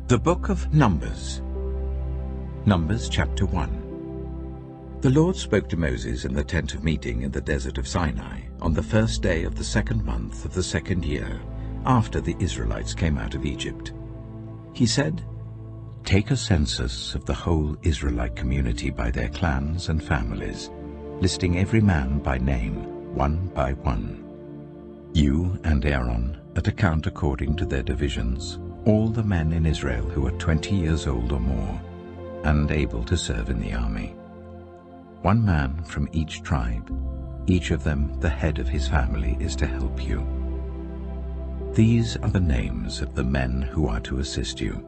The Book of Numbers. Numbers chapter 1. The Lord spoke to Moses in the tent of meeting in the desert of Sinai on the first day of the second month of the second year after the Israelites came out of Egypt. He said, "Take a census of the whole Israelite community by their clans and families, listing every man by name, one by one. You and Aaron are to count according to their divisions all the men in Israel who are 20 years old or more, and able to serve in the army. One man from each tribe, each of them the head of his family, is to help you. These are the names of the men who are to assist you.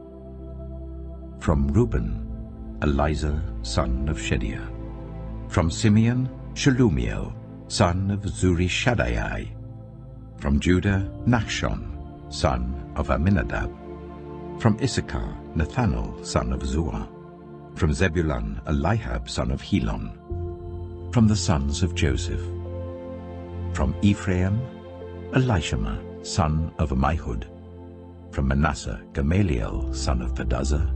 From Reuben, Elizur, son of Shedeiah. From Simeon, Shelumiel, son of Zurishaddai. From Judah, Nachshon, son of Amminadab. From Issachar, Nathanael, son of Zuar. From Zebulun, Eliab, son of Helon. From the sons of Joseph. From Ephraim, Elishama, son of Ammihud. From Manasseh, Gamaliel, son of Pedazah.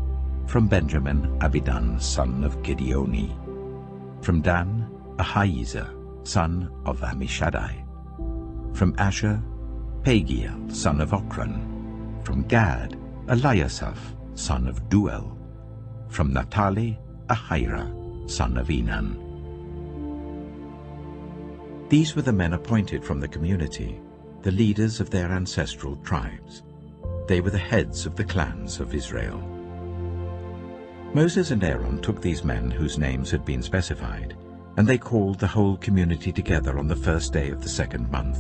From Benjamin, Abidan, son of Gideoni. From Dan, Ahiezer, son of Ammishaddai. From Asher, Pagiel, son of Ochran. From Gad, Eliasaph, son of Duel. From Naphtali, Ahira, son of Enan. These were the men appointed from the community, the leaders of their ancestral tribes. They were the heads of the clans of Israel. Moses and Aaron took these men whose names had been specified, and they called the whole community together on the first day of the second month.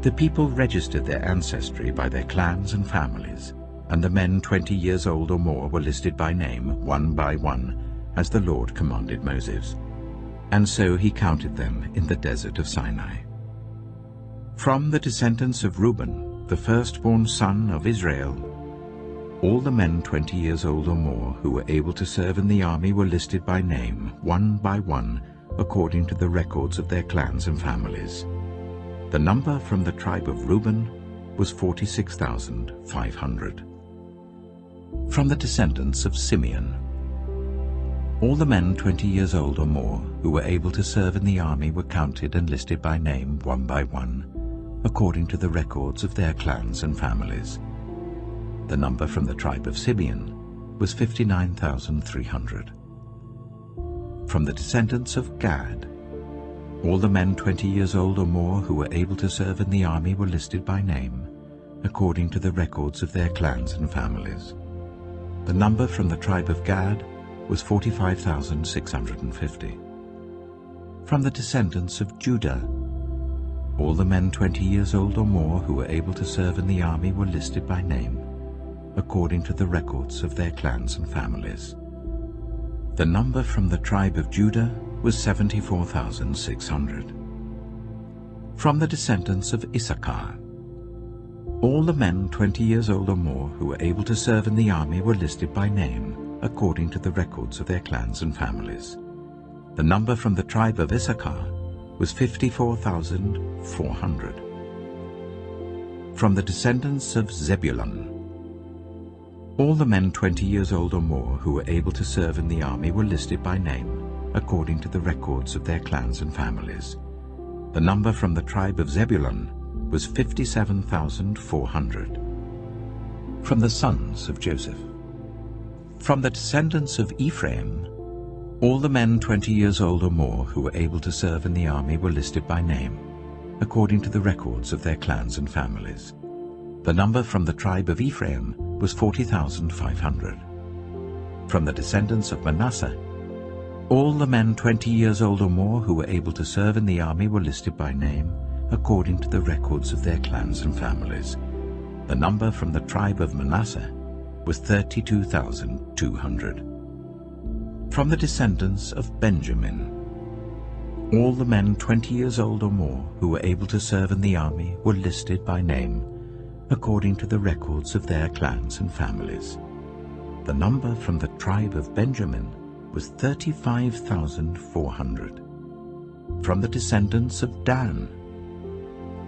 The people registered their ancestry by their clans and families, and the men 20 years old or more were listed by name, one by one, as the Lord commanded Moses. And so he counted them in the desert of Sinai. From the descendants of Reuben, the firstborn son of Israel, all the men 20 years old or more who were able to serve in the army were listed by name, one by one, according to the records of their clans and families. The number from the tribe of Reuben was 46,500. From the descendants of Simeon, all the men 20 years old or more who were able to serve in the army were counted and listed by name, one by one, according to the records of their clans and families. The number from the tribe of Simeon was 59,300. From the descendants of Gad, all the men 20 years old or more who were able to serve in the army were listed by name, according to the records of their clans and families. The number from the tribe of Gad was 45,650. From the descendants of Judah, all the men 20 years old or more who were able to serve in the army were listed by name, according to the records of their clans and families. The number from the tribe of Judah was 74,600. From the descendants of Issachar, all the men 20 years old or more who were able to serve in the army were listed by name, according to the records of their clans and families. The number from the tribe of Issachar was 54,400. From the descendants of Zebulun, all the men 20 years old or more who were able to serve in the army were listed by name, according to the records of their clans and families. The number from the tribe of Zebulun was 57,400. From the sons of Joseph, from the descendants of Ephraim, all the men 20 years old or more who were able to serve in the army were listed by name, according to the records of their clans and families. The number from the tribe of Ephraim was 40,500. From the descendants of Manasseh, all the men 20 years old or more who were able to serve in the army were listed by name, according to the records of their clans and families. The number from the tribe of Manasseh was 32,200. From the descendants of Benjamin, all the men 20 years old or more who were able to serve in the army were listed by name, according to the records of their clans and families. The number from the tribe of Benjamin was 35,400. From the descendants of Dan,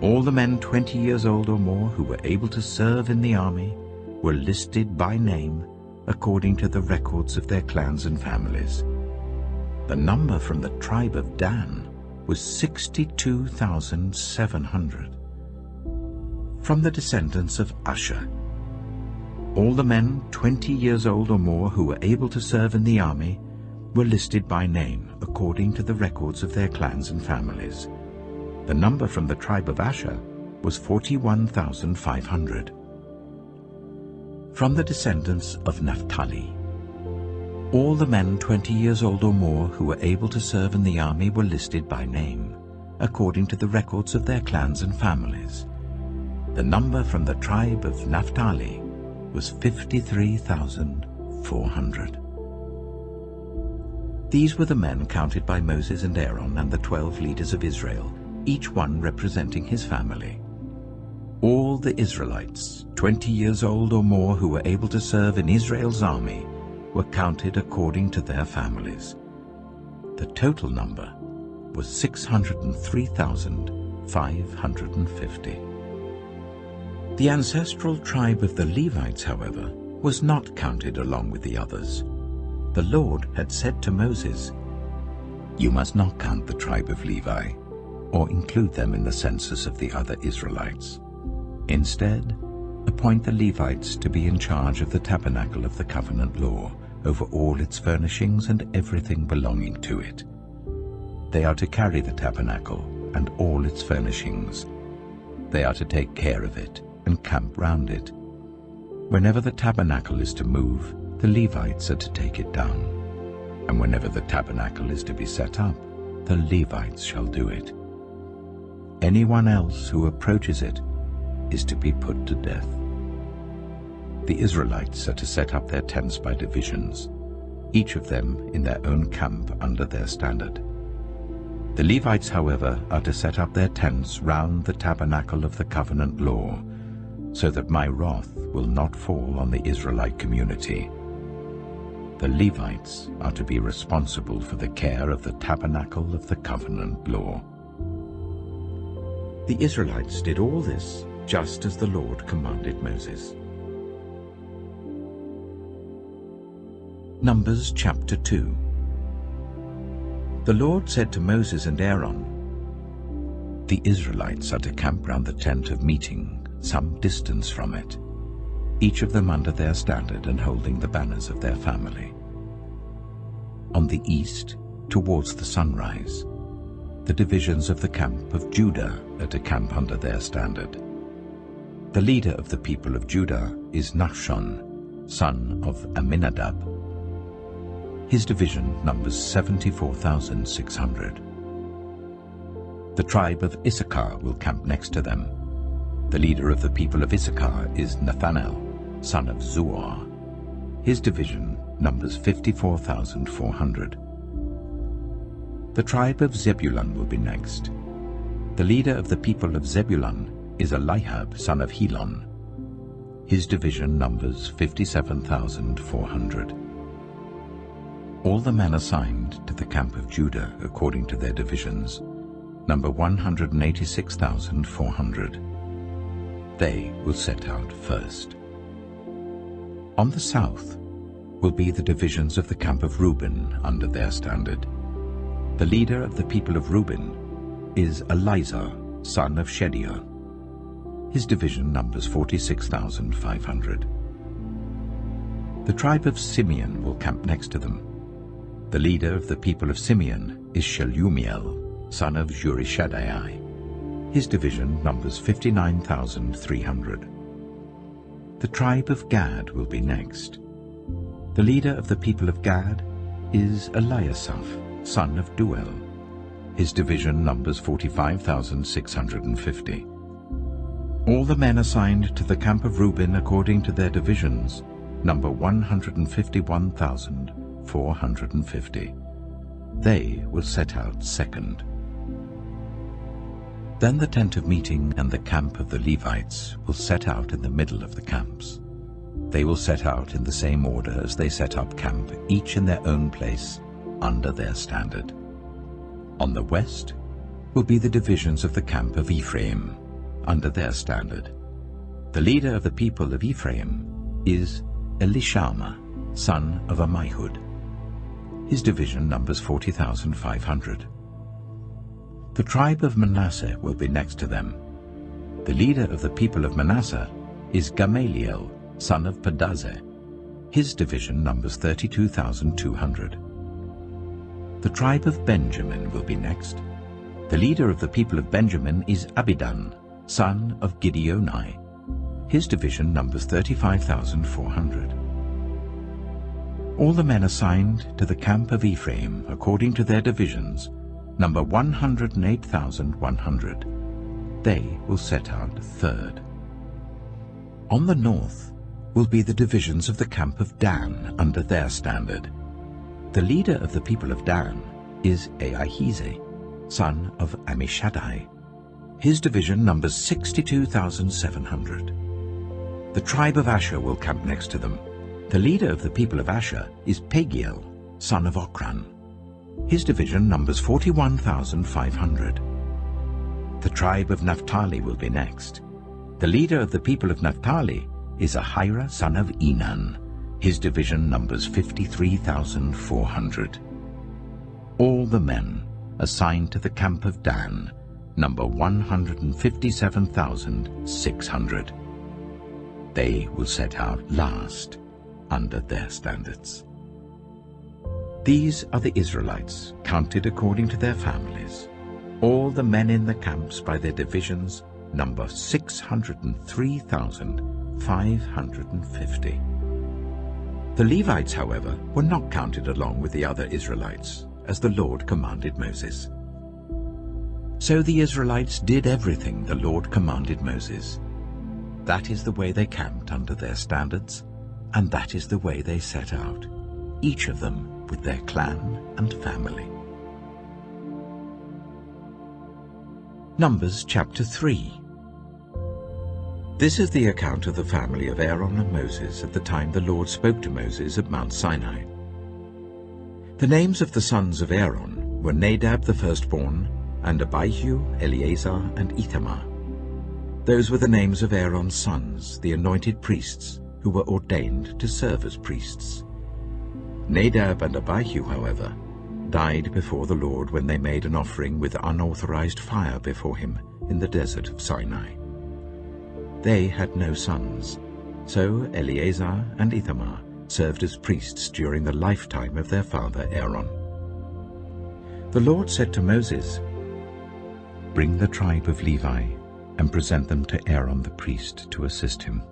all the men 20 years old or more who were able to serve in the army were listed by name according to the records of their clans and families. The number from the tribe of Dan was 62,700. From the descendants of Asher, all the men 20 years old or more who were able to serve in the army were listed by name according to the records of their clans and families. The number from the tribe of Asher was 41,500. From the descendants of Naphtali, all the men 20 years old or more who were able to serve in the army were listed by name, according to the records of their clans and families. The number from the tribe of Naphtali was 53,400. These were the men counted by Moses and Aaron and the 12 leaders of Israel, each one representing his family. All the Israelites, 20 years old or more who were able to serve in Israel's army, were counted according to their families. The total number was 603,550. The ancestral tribe of the Levites, however, was not counted along with the others. The Lord had said to Moses, "You must not count the tribe of Levi, or include them in the census of the other Israelites. Instead, appoint the Levites to be in charge of the tabernacle of the covenant law, over all its furnishings and everything belonging to it. They are to carry the tabernacle and all its furnishings. They are to take care of it and camp round it. Whenever the tabernacle is to move, the Levites are to take it down. And whenever the tabernacle is to be set up, the Levites shall do it. Anyone else who approaches it is to be put to death." The Israelites are to set up their tents by divisions, each of them in their own camp under their standard. The Levites, however, are to set up their tents round the tabernacle of the covenant law, so that my wrath will not fall on the Israelite community. The Levites are to be responsible for the care of the tabernacle of the covenant law. The Israelites did all this just as the Lord commanded Moses. Numbers chapter 2. The Lord said to Moses and Aaron, "The Israelites are to camp round the tent of meeting, some distance from it, each of them under their standard and holding the banners of their family. On the east, towards the sunrise, the divisions of the camp of Judah are to camp under their standard. The leader of the people of Judah is Nahshon, son of Amminadab. His division numbers 74,600. The tribe of Issachar will camp next to them. The leader of the people of Issachar is Nathanael, son of Zuar. His division numbers 54,400. The tribe of Zebulun will be next. The leader of the people of Zebulun is Eliab, son of Helon. His division numbers 57,400. All the men assigned to the camp of Judah according to their divisions number 186,400. They will set out first. On the south will be the divisions of the camp of Reuben under their standard. The leader of the people of Reuben is Elizur, son of Shedeur. His division numbers 46,500. The tribe of Simeon will camp next to them. The leader of the people of Simeon is Shelumiel, son of Zurishaddai. His division numbers 59,300. The tribe of Gad will be next. The leader of the people of Gad is Eliasaph, son of Duel. His division numbers 45,650. All the men assigned to the camp of Reuben according to their divisions number 151,450. They will set out second. Then the tent of meeting and the camp of the Levites will set out in the middle of the camps. They will set out in the same order as they set up camp, each in their own place, under their standard. On the west will be the divisions of the camp of Ephraim, under their standard. The leader of the people of Ephraim is Elishama, son of Ammihud. His division numbers 40,500. The tribe of Manasseh will be next to them. The leader of the people of Manasseh is Gamaliel, son of Pedazeh. His division numbers 32,200. The tribe of Benjamin will be next. The leader of the people of Benjamin is Abidan, son of Gideoni. His division numbers 35,400. All the men assigned to the camp of Ephraim, according to their divisions, number 108,100. They will set out third. On the north will be the divisions of the camp of Dan under their standard. The leader of the people of Dan is Ahijah, son of Ammishaddai. His division numbers 62,700. The tribe of Asher will camp next to them. The leader of the people of Asher is Pagiel, son of Ochran. His division numbers 41,500. The tribe of Naphtali will be next. The leader of the people of Naphtali is Ahira, son of Enan. His division numbers 53,400. All the men assigned to the camp of Dan number 157,600. They will set out last under their standards. These are the Israelites, counted according to their families. All the men in the camps by their divisions number 603,550. The Levites, however, were not counted along with the other Israelites, as the Lord commanded Moses. So the Israelites did everything the Lord commanded Moses. That is the way they camped under their standards, and that is the way they set out, each of them with their clan and family. Numbers chapter 3. This is the account of the family of Aaron and Moses at the time the Lord spoke to Moses at Mount Sinai. The names of the sons of Aaron were Nadab the firstborn, and Abihu, Eleazar, and Ithamar. Those were the names of Aaron's sons, the anointed priests, who were ordained to serve as priests. Nadab and Abihu, however, died before the Lord when they made an offering with unauthorized fire before him in the desert of Sinai. They had no sons, so Eleazar and Ithamar served as priests during the lifetime of their father Aaron. The Lord said to Moses, "Bring the tribe of Levi and present them to Aaron the priest to assist him.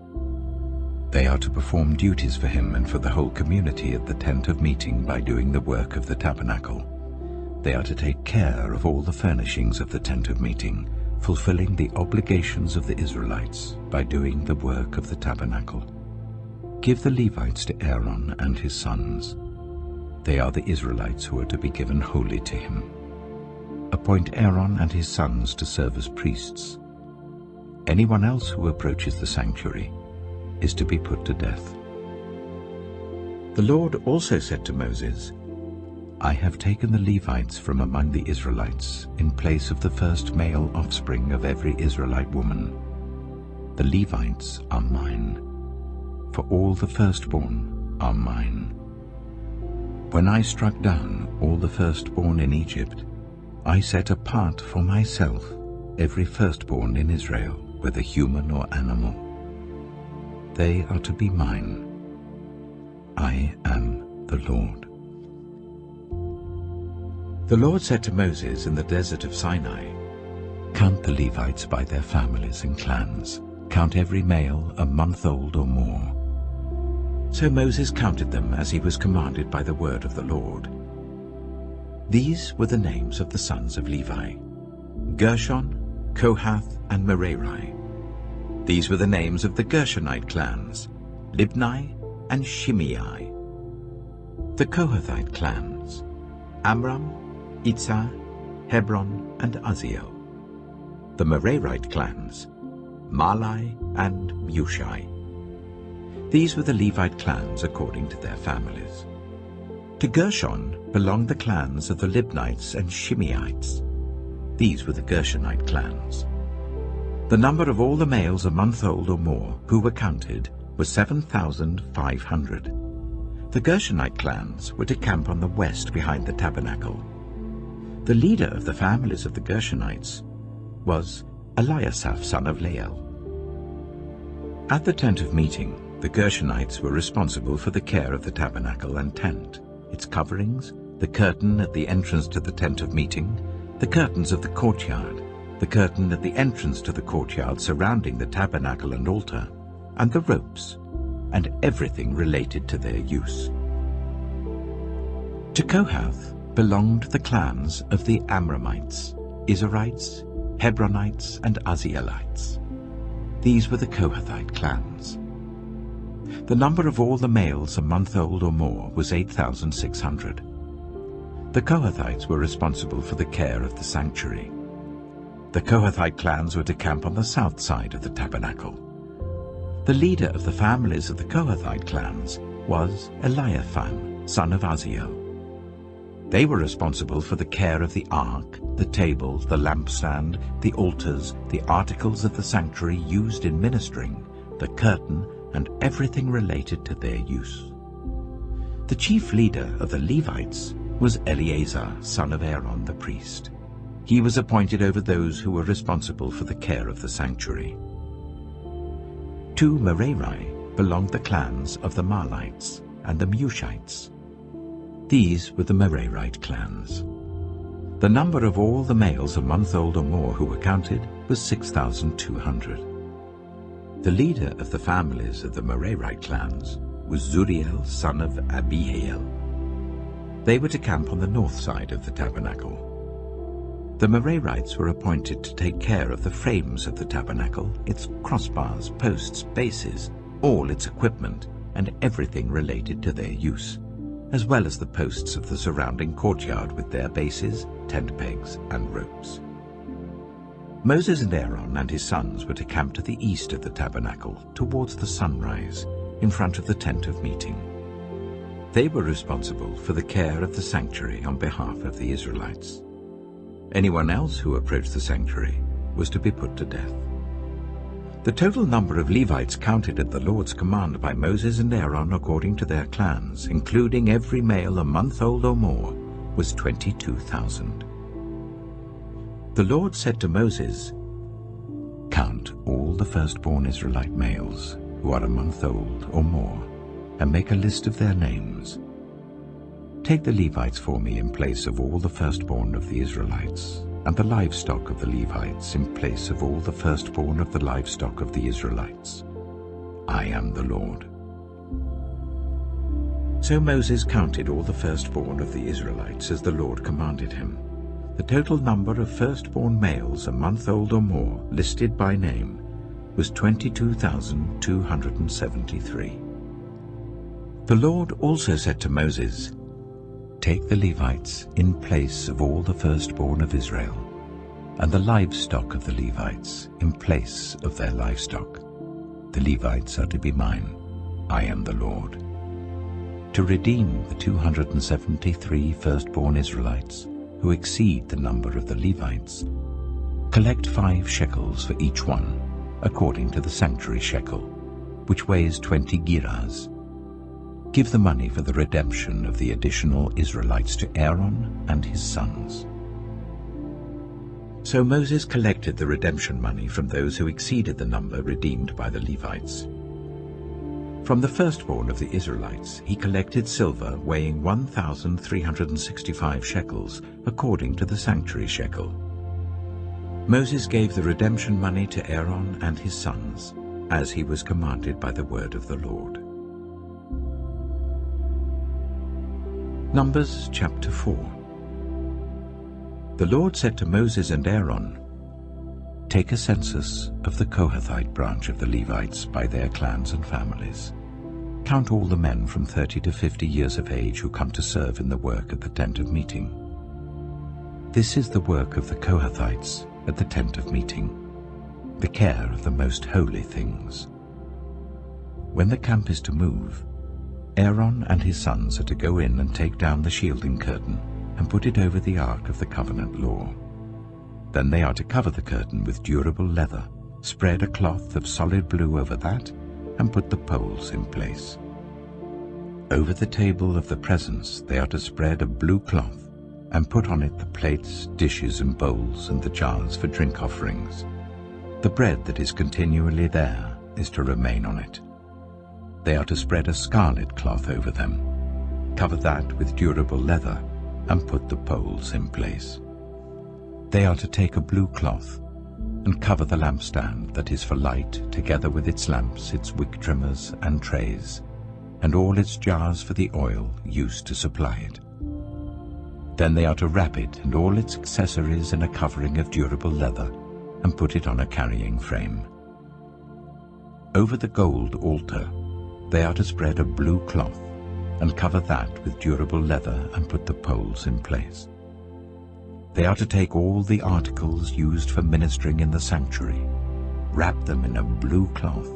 They are to perform duties for him and for the whole community at the tent of meeting by doing the work of the tabernacle. They are to take care of all the furnishings of the tent of meeting, fulfilling the obligations of the Israelites by doing the work of the tabernacle. Give the Levites to Aaron and his sons. They are the Israelites who are to be given wholly to him. Appoint Aaron and his sons to serve as priests. Anyone else who approaches the sanctuary is to be put to death." The Lord also said to Moses, "I have taken the Levites from among the Israelites in place of the first male offspring of every Israelite woman. The Levites are mine, for all the firstborn are mine. When I struck down all the firstborn in Egypt, I set apart for myself every firstborn in Israel, whether human or animal. They are to be mine. I am the Lord." The Lord said to Moses in the desert of Sinai, "Count the Levites by their families and clans. Count every male a month old or more." So Moses counted them as he was commanded by the word of the Lord. These were the names of the sons of Levi: Gershon, Kohath, and Merari. These were the names of the Gershonite clans: Libni and Shimei. The Kohathite clans: Amram, Itzah, Hebron, and Uzziel. The Merarite clans: Malai and Mushai. These were the Levite clans according to their families. To Gershon belonged the clans of the Libnites and Shimeites. These were the Gershonite clans. The number of all the males a month old or more who were counted were 7,500. The Gershonite clans were to camp on the west behind the tabernacle. The leader of the families of the Gershonites was Eliasaph, son of Lael. At the tent of meeting, the Gershonites were responsible for the care of the tabernacle and tent, its coverings, the curtain at the entrance to the tent of meeting, the curtains of the courtyard, the curtain at the entrance to the courtyard surrounding the tabernacle and altar, and the ropes, and everything related to their use. To Kohath belonged the clans of the Amramites, Izharites, Hebronites, and Uzzielites. These were the Kohathite clans. The number of all the males a month old or more was 8,600. The Kohathites were responsible for the care of the sanctuary. The Kohathite clans were to camp on the south side of the tabernacle. The leader of the families of the Kohathite clans was Eliaphan, son of Uzziel. They were responsible for the care of the ark, the table, the lampstand, the altars, the articles of the sanctuary used in ministering, the curtain, and everything related to their use. The chief leader of the Levites was Eleazar, son of Aaron the priest. He was appointed over those who were responsible for the care of the sanctuary. To Merari belonged the clans of the Mahlites and the Mushites. These were the Merarite clans. The number of all the males a month old or more who were counted was 6,200. The leader of the families of the Merarite clans was Zuriel, son of Abihail. They were to camp on the north side of the tabernacle. The Merarites were appointed to take care of the frames of the tabernacle, its crossbars, posts, bases, all its equipment, and everything related to their use, as well as the posts of the surrounding courtyard with their bases, tent pegs, and ropes. Moses and Aaron and his sons were to camp to the east of the tabernacle, towards the sunrise, in front of the tent of meeting. They were responsible for the care of the sanctuary on behalf of the Israelites. Anyone else who approached the sanctuary was to be put to death. The total number of Levites counted at the Lord's command by Moses and Aaron according to their clans, including every male a month old or more, was 22,000. The Lord said to Moses, "Count all the firstborn Israelite males who are a month old or more, and make a list of their names. Take the Levites for me in place of all the firstborn of the Israelites, and the livestock of the Levites in place of all the firstborn of the livestock of the Israelites. I am the Lord." So Moses counted all the firstborn of the Israelites as the Lord commanded him. The total number of firstborn males a month old or more, listed by name, was 22,273. The Lord also said to Moses, "Take the Levites in place of all the firstborn of Israel, and the livestock of the Levites in place of their livestock. The Levites are to be mine. I am the Lord. To redeem the 273 firstborn Israelites who exceed the number of the Levites, collect 5 shekels for each one, according to the sanctuary shekel, which weighs 20 gerahs. Give the money for the redemption of the additional Israelites to Aaron and his sons." So Moses collected the redemption money from those who exceeded the number redeemed by the Levites. From the firstborn of the Israelites he collected silver weighing 1,365 shekels, according to the sanctuary shekel. Moses gave the redemption money to Aaron and his sons, as he was commanded by the word of the Lord. Numbers chapter 4. The Lord said to Moses and Aaron, "Take a census of the Kohathite branch of the Levites by their clans and families. Count all the men from 30 to 50 years of age who come to serve in the work at the tent of meeting. This is the work of the Kohathites at the tent of meeting, the care of the most holy things. When the camp is to move, Aaron and his sons are to go in and take down the shielding curtain and put it over the ark of the covenant law. Then they are to cover the curtain with durable leather, spread a cloth of solid blue over that, and put the poles in place. Over the table of the presence they are to spread a blue cloth and put on it the plates, dishes and bowls and the jars for drink offerings. The bread that is continually there is to remain on it. They are to spread a scarlet cloth over them, cover that with durable leather, and put the poles in place. They are to take a blue cloth and cover the lampstand that is for light, together with its lamps, its wick trimmers and trays, and all its jars for the oil used to supply it. Then they are to wrap it and all its accessories in a covering of durable leather and put it on a carrying frame. Over the gold altar they are to spread a blue cloth and cover that with durable leather and put the poles in place. They are to take all the articles used for ministering in the sanctuary, wrap them in a blue cloth,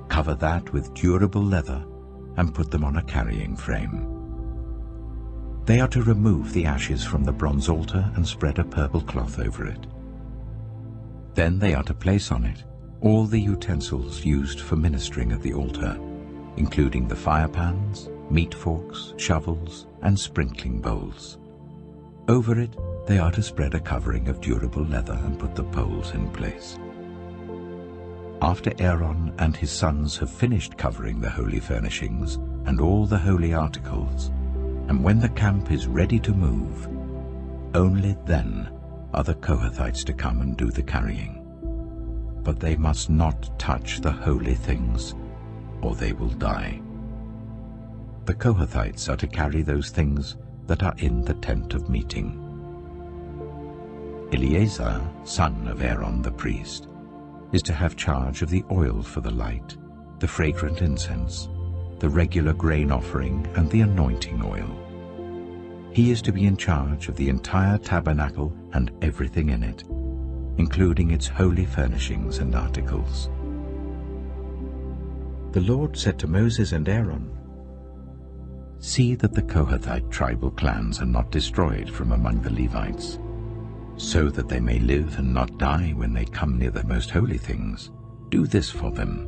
cover that with durable leather, and put them on a carrying frame. They are to remove the ashes from the bronze altar and spread a purple cloth over it. Then they are to place on it all the utensils used for ministering at the altar, including the fire pans, meat forks, shovels, and sprinkling bowls. Over it they are to spread a covering of durable leather and put the poles in place. After Aaron and his sons have finished covering the holy furnishings and all the holy articles, and when the camp is ready to move, only then are the Kohathites to come and do the carrying. But they must not touch the holy things, or they will die. The Kohathites are to carry those things that are in the tent of meeting. Eleazar, son of Aaron the priest, is to have charge of the oil for the light, the fragrant incense, the regular grain offering, and the anointing oil. He is to be in charge of the entire tabernacle and everything in it, including its holy furnishings and articles. The Lord said to Moses and Aaron, "See that the Kohathite tribal clans are not destroyed from among the Levites, so that they may live and not die when they come near the most holy things. Do this for them.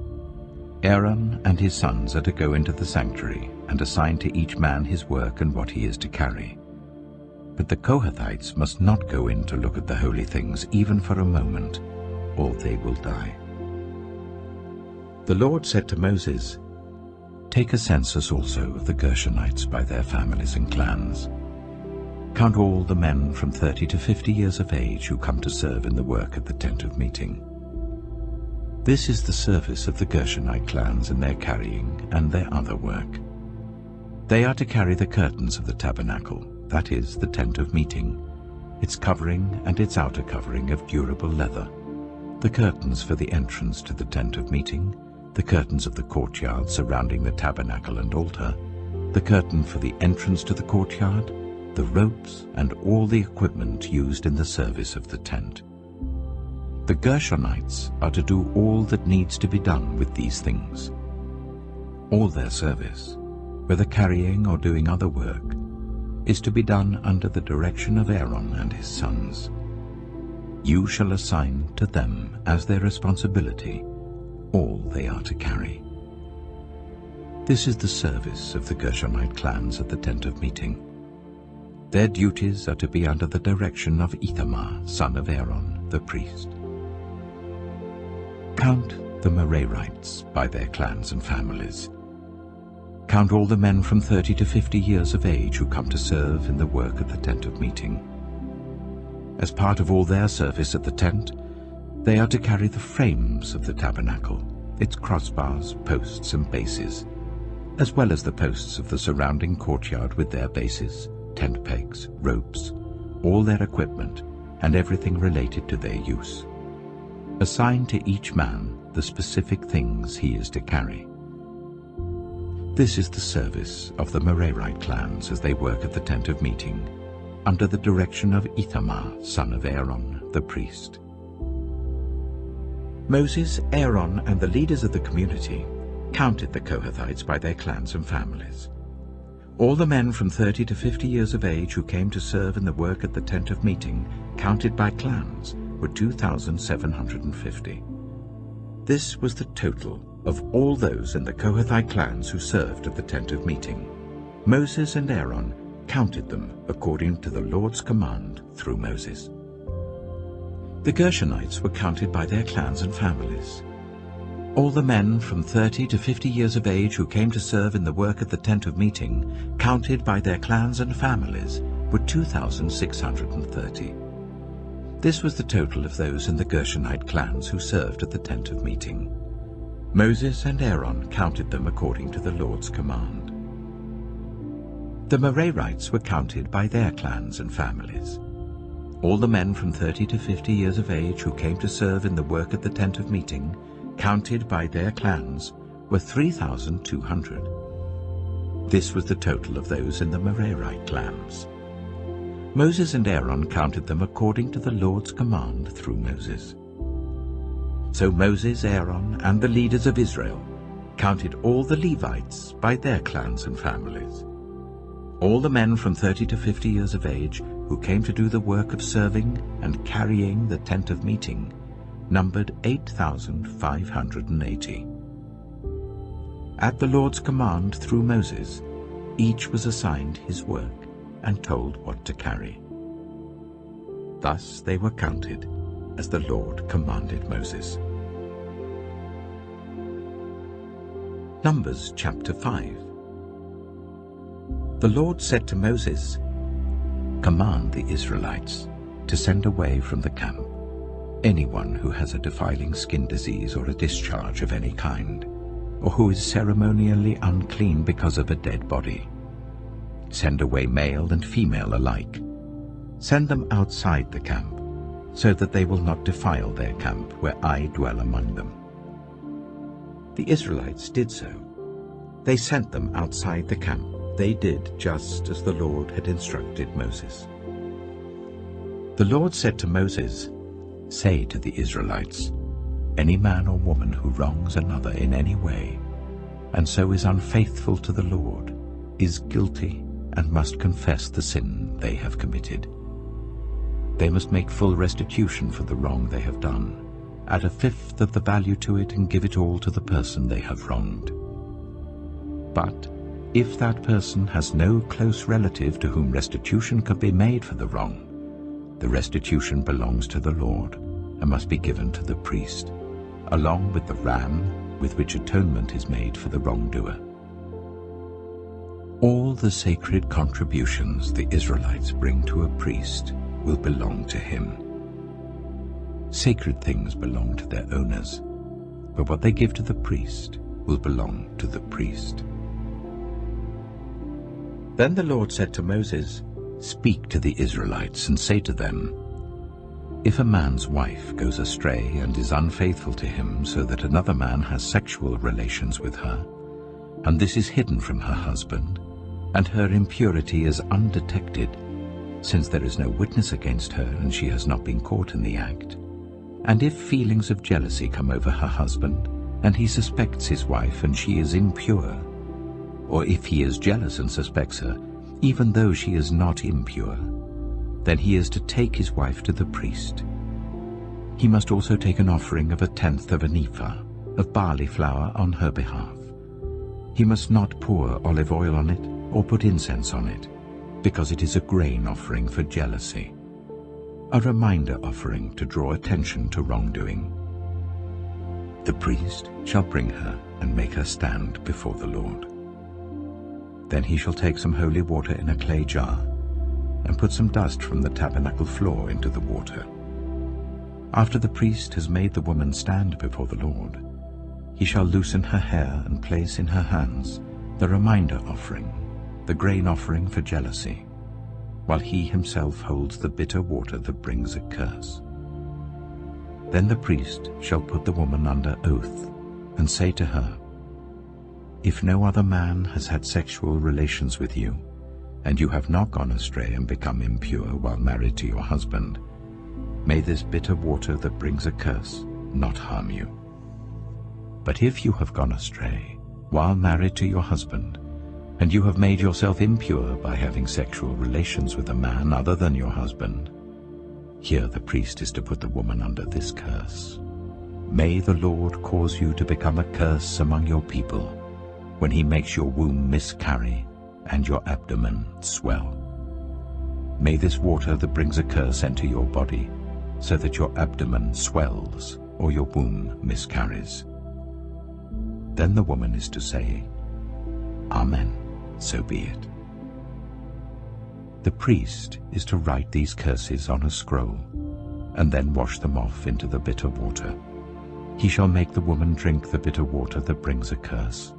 Aaron and his sons are to go into the sanctuary and assign to each man his work and what he is to carry. But the Kohathites must not go in to look at the holy things even for a moment, or they will die." The Lord said to Moses, "Take a census also of the Gershonites by their families and clans. Count all the men from 30 to 50 years of age who come to serve in the work at the tent of meeting. This is the service of the Gershonite clans in their carrying and their other work. They are to carry the curtains of the tabernacle, that is, the tent of meeting, its covering and its outer covering of durable leather, the curtains for the entrance to the tent of meeting, the curtains of the courtyard surrounding the tabernacle and altar, the curtain for the entrance to the courtyard, the ropes, and all the equipment used in the service of the tent. The Gershonites are to do all that needs to be done with these things. All their service, whether carrying or doing other work, is to be done under the direction of Aaron and his sons. You shall assign to them as their responsibility all they are to carry. This is the service of the Gershonite clans at the tent of meeting. Their duties are to be under the direction of Ithamar, son of Aaron, the priest. Count the Merarites by their clans and families. Count all the men from 30 to 50 years of age who come to serve in the work at the tent of meeting. As part of all their service at the tent, they are to carry the frames of the tabernacle, its crossbars, posts, and bases, as well as the posts of the surrounding courtyard with their bases, tent pegs, ropes, all their equipment, and everything related to their use. Assign to each man the specific things he is to carry. This is the service of the Merarite clans as they work at the tent of meeting, under the direction of Ithamar, son of Aaron, the priest. Moses, Aaron, and the leaders of the community counted the Kohathites by their clans and families. All the men from 30 to 50 years of age who came to serve in the work at the tent of meeting, counted by clans, were 2,750. This was the total of all those in the Kohathite clans who served at the tent of meeting, Moses and Aaron counted them according to the Lord's command through Moses. The Gershonites were counted by their clans and families. All the men from 30 to 50 years of age who came to serve in the work at the tent of meeting, counted by their clans and families, were 2,630. This was the total of those in the Gershonite clans who served at the tent of meeting. Moses and Aaron counted them according to the Lord's command. The Merarites were counted by their clans and families. All the men from 30 to 50 years of age who came to serve in the work at the tent of meeting, counted by their clans, were 3,200. This was the total of those in the Merarite clans. Moses and Aaron counted them according to the Lord's command through Moses. So Moses, Aaron, and the leaders of Israel counted all the Levites by their clans and families. All the men from 30 to 50 years of age who came to do the work of serving and carrying the tent of meeting numbered 8,580. At the Lord's command through Moses, each was assigned his work and told what to carry. Thus they were counted as the Lord commanded Moses. Numbers chapter 5. The Lord said to Moses, "Command the Israelites to send away from the camp anyone who has a defiling skin disease or a discharge of any kind, or who is ceremonially unclean because of a dead body. Send away male and female alike. Send them outside the camp, so that they will not defile their camp where I dwell among them." The Israelites did so. They sent them outside the camp. They did just as the Lord had instructed Moses. The Lord said to Moses, "Say to the Israelites, any man or woman who wrongs another in any way, and so is unfaithful to the Lord, is guilty and must confess the sin they have committed. They must make full restitution for the wrong they have done, add a fifth of the value to it and give it all to the person they have wronged. But if that person has no close relative to whom restitution can be made for the wrong, the restitution belongs to the Lord and must be given to the priest, along with the ram with which atonement is made for the wrongdoer. All the sacred contributions the Israelites bring to a priest will belong to him. Sacred things belong to their owners, but what they give to the priest will belong to the priest." Then the Lord said to Moses, "Speak to the Israelites and say to them, if a man's wife goes astray and is unfaithful to him so that another man has sexual relations with her, and this is hidden from her husband, and her impurity is undetected, since there is no witness against her and she has not been caught in the act, and if feelings of jealousy come over her husband, and he suspects his wife and she is impure, or if he is jealous and suspects her, even though she is not impure, then he is to take his wife to the priest. He must also take an offering of 1/10 of an ephah of barley flour on her behalf. He must not pour olive oil on it or put incense on it, because it is a grain offering for jealousy, a reminder offering to draw attention to wrongdoing. The priest shall bring her and make her stand before the Lord. Then he shall take some holy water in a clay jar and put some dust from the tabernacle floor into the water. After the priest has made the woman stand before the Lord, he shall loosen her hair and place in her hands the reminder offering, the grain offering for jealousy, while he himself holds the bitter water that brings a curse. Then the priest shall put the woman under oath and say to her, if no other man has had sexual relations with you, and you have not gone astray and become impure while married to your husband, may this bitter water that brings a curse not harm you. But if you have gone astray while married to your husband, and you have made yourself impure by having sexual relations with a man other than your husband, here the priest is to put the woman under this curse. May the Lord cause you to become a curse among your people, when he makes your womb miscarry and your abdomen swell. May this water that brings a curse enter your body, so that your abdomen swells or your womb miscarries. Then the woman is to say, Amen, so be it. The priest is to write these curses on a scroll, and then wash them off into the bitter water. He shall make the woman drink the bitter water that brings a curse,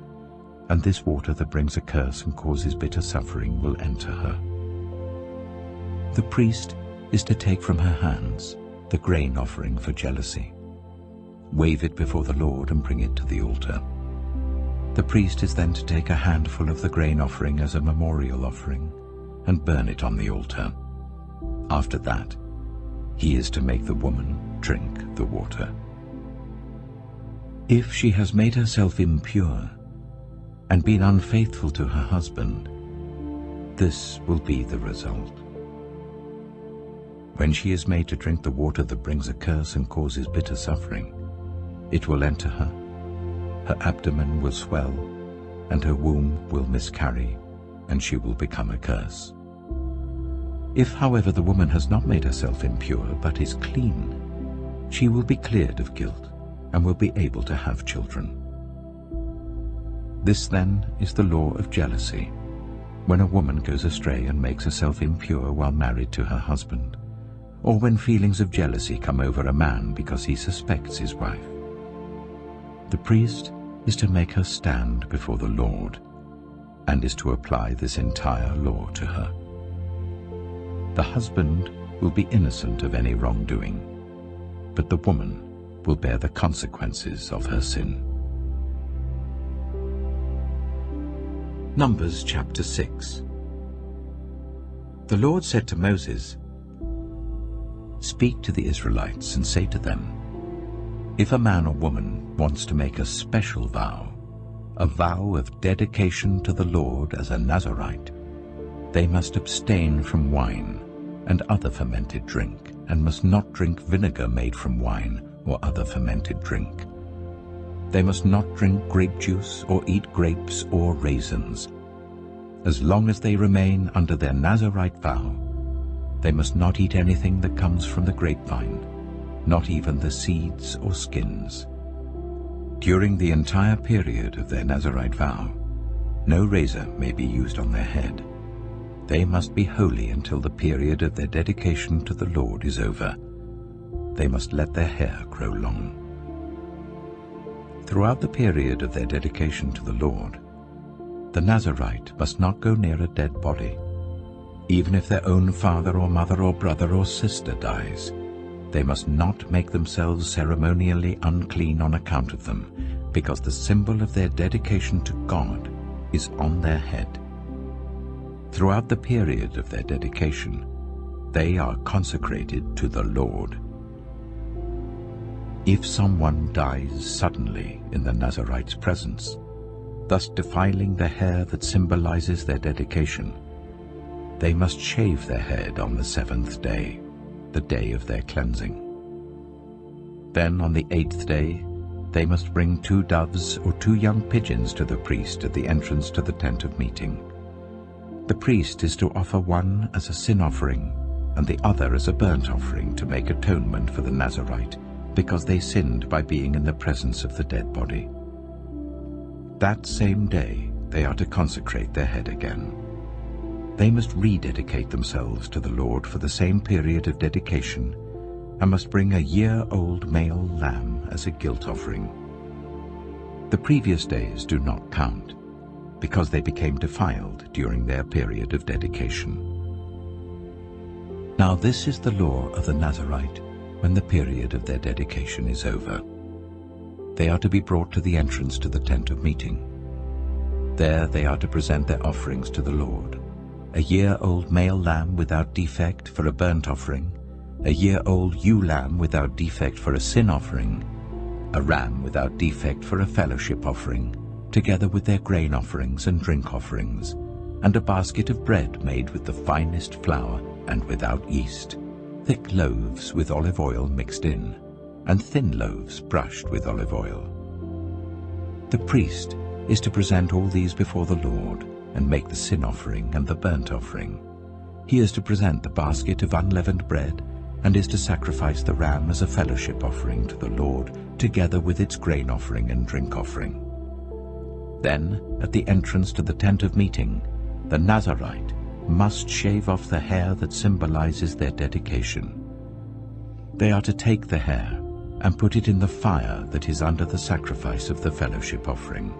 and this water that brings a curse and causes bitter suffering will enter her. The priest is to take from her hands the grain offering for jealousy, wave it before the Lord and bring it to the altar. The priest is then to take a handful of the grain offering as a memorial offering and burn it on the altar. After that, he is to make the woman drink the water. If she has made herself impure and been unfaithful to her husband, this will be the result. When she is made to drink the water that brings a curse and causes bitter suffering, it will enter her, her abdomen will swell, and her womb will miscarry, and she will become a curse. If, however, the woman has not made herself impure, but is clean, she will be cleared of guilt, and will be able to have children. This, then, is the law of jealousy, when a woman goes astray and makes herself impure while married to her husband, or when feelings of jealousy come over a man because he suspects his wife. The priest is to make her stand before the Lord, and is to apply this entire law to her. The husband will be innocent of any wrongdoing, but the woman will bear the consequences of her sin. Numbers chapter 6. The Lord said to Moses, "Speak to the Israelites and say to them, if a man or woman wants to make a special vow, a vow of dedication to the Lord as a Nazirite, they must abstain from wine and other fermented drink, and must not drink vinegar made from wine or other fermented drink. They must not drink grape juice or eat grapes or raisins. As long as they remain under their Nazirite vow, they must not eat anything that comes from the grapevine, not even the seeds or skins. During the entire period of their Nazirite vow, no razor may be used on their head. They must be holy until the period of their dedication to the Lord is over. They must let their hair grow long. Throughout the period of their dedication to the Lord, the Nazirite must not go near a dead body. Even if their own father or mother or brother or sister dies, they must not make themselves ceremonially unclean on account of them, because the symbol of their dedication to God is on their head. Throughout the period of their dedication, they are consecrated to the Lord. If someone dies suddenly in the Nazirite's presence, thus defiling the hair that symbolizes their dedication, they must shave their head on the 7th day, the day of their cleansing. Then on the 8th day, they must bring 2 doves or 2 young pigeons to the priest at the entrance to the tent of meeting. The priest is to offer one as a sin offering and the other as a burnt offering to make atonement for the Nazirite, because they sinned by being in the presence of the dead body. That same day they are to consecrate their head again. They must rededicate themselves to the Lord for the same period of dedication, and must bring a year-old male lamb as a guilt offering. The previous days do not count, because they became defiled during their period of dedication. Now this is the law of the Nazirite when the period of their dedication is over. They are to be brought to the entrance to the tent of meeting. There they are to present their offerings to the Lord: a year-old male lamb without defect for a burnt offering, a year-old ewe lamb without defect for a sin offering, a ram without defect for a fellowship offering, together with their grain offerings and drink offerings, and a basket of bread made with the finest flour and without yeast, thick loaves with olive oil mixed in, and thin loaves brushed with olive oil. The priest is to present all these before the Lord and make the sin offering and the burnt offering. He is to present the basket of unleavened bread and is to sacrifice the ram as a fellowship offering to the Lord, together with its grain offering and drink offering. Then, at the entrance to the tent of meeting, the Nazirite must shave off the hair that symbolizes their dedication. They are to take the hair and put it in the fire that is under the sacrifice of the fellowship offering.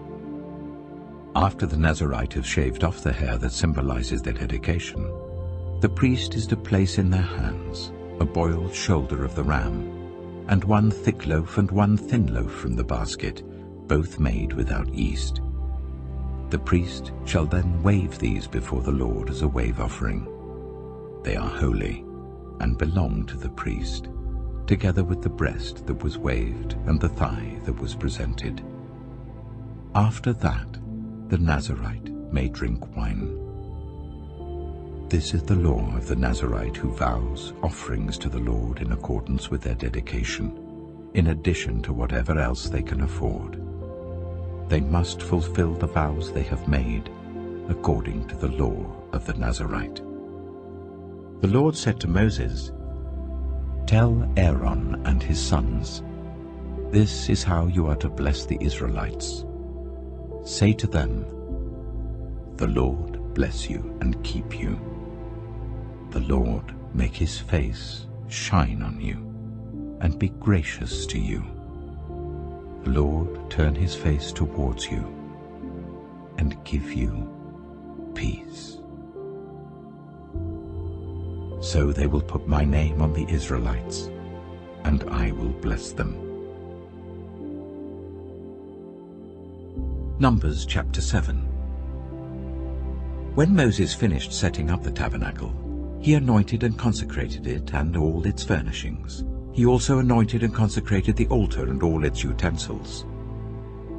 After the Nazirite has shaved off the hair that symbolizes their dedication, the priest is to place in their hands a boiled shoulder of the ram, and one thick loaf and one thin loaf from the basket, both made without yeast. The priest shall then wave these before the Lord as a wave offering. They are holy and belong to the priest, together with the breast that was waved and the thigh that was presented. After that, the Nazirite may drink wine. This is the law of the Nazirite who vows offerings to the Lord in accordance with their dedication, in addition to whatever else they can afford. They must fulfill the vows they have made, according to the law of the Nazirite. The Lord said to Moses, "Tell Aaron and his sons, this is how you are to bless the Israelites. Say to them, the Lord bless you and keep you. The Lord make his face shine on you and be gracious to you. The Lord turn his face towards you and give you peace." So they will put my name on the Israelites, and I will bless them. Numbers chapter 7. When Moses finished setting up the tabernacle, he anointed and consecrated it and all its furnishings. He also anointed and consecrated the altar and all its utensils.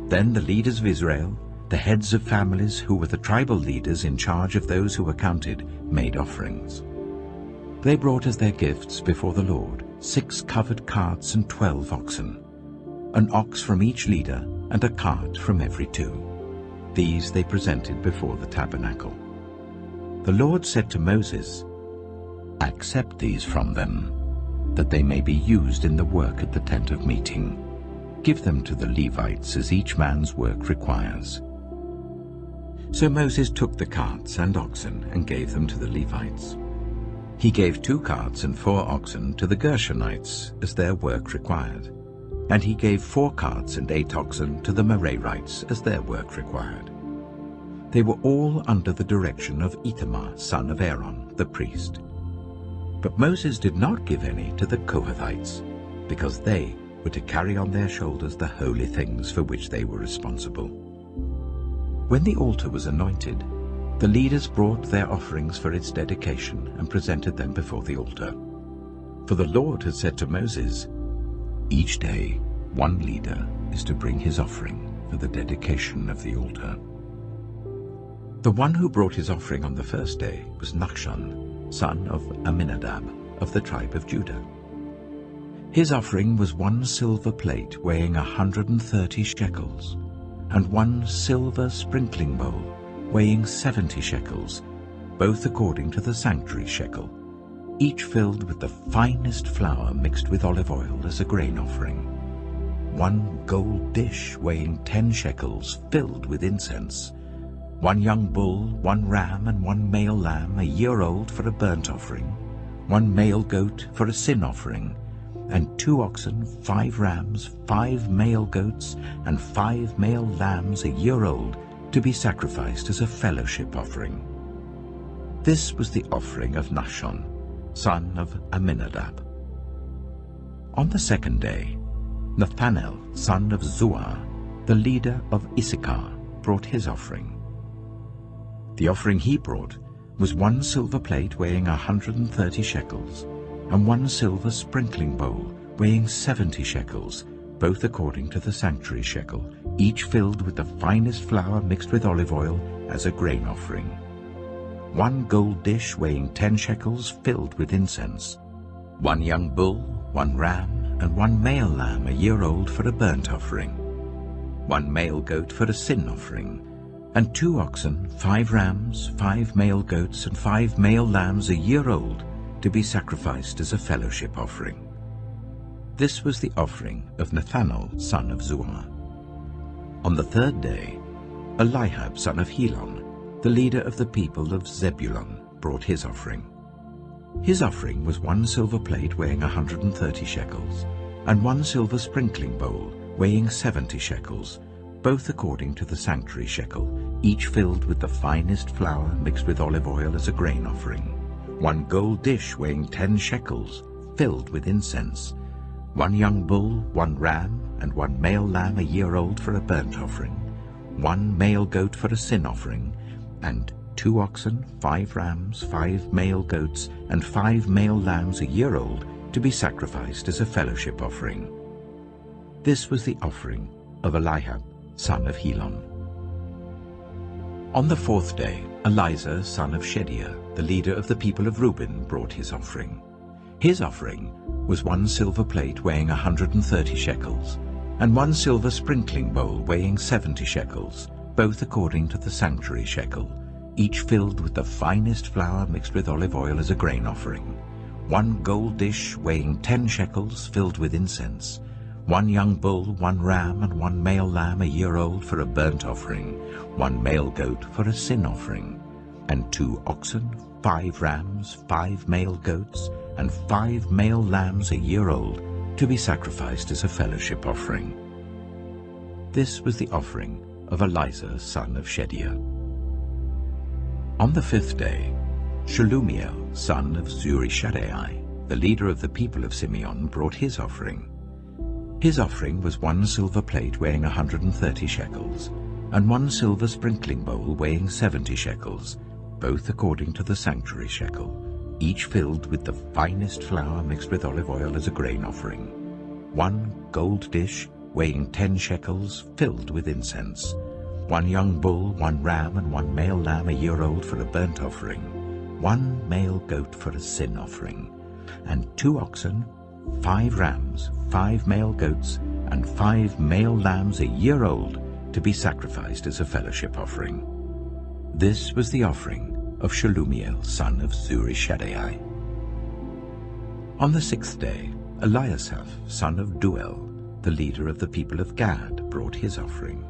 Then the leaders of Israel, the heads of families who were the tribal leaders in charge of those who were counted, made offerings. They brought as their gifts before the Lord 6 covered carts and 12 oxen, an ox from each leader and a cart from every 2. These they presented before the tabernacle. The Lord said to Moses, "Accept these from them, that they may be used in the work at the tent of meeting. Give them to the Levites as each man's work requires." So Moses took the carts and oxen and gave them to the Levites. He gave 2 carts and 4 oxen to the Gershonites as their work required, and he gave 4 carts and 8 oxen to the Merarites as their work required. They were all under the direction of Ithamar, son of Aaron, the priest. But Moses did not give any to the Kohathites, because they were to carry on their shoulders the holy things for which they were responsible. When the altar was anointed, the leaders brought their offerings for its dedication and presented them before the altar. For the Lord had said to Moses, "Each day 1 leader is to bring his offering for the dedication of the altar." The one who brought his offering on the first day was Nachshon, son of Amminadab, of the tribe of Judah. His offering was 1 silver plate weighing 130 shekels, and 1 silver sprinkling bowl weighing 70 shekels, both according to the sanctuary shekel, each filled with the finest flour mixed with olive oil as a grain offering. 1 gold dish weighing 10 shekels filled with incense, 1 young bull, 1 ram, and 1 male lamb a year old for a burnt offering, 1 male goat for a sin offering, and 2 oxen, 5 rams, 5 male goats, and 5 male lambs a year old to be sacrificed as a fellowship offering. This was the offering of Nachshon, son of Amminadab. On the second day, Nathanael, son of Zuar, the leader of Issachar, brought his offering. The offering he brought was 1 silver plate weighing 130 shekels, and 1 silver sprinkling bowl weighing 70 shekels, both according to the sanctuary shekel, each filled with the finest flour mixed with olive oil as a grain offering. 1 gold dish weighing 10 shekels filled with incense, 1 young bull, 1 ram, and one male lamb a year old for a burnt offering, one male goat for a sin offering, and 2 oxen, 5 rams, 5 male goats, and 5 male lambs a year old, to be sacrificed as a fellowship offering. This was the offering of Nathanael, son of Zuar. On the 3rd day, Eliab, son of Helon, the leader of the people of Zebulun, brought his offering. His offering was 1 silver plate weighing 130 shekels, and 1 silver sprinkling bowl weighing 70 shekels, both according to the sanctuary shekel, each filled with the finest flour mixed with olive oil as a grain offering, 1 gold dish weighing 10 shekels, filled with incense, 1 young bull, 1 ram, and 1 male lamb a year old for a burnt offering, 1 male goat for a sin offering, and 2 oxen, 5 rams, 5 male goats, and 5 male lambs a year old, to be sacrificed as a fellowship offering. This was the offering of Eliab, son of Helon. On the 4th day, Elizur, son of Shedeiah, the leader of the people of Reuben, brought his offering. His offering was 1 silver plate weighing 130 shekels, and 1 silver sprinkling bowl weighing 70 shekels, both according to the sanctuary shekel, each filled with the finest flour mixed with olive oil as a grain offering, 1 gold dish weighing 10 shekels filled with incense, 1 young bull, 1 ram, and 1 male lamb a year old for a burnt offering, 1 male goat for a sin offering, and 2 oxen, 5 rams, 5 male goats, and 5 male lambs a year old, to be sacrificed as a fellowship offering. This was the offering of Elizur, son of Shedeiah. On the 5th day, Shelumiel, son of Zurishaddai, the leader of the people of Simeon, brought his offering. His offering was 1 silver plate weighing 130 shekels, and 1 silver sprinkling bowl weighing 70 shekels, both according to the sanctuary shekel, each filled with the finest flour mixed with olive oil as a grain offering, 1 gold dish weighing 10 shekels filled with incense, 1 young bull, 1 ram, and 1 male lamb a year old for a burnt offering, 1 male goat for a sin offering, and 2 oxen, 5 rams, 5 male goats, and 5 male lambs a year old, to be sacrificed as a fellowship offering. This was the offering of Shelumiel, son of Zurishaddai. On the 6th day, Eliasaph, son of Duel, the leader of the people of Gad, brought his offering.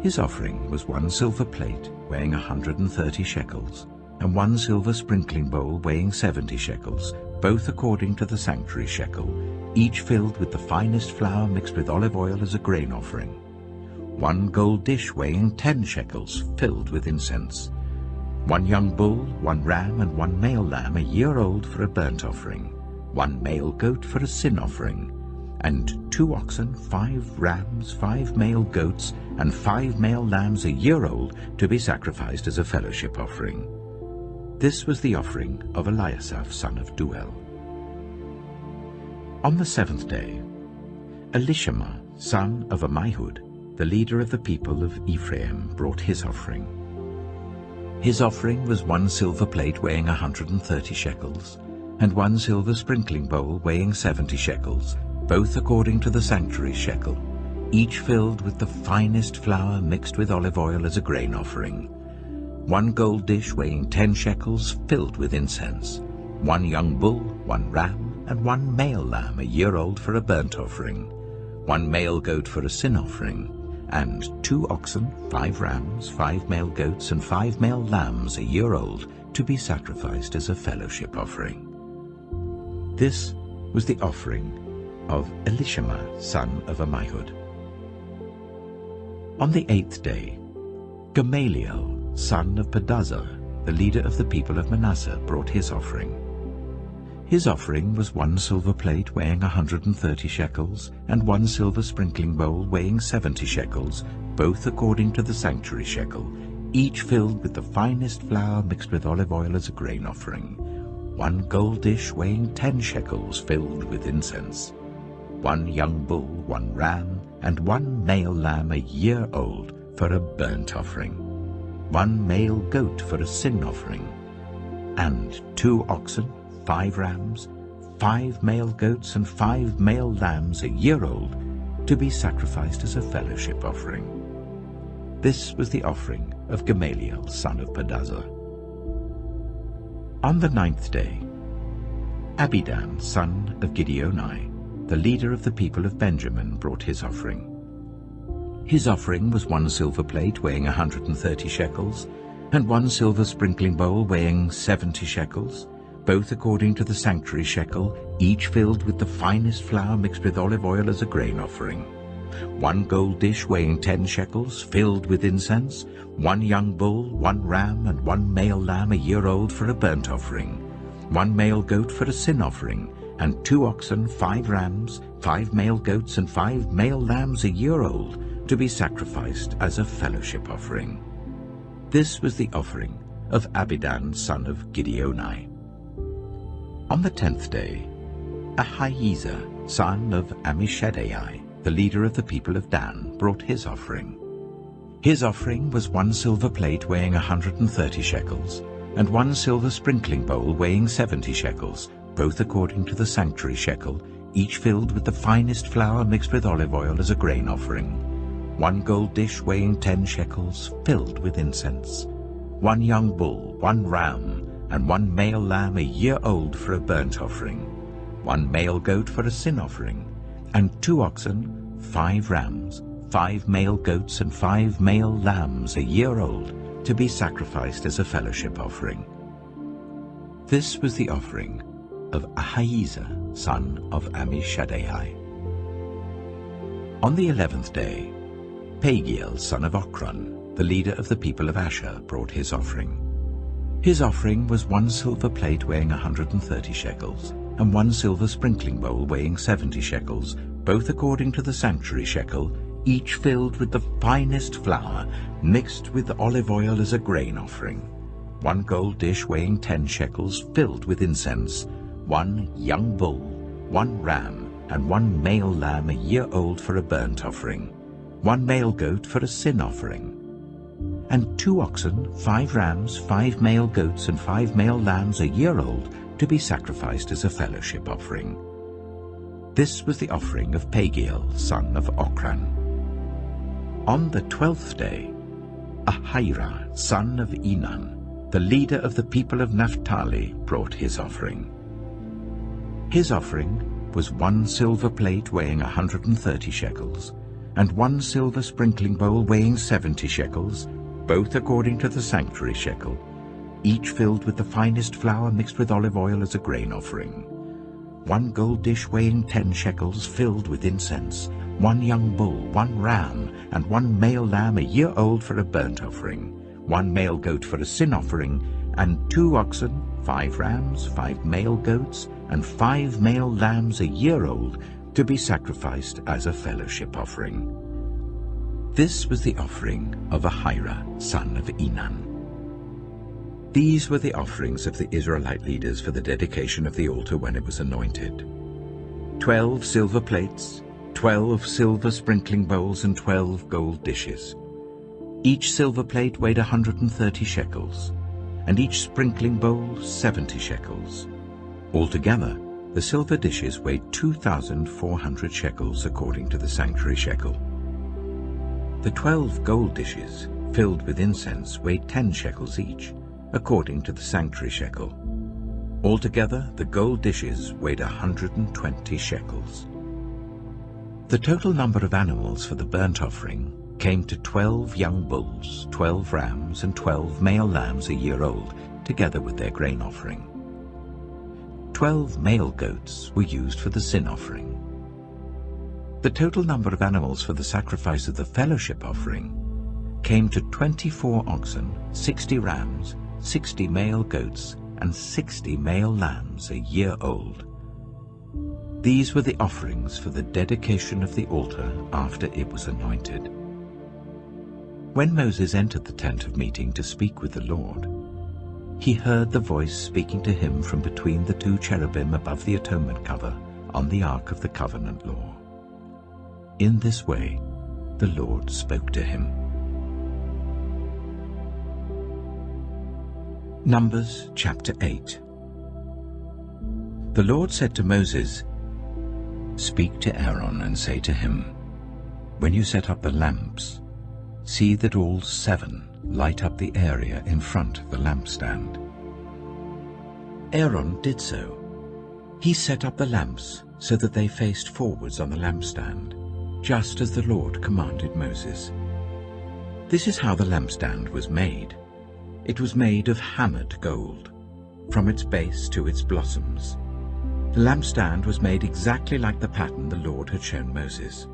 His offering was 1 silver plate weighing 130 shekels, and 1 silver sprinkling bowl weighing 70 shekels, both according to the sanctuary shekel, each filled with the finest flour mixed with olive oil as a grain offering, 1 gold dish weighing 10 shekels filled with incense, 1 young bull, 1 ram, and 1 male lamb a year old for a burnt offering, 1 male goat for a sin offering, and 2 oxen, 5 rams, 5 male goats, and 5 male lambs a year old, to be sacrificed as a fellowship offering. This was the offering of Eliasaph, son of Duel. On the 7th day, Elishama, son of Ammihud, the leader of the people of Ephraim, brought his offering. His offering was 1 silver plate weighing 130 shekels, and 1 silver sprinkling bowl weighing 70 shekels, both according to the sanctuary shekel, each filled with the finest flour mixed with olive oil as a grain offering, 1 gold dish weighing 10 shekels filled with incense, 1 young bull, 1 ram, and 1 male lamb a year old for a burnt offering, 1 male goat for a sin offering, and 2 oxen, 5 rams, 5 male goats, and 5 male lambs a year old, to be sacrificed as a fellowship offering. This was the offering of Elishama, son of Ammihud. On the 8th day, Gamaliel, son of Pedazur, the leader of the people of Manasseh, brought his offering. His offering was 1 silver plate weighing 130 shekels, and 1 silver sprinkling bowl weighing 70 shekels, both according to the sanctuary shekel, each filled with the finest flour mixed with olive oil as a grain offering, 1 gold dish weighing 10 shekels filled with incense, 1 young bull, 1 ram, and 1 male lamb a year old for a burnt offering, 1 male goat for a sin offering, and 2 oxen, 5 rams, 5 male goats and 5 male lambs a year old, to be sacrificed as a fellowship offering. This was the offering of Gamaliel, son of Pedazur. On the 9th day, Abidan, son of Gideoni, the leader of the people of Benjamin, brought his offering. His offering was 1 silver plate weighing 130 shekels, and 1 silver sprinkling bowl weighing 70 shekels, both according to the sanctuary shekel, each filled with the finest flour mixed with olive oil as a grain offering. 1 gold dish weighing 10 shekels, filled with incense, 1 young bull, 1 ram, and 1 male lamb a year old for a burnt offering, 1 male goat for a sin offering, and 2 oxen, 5 rams, 5 male goats, and 5 male lambs a year old, to be sacrificed as a fellowship offering. This was the offering of Abidan, son of Gideoni. On the 10th day, Ahiezer, son of Ammishaddai, the leader of the people of Dan, brought his offering. His offering was 1 silver plate weighing 130 shekels, and 1 silver sprinkling bowl weighing 70 shekels, both according to the sanctuary shekel, each filled with the finest flour mixed with olive oil as a grain offering. 1 gold dish weighing 10 shekels, filled with incense. 1 young bull, 1 ram, and 1 male lamb a year old for a burnt offering. 1 male goat for a sin offering, and 2 oxen, 5 rams, 5 male goats, and 5 male lambs a year old, to be sacrificed as a fellowship offering. This was the offering of Ahiezer, son of Ammishaddai. On the 11th day, Pagiel, son of Ochran, the leader of the people of Asher, brought his offering. His offering was 1 silver plate weighing 130 shekels, and 1 silver sprinkling bowl weighing 70 shekels, both according to the sanctuary shekel, each filled with the finest flour, mixed with olive oil as a grain offering. 1 gold dish weighing 10 shekels, filled with incense. 1 young bull, 1 ram, and 1 male lamb a year old for a burnt offering. 1 male goat for a sin offering. And 2 oxen, 5 rams, 5 male goats, and 5 male lambs a year old, to be sacrificed as a fellowship offering. This was the offering of Pagiel, son of Ochran. On the 12th day, Ahira, son of Enan, the leader of the people of Naphtali, brought his offering. His offering was 1 silver plate weighing 130 shekels, and 1 silver sprinkling bowl weighing 70 shekels, both according to the sanctuary shekel, each filled with the finest flour mixed with olive oil as a grain offering. 1 gold dish weighing 10 shekels, filled with incense. 1 young bull, 1 ram, and 1 male lamb a year old for a burnt offering. 1 male goat for a sin offering, and 2 oxen, 5 rams, 5 male goats, and 5 male lambs a year old, to be sacrificed as a fellowship offering. This was the offering of Ahira, son of Enan. These were the offerings of the Israelite leaders for the dedication of the altar when it was anointed: 12 silver plates, 12 silver sprinkling bowls, and 12 gold dishes. Each silver plate weighed 130 shekels, and each sprinkling bowl 70 shekels. Altogether, the silver dishes weighed 2,400 shekels according to the sanctuary shekel. The 12 gold dishes, filled with incense, weighed 10 shekels each, according to the sanctuary shekel. Altogether, the gold dishes weighed 120 shekels. The total number of animals for the burnt offering came to 12 young bulls, 12 rams, and 12 male lambs a year old, together with their grain offering. 12 male goats were used for the sin offering. The total number of animals for the sacrifice of the fellowship offering came to 24 oxen, 60 rams, 60 male goats, and 60 male lambs a year old. These were the offerings for the dedication of the altar after it was anointed. When Moses entered the tent of meeting to speak with the Lord, he heard the voice speaking to him from between the 2 cherubim above the atonement cover on the Ark of the Covenant law. In this way, the Lord spoke to him. Numbers chapter 8. The Lord said to Moses, "Speak to Aaron and say to him, when you set up the lamps, see that all 7 light up the area in front of the lampstand." Aaron did so. He set up the lamps so that they faced forwards on the lampstand, just as the Lord commanded Moses. This is how the lampstand was made. It was made of hammered gold, from its base to its blossoms. The lampstand was made exactly like the pattern the Lord had shown Moses.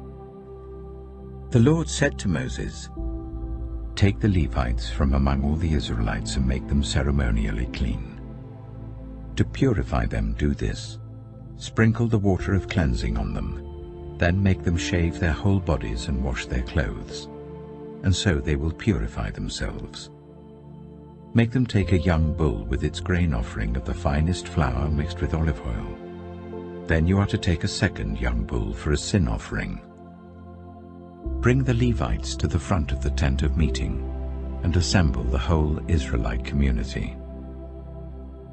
The Lord said to Moses, "Take the Levites from among all the Israelites and make them ceremonially clean. To purify them, do this: sprinkle the water of cleansing on them, then make them shave their whole bodies and wash their clothes, and so they will purify themselves. Make them take a young bull with its grain offering of the finest flour mixed with olive oil. Then you are to take a second young bull for a sin offering. Bring the Levites to the front of the tent of meeting and assemble the whole Israelite community.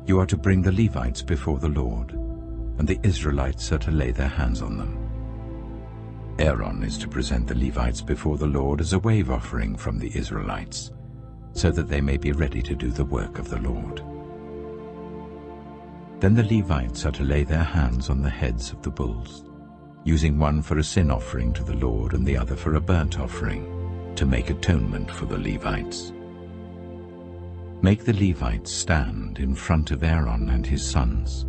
You are to bring the Levites before the Lord, and the Israelites are to lay their hands on them. Aaron is to present the Levites before the Lord as a wave offering from the Israelites, so that they may be ready to do the work of the Lord. Then the Levites are to lay their hands on the heads of the bulls, using one for a sin offering to the Lord and the other for a burnt offering, to make atonement for the Levites. Make the Levites stand in front of Aaron and his sons,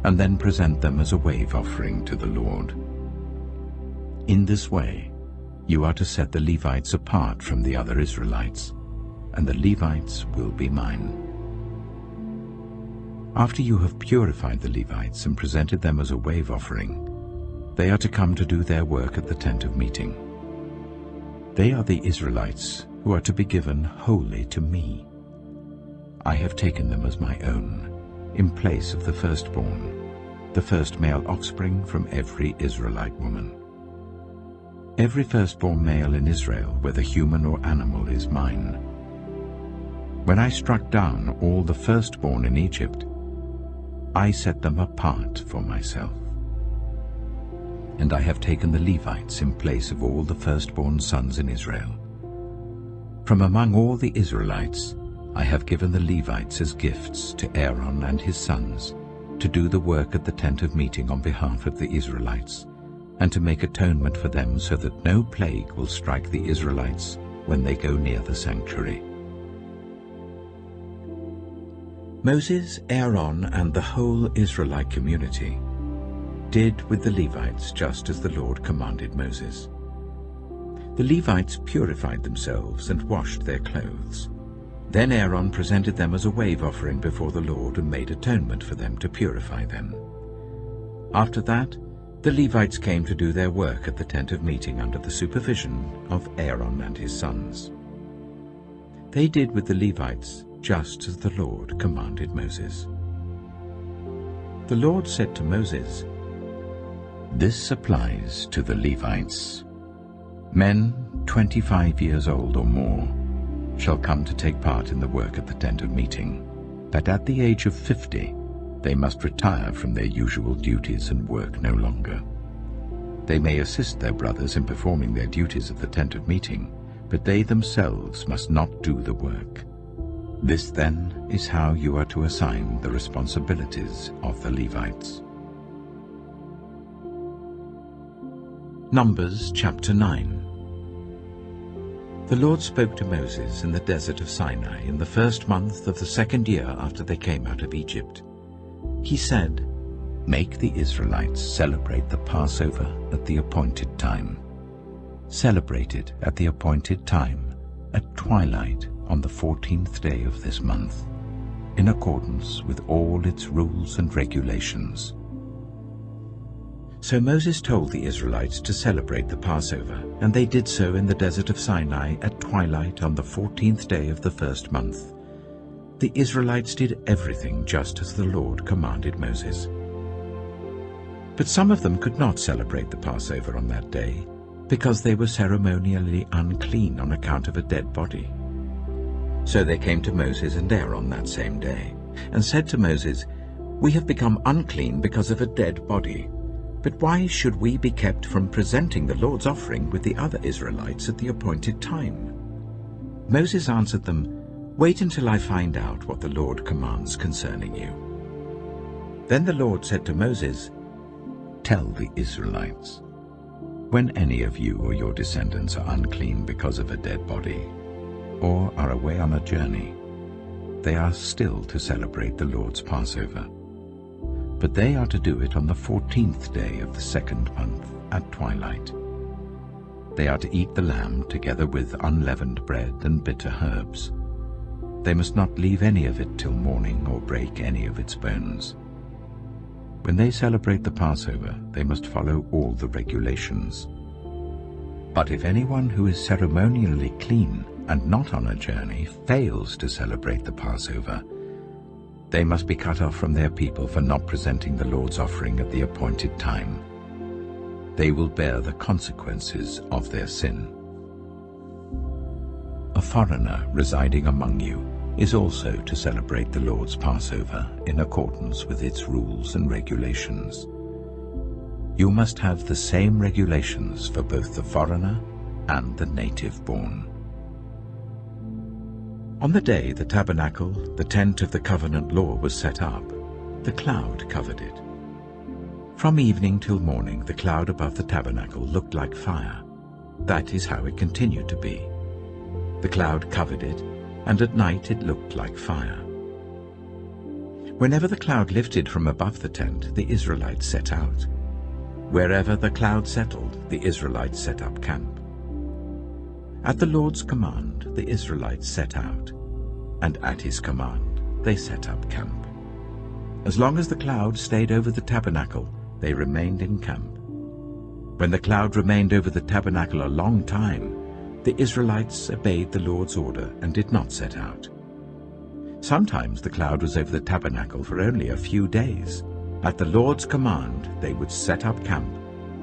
and then present them as a wave offering to the Lord. In this way, you are to set the Levites apart from the other Israelites, and the Levites will be mine. After you have purified the Levites and presented them as a wave offering, they are to come to do their work at the tent of meeting. They are the Israelites who are to be given wholly to me. I have taken them as my own, in place of the firstborn, the first male offspring from every Israelite woman. Every firstborn male in Israel, whether human or animal, is mine. When I struck down all the firstborn in Egypt, I set them apart for myself. And I have taken the Levites in place of all the firstborn sons in Israel. From among all the Israelites, I have given the Levites as gifts to Aaron and his sons, to do the work at the tent of meeting on behalf of the Israelites, and to make atonement for them so that no plague will strike the Israelites when they go near the sanctuary. Moses, Aaron, and the whole Israelite community did with the Levites just as the Lord commanded Moses. The Levites purified themselves and washed their clothes. Then Aaron presented them as a wave offering before the Lord and made atonement for them to purify them. After that, the Levites came to do their work at the tent of meeting under the supervision of Aaron and his sons. They did with the Levites just as the Lord commanded Moses. The Lord said to Moses, "This applies to the Levites. Men 25 years old or more shall come to take part in the work at the tent of meeting, but at the age of 50 they must retire from their usual duties and work no longer. They may assist their brothers in performing their duties at the tent of meeting, but they themselves must not do the work. This, then, is how you are to assign the responsibilities of the Levites." Numbers chapter 9. The Lord spoke to Moses in the desert of Sinai in the first month of the second year after they came out of Egypt. He said, "Make the Israelites celebrate the Passover at the appointed time. Celebrate it at the appointed time, at twilight on the 14th day of this month, in accordance with all its rules and regulations." So Moses told the Israelites to celebrate the Passover, and they did so in the desert of Sinai at twilight on the 14th day of the first month. The Israelites did everything just as the Lord commanded Moses. But some of them could not celebrate the Passover on that day, because they were ceremonially unclean on account of a dead body. So they came to Moses and Aaron that same day, and said to Moses, "We have become unclean because of a dead body. But why should we be kept from presenting the Lord's offering with the other Israelites at the appointed time?" Moses answered them, "Wait until I find out what the Lord commands concerning you." Then the Lord said to Moses, "Tell the Israelites, when any of you or your descendants are unclean because of a dead body, or are away on a journey, they are still to celebrate the Lord's Passover. But they are to do it on the 14th day of the second month at twilight. They are to eat the lamb together with unleavened bread and bitter herbs. They must not leave any of it till morning or break any of its bones. When they celebrate the Passover, they must follow all the regulations. But if anyone who is ceremonially clean and not on a journey fails to celebrate the Passover, they must be cut off from their people for not presenting the Lord's offering at the appointed time. They will bear the consequences of their sin. A foreigner residing among you is also to celebrate the Lord's Passover in accordance with its rules and regulations. You must have the same regulations for both the foreigner and the native-born. On the day the tabernacle, the tent of the covenant law, was set up, the cloud covered it. From evening till morning the cloud above the tabernacle looked like fire. That is how it continued to be. The cloud covered it, and at night it looked like fire. Whenever the cloud lifted from above the tent, the Israelites set out. Wherever the cloud settled, the Israelites set up camp. At the Lord's command, the Israelites set out, and at his command, they set up camp. As long as the cloud stayed over the tabernacle, they remained in camp. When the cloud remained over the tabernacle a long time, the Israelites obeyed the Lord's order and did not set out. Sometimes the cloud was over the tabernacle for only a few days. At the Lord's command, they would set up camp,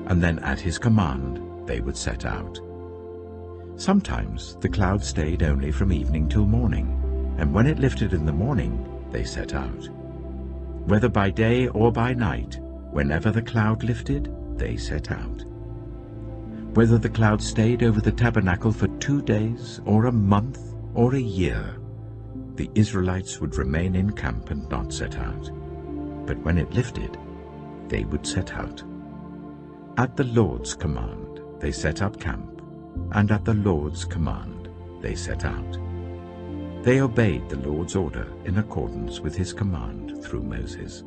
and then at his command, they would set out. Sometimes the cloud stayed only from evening till morning, and when it lifted in the morning, they set out. Whether by day or by night, whenever the cloud lifted, they set out. Whether the cloud stayed over the tabernacle for 2 days, or a month, or a year, the Israelites would remain in camp and not set out. But when it lifted, they would set out. At the Lord's command, they set up camp, and at the Lord's command, they set out. They obeyed the Lord's order in accordance with his command through Moses.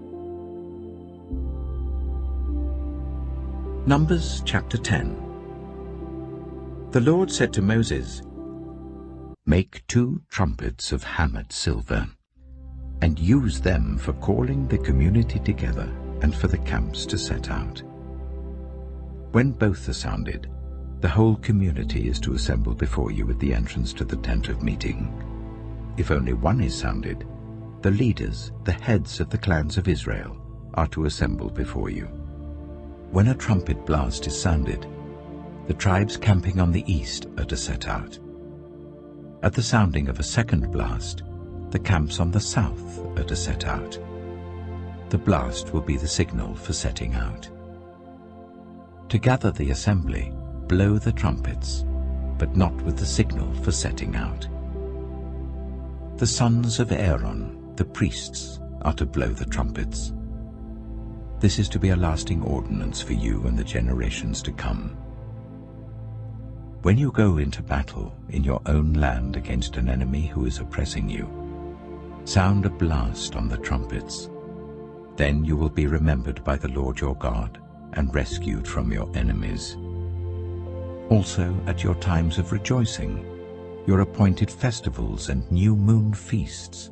Numbers chapter 10. The Lord said to Moses, "Make 2 trumpets of hammered silver, and use them for calling the community together and for the camps to set out. When both are sounded, the whole community is to assemble before you at the entrance to the tent of meeting. If only one is sounded, the leaders, the heads of the clans of Israel, are to assemble before you. When a trumpet blast is sounded, the tribes camping on the east are to set out. At the sounding of a second blast, the camps on the south are to set out. The blast will be the signal for setting out. To gather the assembly, blow the trumpets, but not with the signal for setting out. The sons of Aaron, the priests, are to blow the trumpets. This is to be a lasting ordinance for you and the generations to come. When you go into battle in your own land against an enemy who is oppressing you, sound a blast on the trumpets. Then you will be remembered by the Lord your God and rescued from your enemies. Also at your times of rejoicing, your appointed festivals and new moon feasts,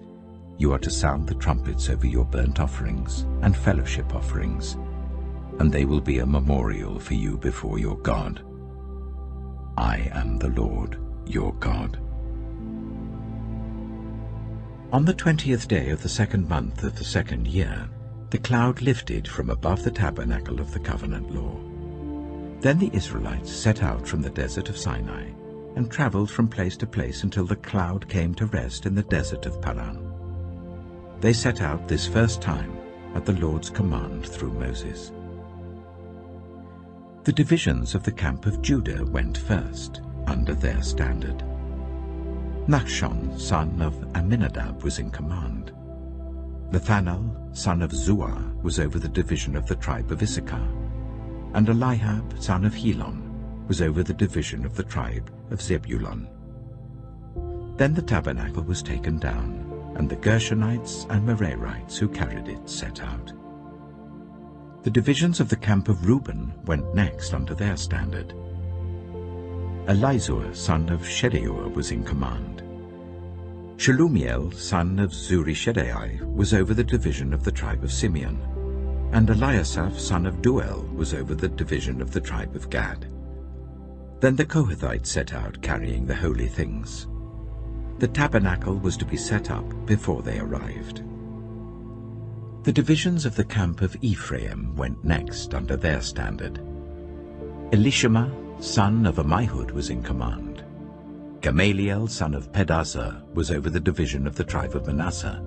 you are to sound the trumpets over your burnt offerings and fellowship offerings, and they will be a memorial for you before your God. I am the Lord your God." On the 20th day of the second month of the second year, the cloud lifted from above the tabernacle of the covenant law. Then the Israelites set out from the desert of Sinai and traveled from place to place until the cloud came to rest in the desert of Paran. They set out this first time at the Lord's command through Moses. The divisions of the camp of Judah went first, under their standard. Nachshon, son of Amminadab, was in command. Nathanael, son of Zuar, was over the division of the tribe of Issachar, and Eliab, son of Helon, was over the division of the tribe of Zebulun. Then the tabernacle was taken down, and the Gershonites and Merarites who carried it set out. The divisions of the camp of Reuben went next under their standard. Elizur, son of Shedeur, was in command. Shelumiel, son of Zurishaddai, was over the division of the tribe of Simeon, and Eliasaph, son of Duel, was over the division of the tribe of Gad. Then the Kohathites set out carrying the holy things. The tabernacle was to be set up before they arrived. The divisions of the camp of Ephraim went next under their standard. Elishama, son of Ammihud, was in command. Gamaliel, son of Pedazur, was over the division of the tribe of Manasseh,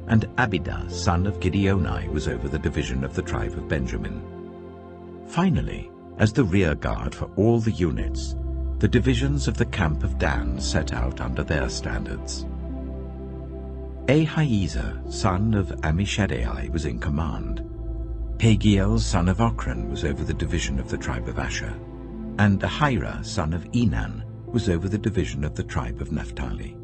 and Abidah, son of Gideoni, was over the division of the tribe of Benjamin. Finally, as the rear guard for all the units, the divisions of the camp of Dan set out under their standards. Ahiezer, son of Ammishaddai, was in command. Pagiel, son of Ochran, was over the division of the tribe of Asher, and Ahira, son of Enan, was over the division of the tribe of Naphtali.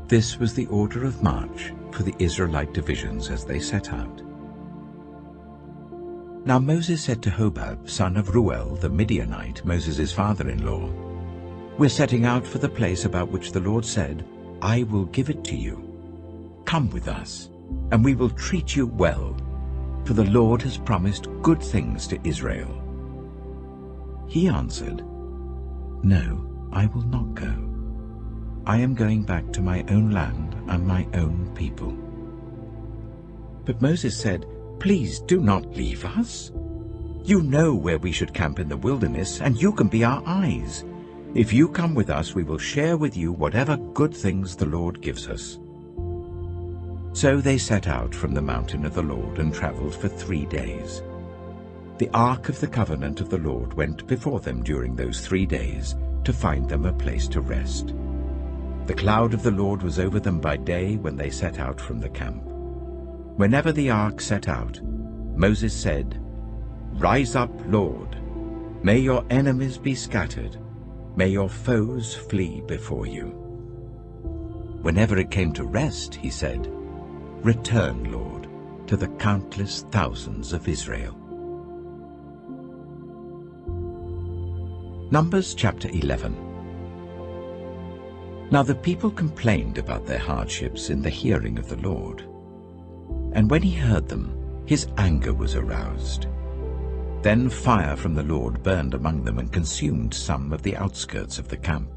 This was the order of march for the Israelite divisions as they set out. Now Moses said to Hobab, son of Ruel, the Midianite, Moses' father-in-law, "We're setting out for the place about which the Lord said, 'I will give it to you.' Come with us, and we will treat you well, for the Lord has promised good things to Israel." He answered, "No, I will not go. I am going back to my own land and my own people." But Moses said, "Please do not leave us. You know where we should camp in the wilderness, and you can be our eyes. If you come with us, we will share with you whatever good things the Lord gives us." So they set out from the mountain of the Lord and traveled for 3 days. The ark of the covenant of the Lord went before them during those 3 days to find them a place to rest. The cloud of the Lord was over them by day when they set out from the camp. Whenever the ark set out, Moses said, "Rise up, Lord. May your enemies be scattered. May your foes flee before you." Whenever it came to rest, he said, "Return, Lord, to the countless thousands of Israel." Numbers chapter 11. Now the people complained about their hardships in the hearing of the Lord. And when he heard them, his anger was aroused. Then fire from the Lord burned among them and consumed some of the outskirts of the camp.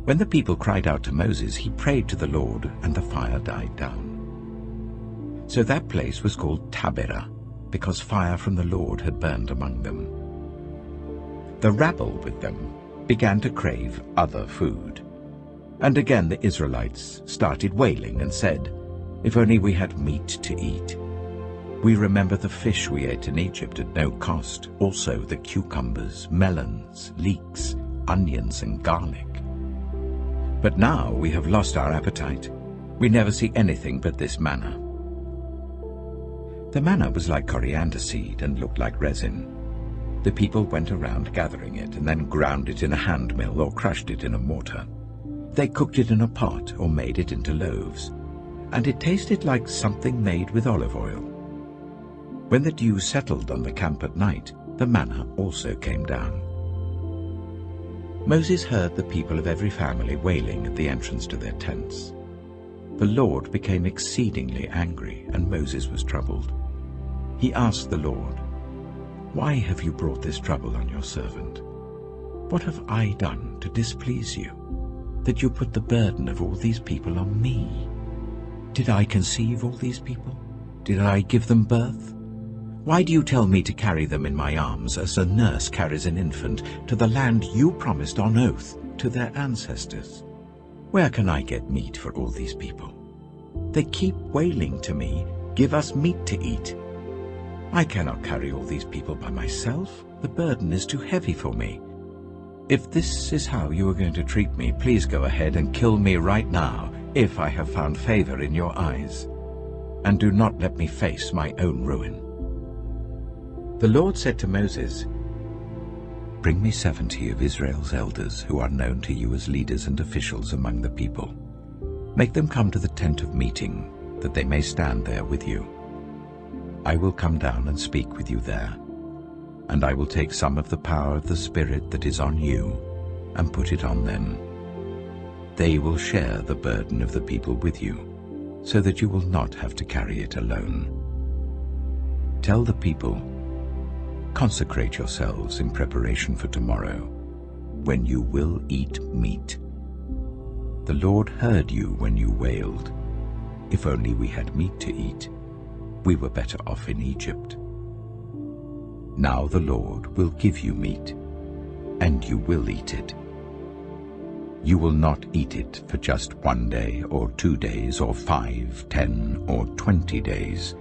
When the people cried out to Moses, he prayed to the Lord, and the fire died down. So that place was called Taberah, because fire from the Lord had burned among them. The rabble with them began to crave other food. And again the Israelites started wailing and said, "If only we had meat to eat. We remember the fish we ate in Egypt at no cost, also the cucumbers, melons, leeks, onions, and garlic. But now we have lost our appetite. We never see anything but this manna." The manna was like coriander seed and looked like resin. The people went around gathering it and then ground it in a hand mill or crushed it in a mortar. They cooked it in a pot or made it into loaves, and it tasted like something made with olive oil. When the dew settled on the camp at night, the manna also came down. Moses heard the people of every family wailing at the entrance to their tents. The Lord became exceedingly angry, and Moses was troubled. He asked the Lord, "Why have you brought this trouble on your servant? What have I done to displease you, that you put the burden of all these people on me? Did I conceive all these people? Did I give them birth? Why do you tell me to carry them in my arms as a nurse carries an infant to the land you promised on oath to their ancestors? Where can I get meat for all these people? They keep wailing to me, "Give us meat to eat." I cannot carry all these people by myself. The burden is too heavy for me. If this is how you are going to treat me, please go ahead and kill me right now, if I have found favor in your eyes. And do not let me face my own ruin. The Lord said to Moses, "Bring me 70 of Israel's elders who are known to you as leaders and officials among the people. Make them come to the tent of meeting, that they may stand there with you. I will come down and speak with you there, and I will take some of the power of the Spirit that is on you and put it on them. They will share the burden of the people with you, so that you will not have to carry it alone. Tell the people, consecrate yourselves in preparation for tomorrow, when you will eat meat. The Lord heard you when you wailed, 'If only we had meat to eat. We were better off in Egypt.' Now the Lord will give you meat, and you will eat it. You will not eat it for just 1 day or 2 days or 5, 10, or 20 days,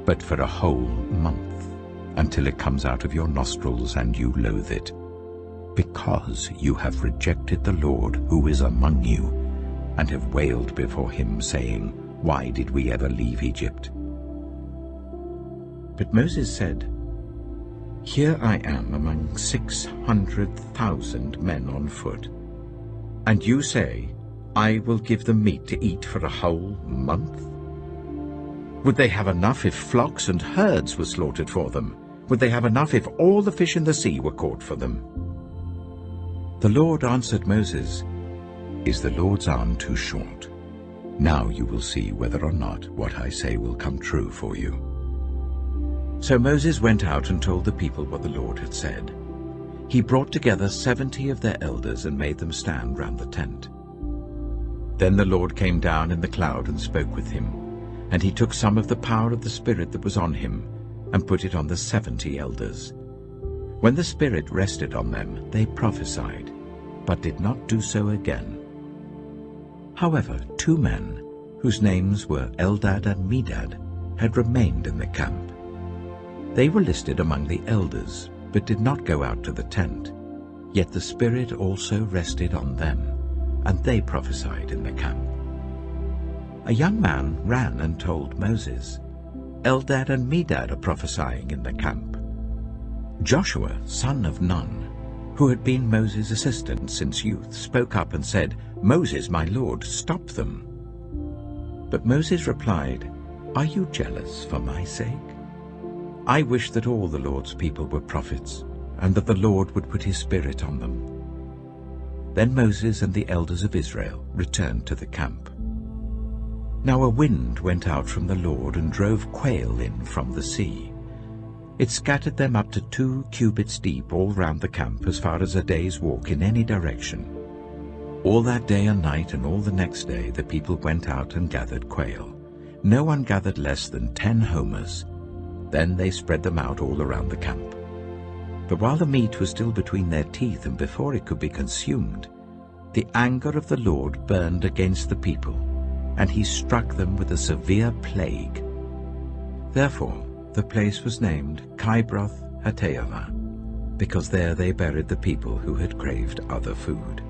but for a whole month, until it comes out of your nostrils and you loathe it, because you have rejected the Lord who is among you, and have wailed before him, saying, 'Why did we ever leave Egypt?'" But Moses said, "Here I am among 600,000 men on foot, and you say, 'I will give them meat to eat for a whole month?' Would they have enough if flocks and herds were slaughtered for them? Would they have enough if all the fish in the sea were caught for them?" The Lord answered Moses, "Is the Lord's arm too short? Now you will see whether or not what I say will come true for you." So Moses went out and told the people what the Lord had said. He brought together 70 of their elders and made them stand round the tent. Then the Lord came down in the cloud and spoke with him, and he took some of the power of the Spirit that was on him and put it on the 70 elders. When the Spirit rested on them, they prophesied, but did not do so again. However, 2 men, whose names were Eldad and Medad, had remained in the camp. They were listed among the elders, but did not go out to the tent. Yet the Spirit also rested on them, and they prophesied in the camp. A young man ran and told Moses, "Eldad and Medad are prophesying in the camp." Joshua, son of Nun, who had been Moses' assistant since youth, spoke up and said, "Moses, my lord, stop them." But Moses replied, "Are you jealous for my sake? I wish that all the Lord's people were prophets, and that the Lord would put his Spirit on them." Then Moses and the elders of Israel returned to the camp. Now a wind went out from the Lord and drove quail in from the sea. It scattered them up to 2 cubits deep all round the camp, as far as a day's walk in any direction. All that day and night and all the next day the people went out and gathered quail. No one gathered less than 10 homers. Then they spread them out all around the camp. But while the meat was still between their teeth and before it could be consumed, the anger of the Lord burned against the people, and he struck them with a severe plague. Therefore the place was named Kibroth Hattaavah, because there they buried the people who had craved other food.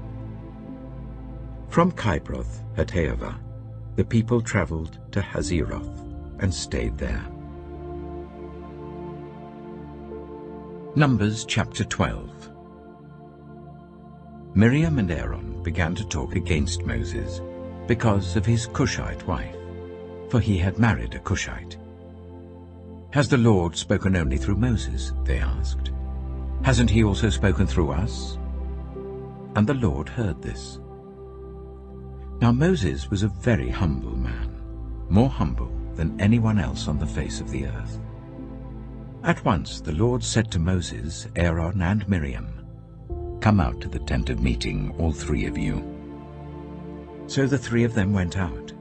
From Kibroth Hattaavah the people traveled to Hazeroth and stayed there. Numbers chapter 12. Miriam and Aaron began to talk against Moses because of his Cushite wife, for he had married a Cushite. "Has the Lord spoken only through Moses?" they asked. "Hasn't he also spoken through us?" And the Lord heard this. Now Moses was a very humble man, more humble than anyone else on the face of the earth. At once the Lord said to Moses, Aaron, and Miriam, "Come out to the tent of meeting, all 3 of you." So the 3 of them went out.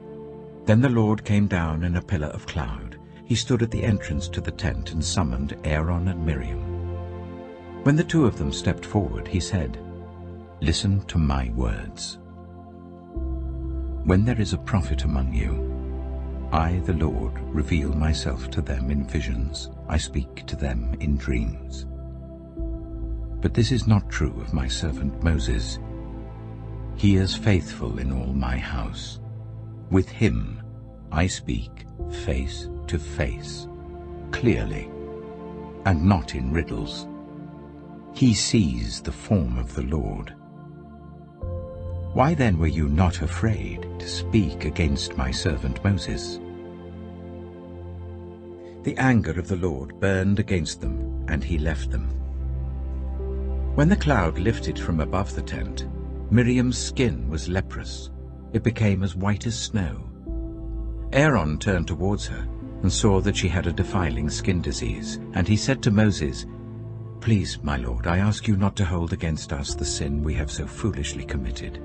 Then the Lord came down in a pillar of cloud. He stood at the entrance to the tent and summoned Aaron and Miriam. When the 2 of them stepped forward, he said, "Listen to my words. When there is a prophet among you, I, the Lord, reveal myself to them in visions. I speak to them in dreams. But this is not true of my servant Moses. He is faithful in all my house. With him I speak face to face, clearly, and not in riddles. He sees the form of the Lord. Why then were you not afraid to speak against my servant Moses? The anger of the Lord burned against them, and he left them. When the cloud lifted from above the tent, Miriam's skin was leprous. It became as white as snow. Aaron turned towards her and saw that she had a defiling skin disease, and he said to Moses, "Please, my lord, I ask you not to hold against us the sin we have so foolishly committed.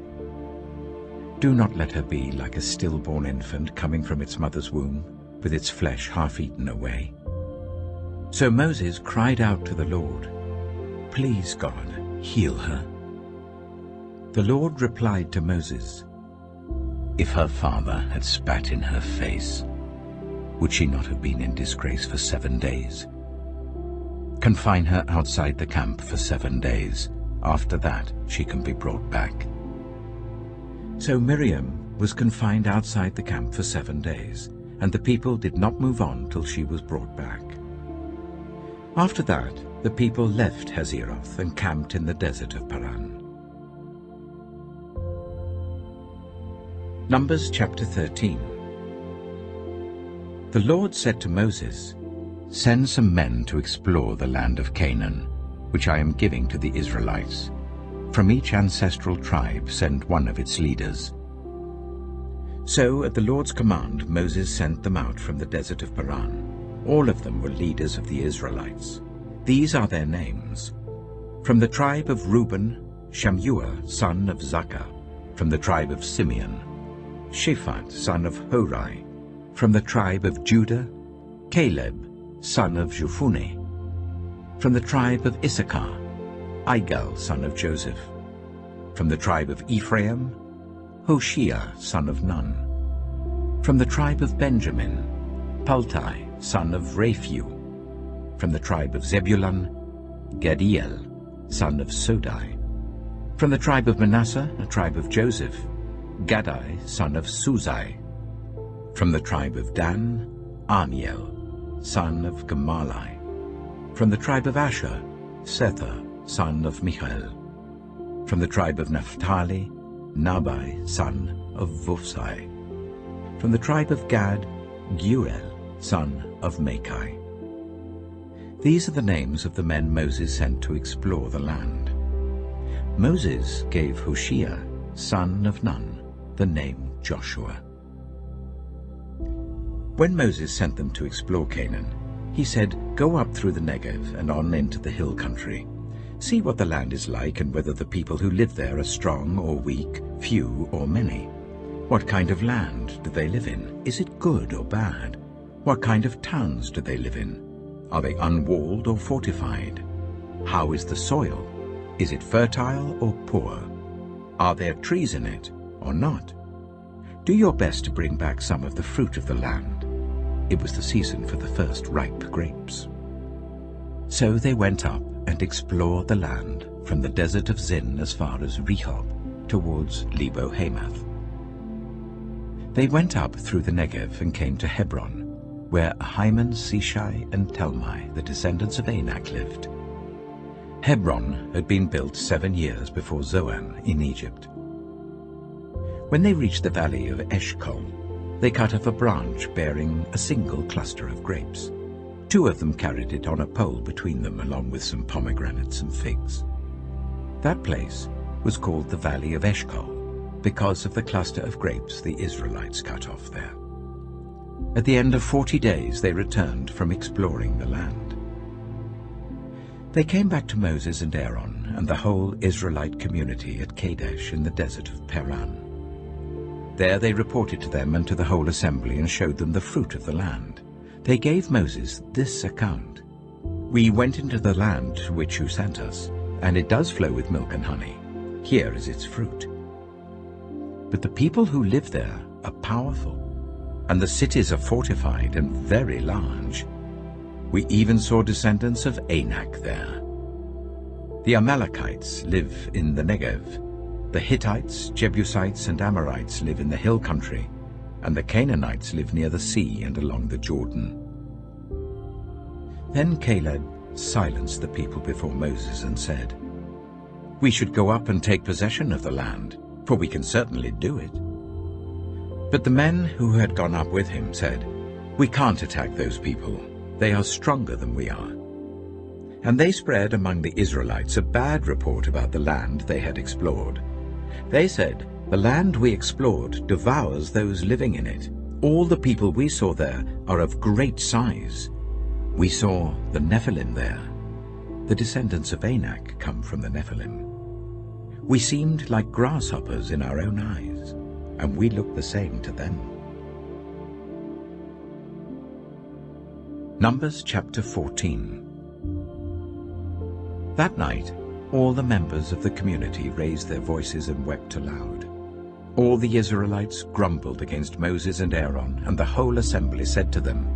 Do not let her be like a stillborn infant coming from its mother's womb, with its flesh half eaten away." So Moses cried out to the Lord, "Please, God, heal her." The Lord replied to Moses, "If her father had spat in her face, would she not have been in disgrace for 7 days? Confine her outside the camp for 7 days. After that, she can be brought back." So Miriam was confined outside the camp for 7 days, and the people did not move on till she was brought back. After that, the people left Hazeroth and camped in the desert of Paran. Numbers chapter 13. The Lord said to Moses, "Send some men to explore the land of Canaan, which I am giving to the Israelites. From each ancestral tribe send one of its leaders." So at the Lord's command Moses sent them out from the desert of Paran. All of them were leaders of the Israelites. These are their names. From the tribe of Reuben, Shammua, son of Zakkar. From the tribe of Simeon, Shaphat, son of Hori. From the tribe of Judah, Caleb, son of Jephunneh. From the tribe of Issachar, Igal, son of Joseph. From the tribe of Ephraim, Hoshea, son of Nun. From the tribe of Benjamin, Paltai, son of Raphu. From the tribe of Zebulun, Gadiel, son of Sodai. From the tribe of Manasseh, a tribe of Joseph, Gadai, son of Suzai. From the tribe of Dan, Amiel, son of Gemalai. From the tribe of Asher, Sethur, son of Michael. From the tribe of Naphtali, Nabai, son of Vosai. From the tribe of Gad, Geuel, son of Machai. These are the names of the men Moses sent to explore the land. Moses gave Hoshea, son of Nun, the name Joshua. When Moses sent them to explore Canaan, he said, "Go up through the Negev and on into the hill country. See what the land is like and whether the people who live there are strong or weak, few or many. What kind of land do they live in? Is it good or bad? What kind of towns do they live in? Are they unwalled or fortified? How is the soil? Is it fertile or poor? Are there trees in it or not? Do your best to bring back some of the fruit of the land." It was the season for the first ripe grapes. So they went up and explored the land from the desert of Zin as far as Rehob, towards Lebo-Hamath. They went up through the Negev and came to Hebron, where Ahiman, Sheshai, and Talmai, the descendants of Anak, lived. Hebron had been built 7 years before Zoan in Egypt. When they reached the valley of Eshcol, they cut off a branch bearing a single cluster of grapes. 2 of them carried it on a pole between them, along with some pomegranates and figs. That place was called the Valley of Eshcol, because of the cluster of grapes the Israelites cut off there. At the end of 40 days they returned from exploring the land. They came back to Moses and Aaron and the whole Israelite community at Kadesh in the desert of Paran. There they reported to them and to the whole assembly and showed them the fruit of the land. They gave Moses this account: "We went into the land to which you sent us, and it does flow with milk and honey. Here is its fruit. But the people who live there are powerful. and the cities are fortified and very large. We even saw descendants of Anak there. The Amalekites live in the Negev. The Hittites, Jebusites, and Amorites live in the hill country, and the Canaanites live near the sea and along the Jordan. Then Caleb silenced the people before Moses and said, "We should go up and take possession of the land, for we can certainly do it." But the men who had gone up with him said, "We can't attack those people. They are stronger than we are." And they spread among the Israelites a bad report about the land they had explored. They said, "The land we explored devours those living in it. All the people we saw there are of great size. We saw the Nephilim there. The descendants of Anak come from the Nephilim. We seemed like grasshoppers in our own eyes, and we looked the same to them." Numbers chapter 14. That night, all the members of the community raised their voices and wept aloud. All the Israelites grumbled against Moses and Aaron, and the whole assembly said to them,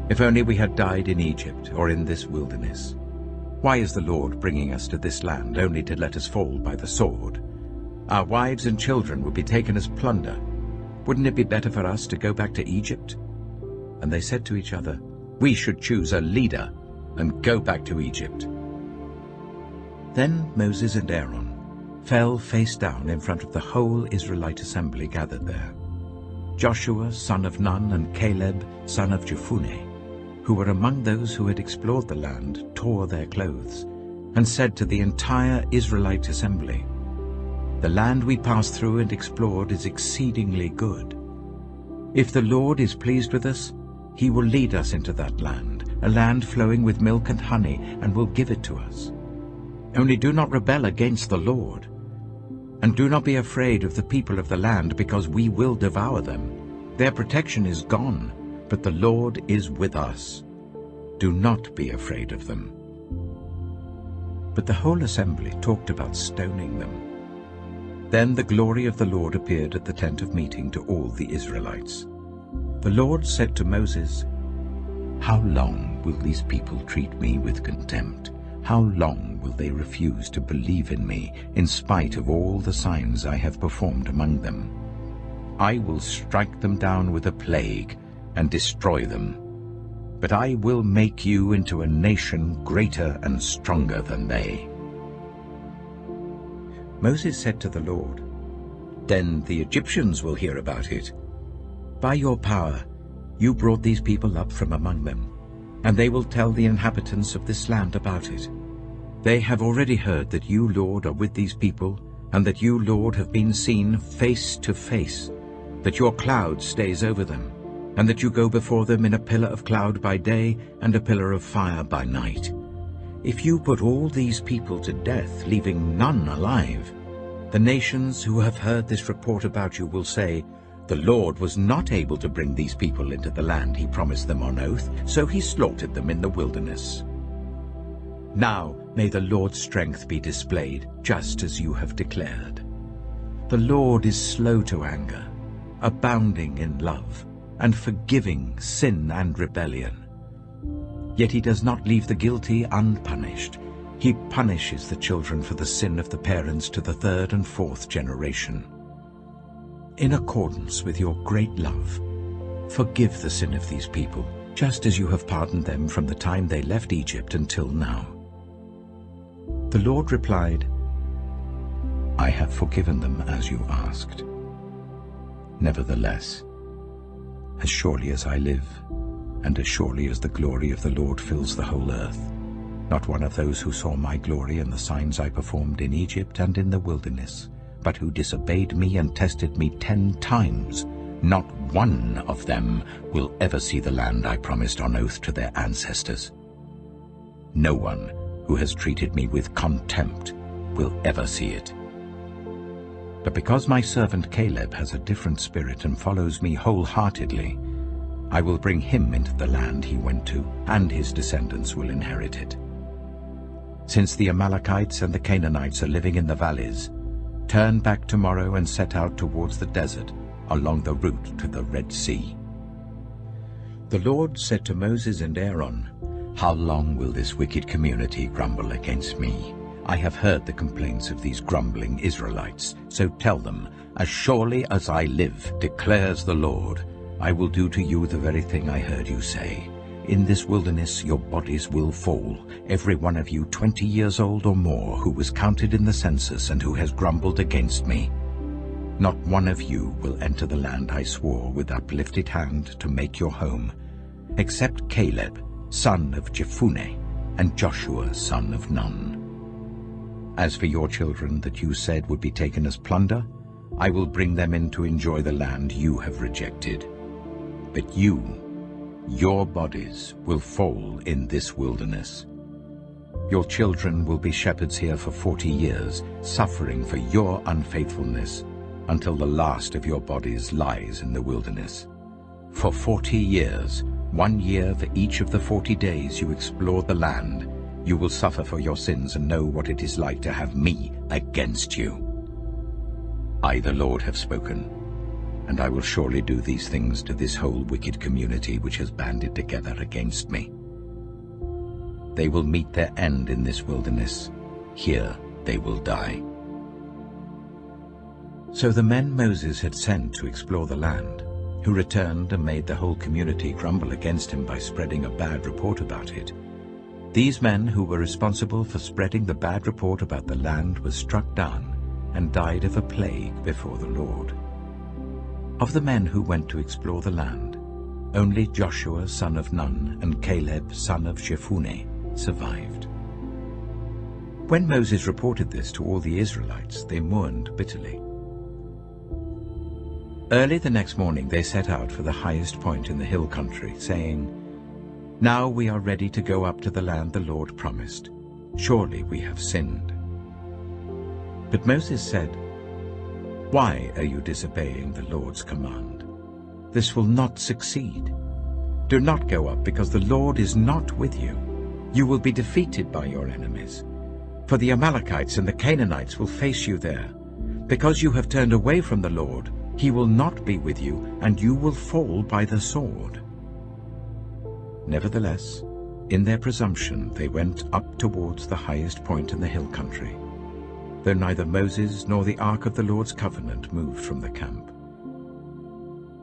"If only we had died in Egypt or in this wilderness. Why is the Lord bringing us to this land only to let us fall by the sword? Our wives and children would be taken as plunder. Wouldn't it be better for us to go back to Egypt?" And they said to each other, "We should choose a leader and go back to Egypt." Then Moses and Aaron fell face down in front of the whole Israelite assembly gathered there. Joshua, son of Nun, and Caleb, son of Jephunneh, who were among those who had explored the land, tore their clothes, and said to the entire Israelite assembly, "The land we passed through and explored is exceedingly good. If the Lord is pleased with us, he will lead us into that land, a land flowing with milk and honey, and will give it to us. Only do not rebel against the Lord, and do not be afraid of the people of the land, because we will devour them. Their protection is gone, but the Lord is with us. Do not be afraid of them." But the whole assembly talked about stoning them. Then the glory of the Lord appeared at the tent of meeting to all the Israelites. The Lord said to Moses, "How long will these people treat me with contempt? How long will they refuse to believe in me, in spite of all the signs I have performed among them? I will strike them down with a plague and destroy them. But I will make you into a nation greater and stronger than they." Moses said to the Lord, "Then the Egyptians will hear about it. By your power you brought these people up from among them, and they will tell the inhabitants of this land about it. They have already heard that you, Lord, are with these people, and that you, Lord, have been seen face to face, that your cloud stays over them, and that you go before them in a pillar of cloud by day and a pillar of fire by night. If you put all these people to death, leaving none alive, the nations who have heard this report about you will say, 'The Lord was not able to bring these people into the land he promised them on oath, so he slaughtered them in the wilderness.' Now may the Lord's strength be displayed, just as you have declared. The Lord is slow to anger, abounding in love, and forgiving sin and rebellion. Yet he does not leave the guilty unpunished. He punishes the children for the sin of the parents to the third and fourth generation. In accordance with your great love, forgive the sin of these people, just as you have pardoned them from the time they left Egypt until now." The Lord replied, "I have forgiven them as you asked. Nevertheless, as surely as I live, and as surely as the glory of the Lord fills the whole earth, not one of those who saw my glory and the signs I performed in Egypt and in the wilderness, but who disobeyed me and tested me 10 times, not one of them will ever see the land I promised on oath to their ancestors. No one who has treated me with contempt will ever see it. But because my servant Caleb has a different spirit and follows me wholeheartedly, I will bring him into the land he went to, and his descendants will inherit it. Since the Amalekites and the Canaanites are living in the valleys, turn back tomorrow and set out towards the desert along the route to the Red Sea. The Lord said to Moses and Aaron, "How long will this wicked community grumble against me? I have heard the complaints of these grumbling Israelites. So tell them, as surely as I live, declares the Lord, I will do to you the very thing I heard you say. In this wilderness your bodies will fall, every one of you 20 years old or more, who was counted in the census and who has grumbled against me. Not one of you will enter the land I swore with uplifted hand to make your home, except Caleb, son of Jephunneh, and Joshua, son of Nun. As for your children that you said would be taken as plunder, I will bring them in to enjoy the land you have rejected. But you, your bodies will fall in this wilderness. Your children will be shepherds here for 40 years, suffering for your unfaithfulness, until the last of your bodies lies in the wilderness. For 40 years, 1 year for each of the 40 days you explore the land, you will suffer for your sins and know what it is like to have me against you. I, the Lord, have spoken, and I will surely do these things to this whole wicked community which has banded together against me. They will meet their end in this wilderness. Here they will die." So the men Moses had sent to explore the land, who returned and made the whole community grumble against him by spreading a bad report about it, these men who were responsible for spreading the bad report about the land were struck down and died of a plague before the Lord. Of the men who went to explore the land, only Joshua son of Nun and Caleb son of Jephunneh survived. When Moses reported this to all the Israelites, they mourned bitterly. Early the next morning they set out for the highest point in the hill country, saying, "Now we are ready to go up to the land the Lord promised. Surely we have sinned." But Moses said, "Why are you disobeying the Lord's command? This will not succeed. Do not go up, because the Lord is not with you. You will be defeated by your enemies. For the Amalekites and the Canaanites will face you there. Because you have turned away from the Lord, he will not be with you, and you will fall by the sword." Nevertheless, in their presumption they went up towards the highest point in the hill country, though neither Moses nor the ark of the Lord's covenant moved from the camp.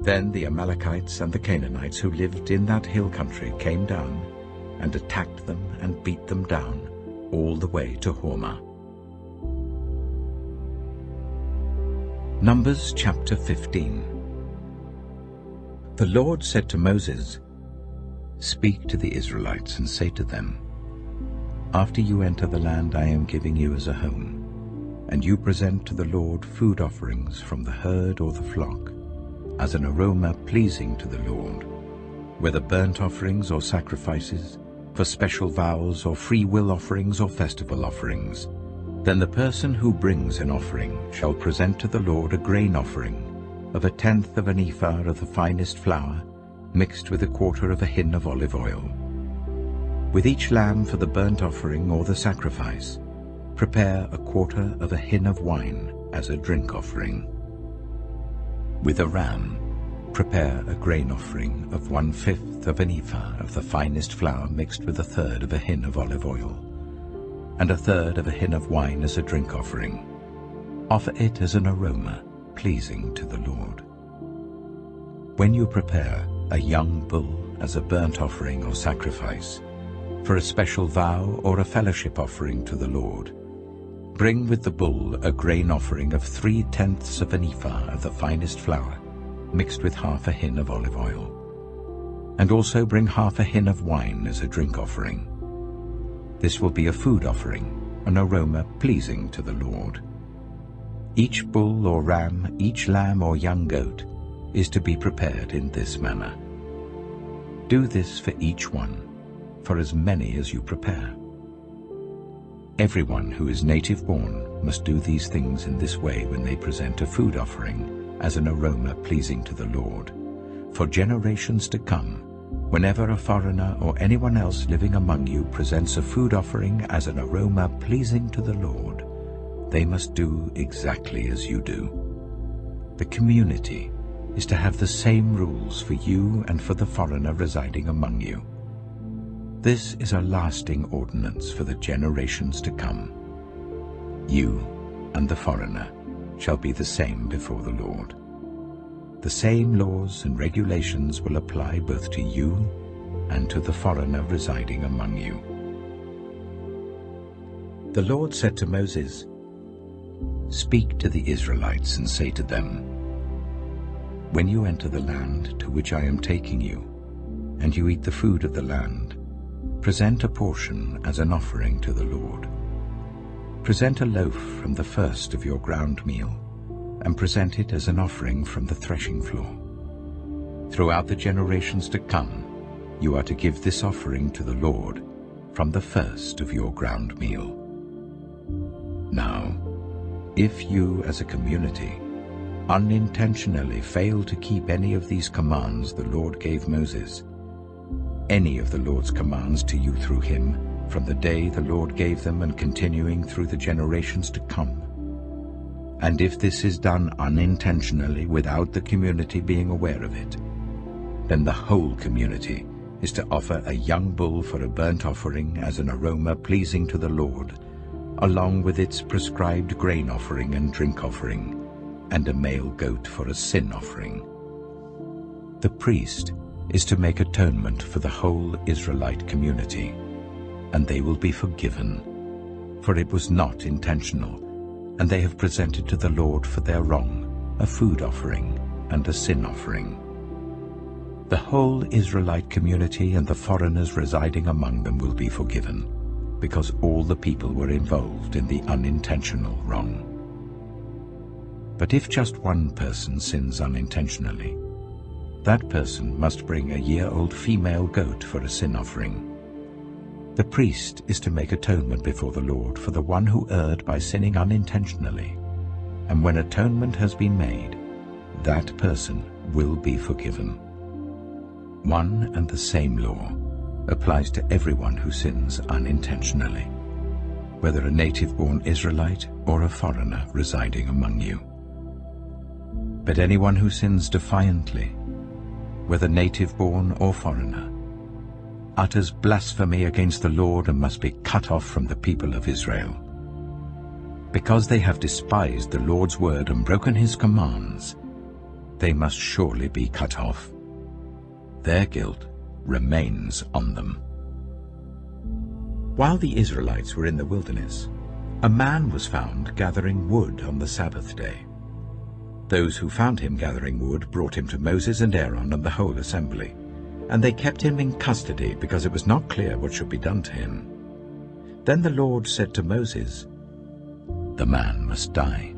Then the Amalekites and the Canaanites who lived in that hill country came down and attacked them and beat them down all the way to Hormah. Numbers chapter 15. The Lord said to Moses, "Speak to the Israelites and say to them, after you enter the land I am giving you as a home, and you present to the Lord food offerings from the herd or the flock, as an aroma pleasing to the Lord, whether burnt offerings or sacrifices, for special vows or free will offerings or festival offerings, then the person who brings an offering shall present to the Lord a grain offering of 1/10 of an ephah of the finest flour, mixed with 1/4 of a hin of olive oil. With each lamb for the burnt offering or the sacrifice, prepare 1/4 of a hin of wine as a drink offering. With a ram, prepare a grain offering of 1/5 of an ephah of the finest flour mixed with 1/3 of a hin of olive oil, and 1/3 of a hin of wine as a drink offering. Offer it as an aroma pleasing to the Lord. When you prepare a young bull as a burnt offering or sacrifice, for a special vow or a fellowship offering to the Lord, bring with the bull a grain offering of 3/10 of an ephah of the finest flour, mixed with 1/2 a hin of olive oil. And also bring 1/2 a hin of wine as a drink offering. This will be a food offering, an aroma pleasing to the Lord. Each bull or ram, each lamb or young goat is to be prepared in this manner. Do this for each one, for as many as you prepare. Everyone who is native-born must do these things in this way when they present a food offering as an aroma pleasing to the Lord. For generations to come, whenever a foreigner or anyone else living among you presents a food offering as an aroma pleasing to the Lord, they must do exactly as you do. The community is to have the same rules for you and for the foreigner residing among you. This is a lasting ordinance for the generations to come. You and the foreigner shall be the same before the Lord. The same laws and regulations will apply both to you and to the foreigner residing among you. The Lord said to Moses, "Speak to the Israelites and say to them, when you enter the land to which I am taking you, and you eat the food of the land, present a portion as an offering to the Lord. Present a loaf from the first of your ground meal, and present it as an offering from the threshing floor. Throughout the generations to come, you are to give this offering to the Lord from the first of your ground meal. Now, if you as a community unintentionally fail to keep any of these commands the Lord gave Moses, any of the Lord's commands to you through him, from the day the Lord gave them and continuing through the generations to come, and if this is done unintentionally without the community being aware of it, then the whole community is to offer a young bull for a burnt offering as an aroma pleasing to the Lord, along with its prescribed grain offering and drink offering, and a male goat for a sin offering. The priest is to make atonement for the whole Israelite community, and they will be forgiven, for it was not intentional, and they have presented to the Lord for their wrong a food offering and a sin offering. The whole Israelite community and the foreigners residing among them will be forgiven, because all the people were involved in the unintentional wrong. But if just one person sins unintentionally, that person must bring a year-old female goat for a sin offering. The priest is to make atonement before the Lord for the one who erred by sinning unintentionally, and when atonement has been made, that person will be forgiven. One and the same law applies to everyone who sins unintentionally, whether a native-born Israelite or a foreigner residing among you. But anyone who sins defiantly, whether native-born or foreigner, utters blasphemy against the Lord and must be cut off from the people of Israel. Because they have despised the Lord's word and broken his commands, they must surely be cut off. Their guilt remains on them. While the Israelites were in the wilderness, a man was found gathering wood on the Sabbath day. Those who found him gathering wood brought him to Moses and Aaron and the whole assembly, and they kept him in custody because it was not clear what should be done to him. Then the Lord said to Moses, "The man must die.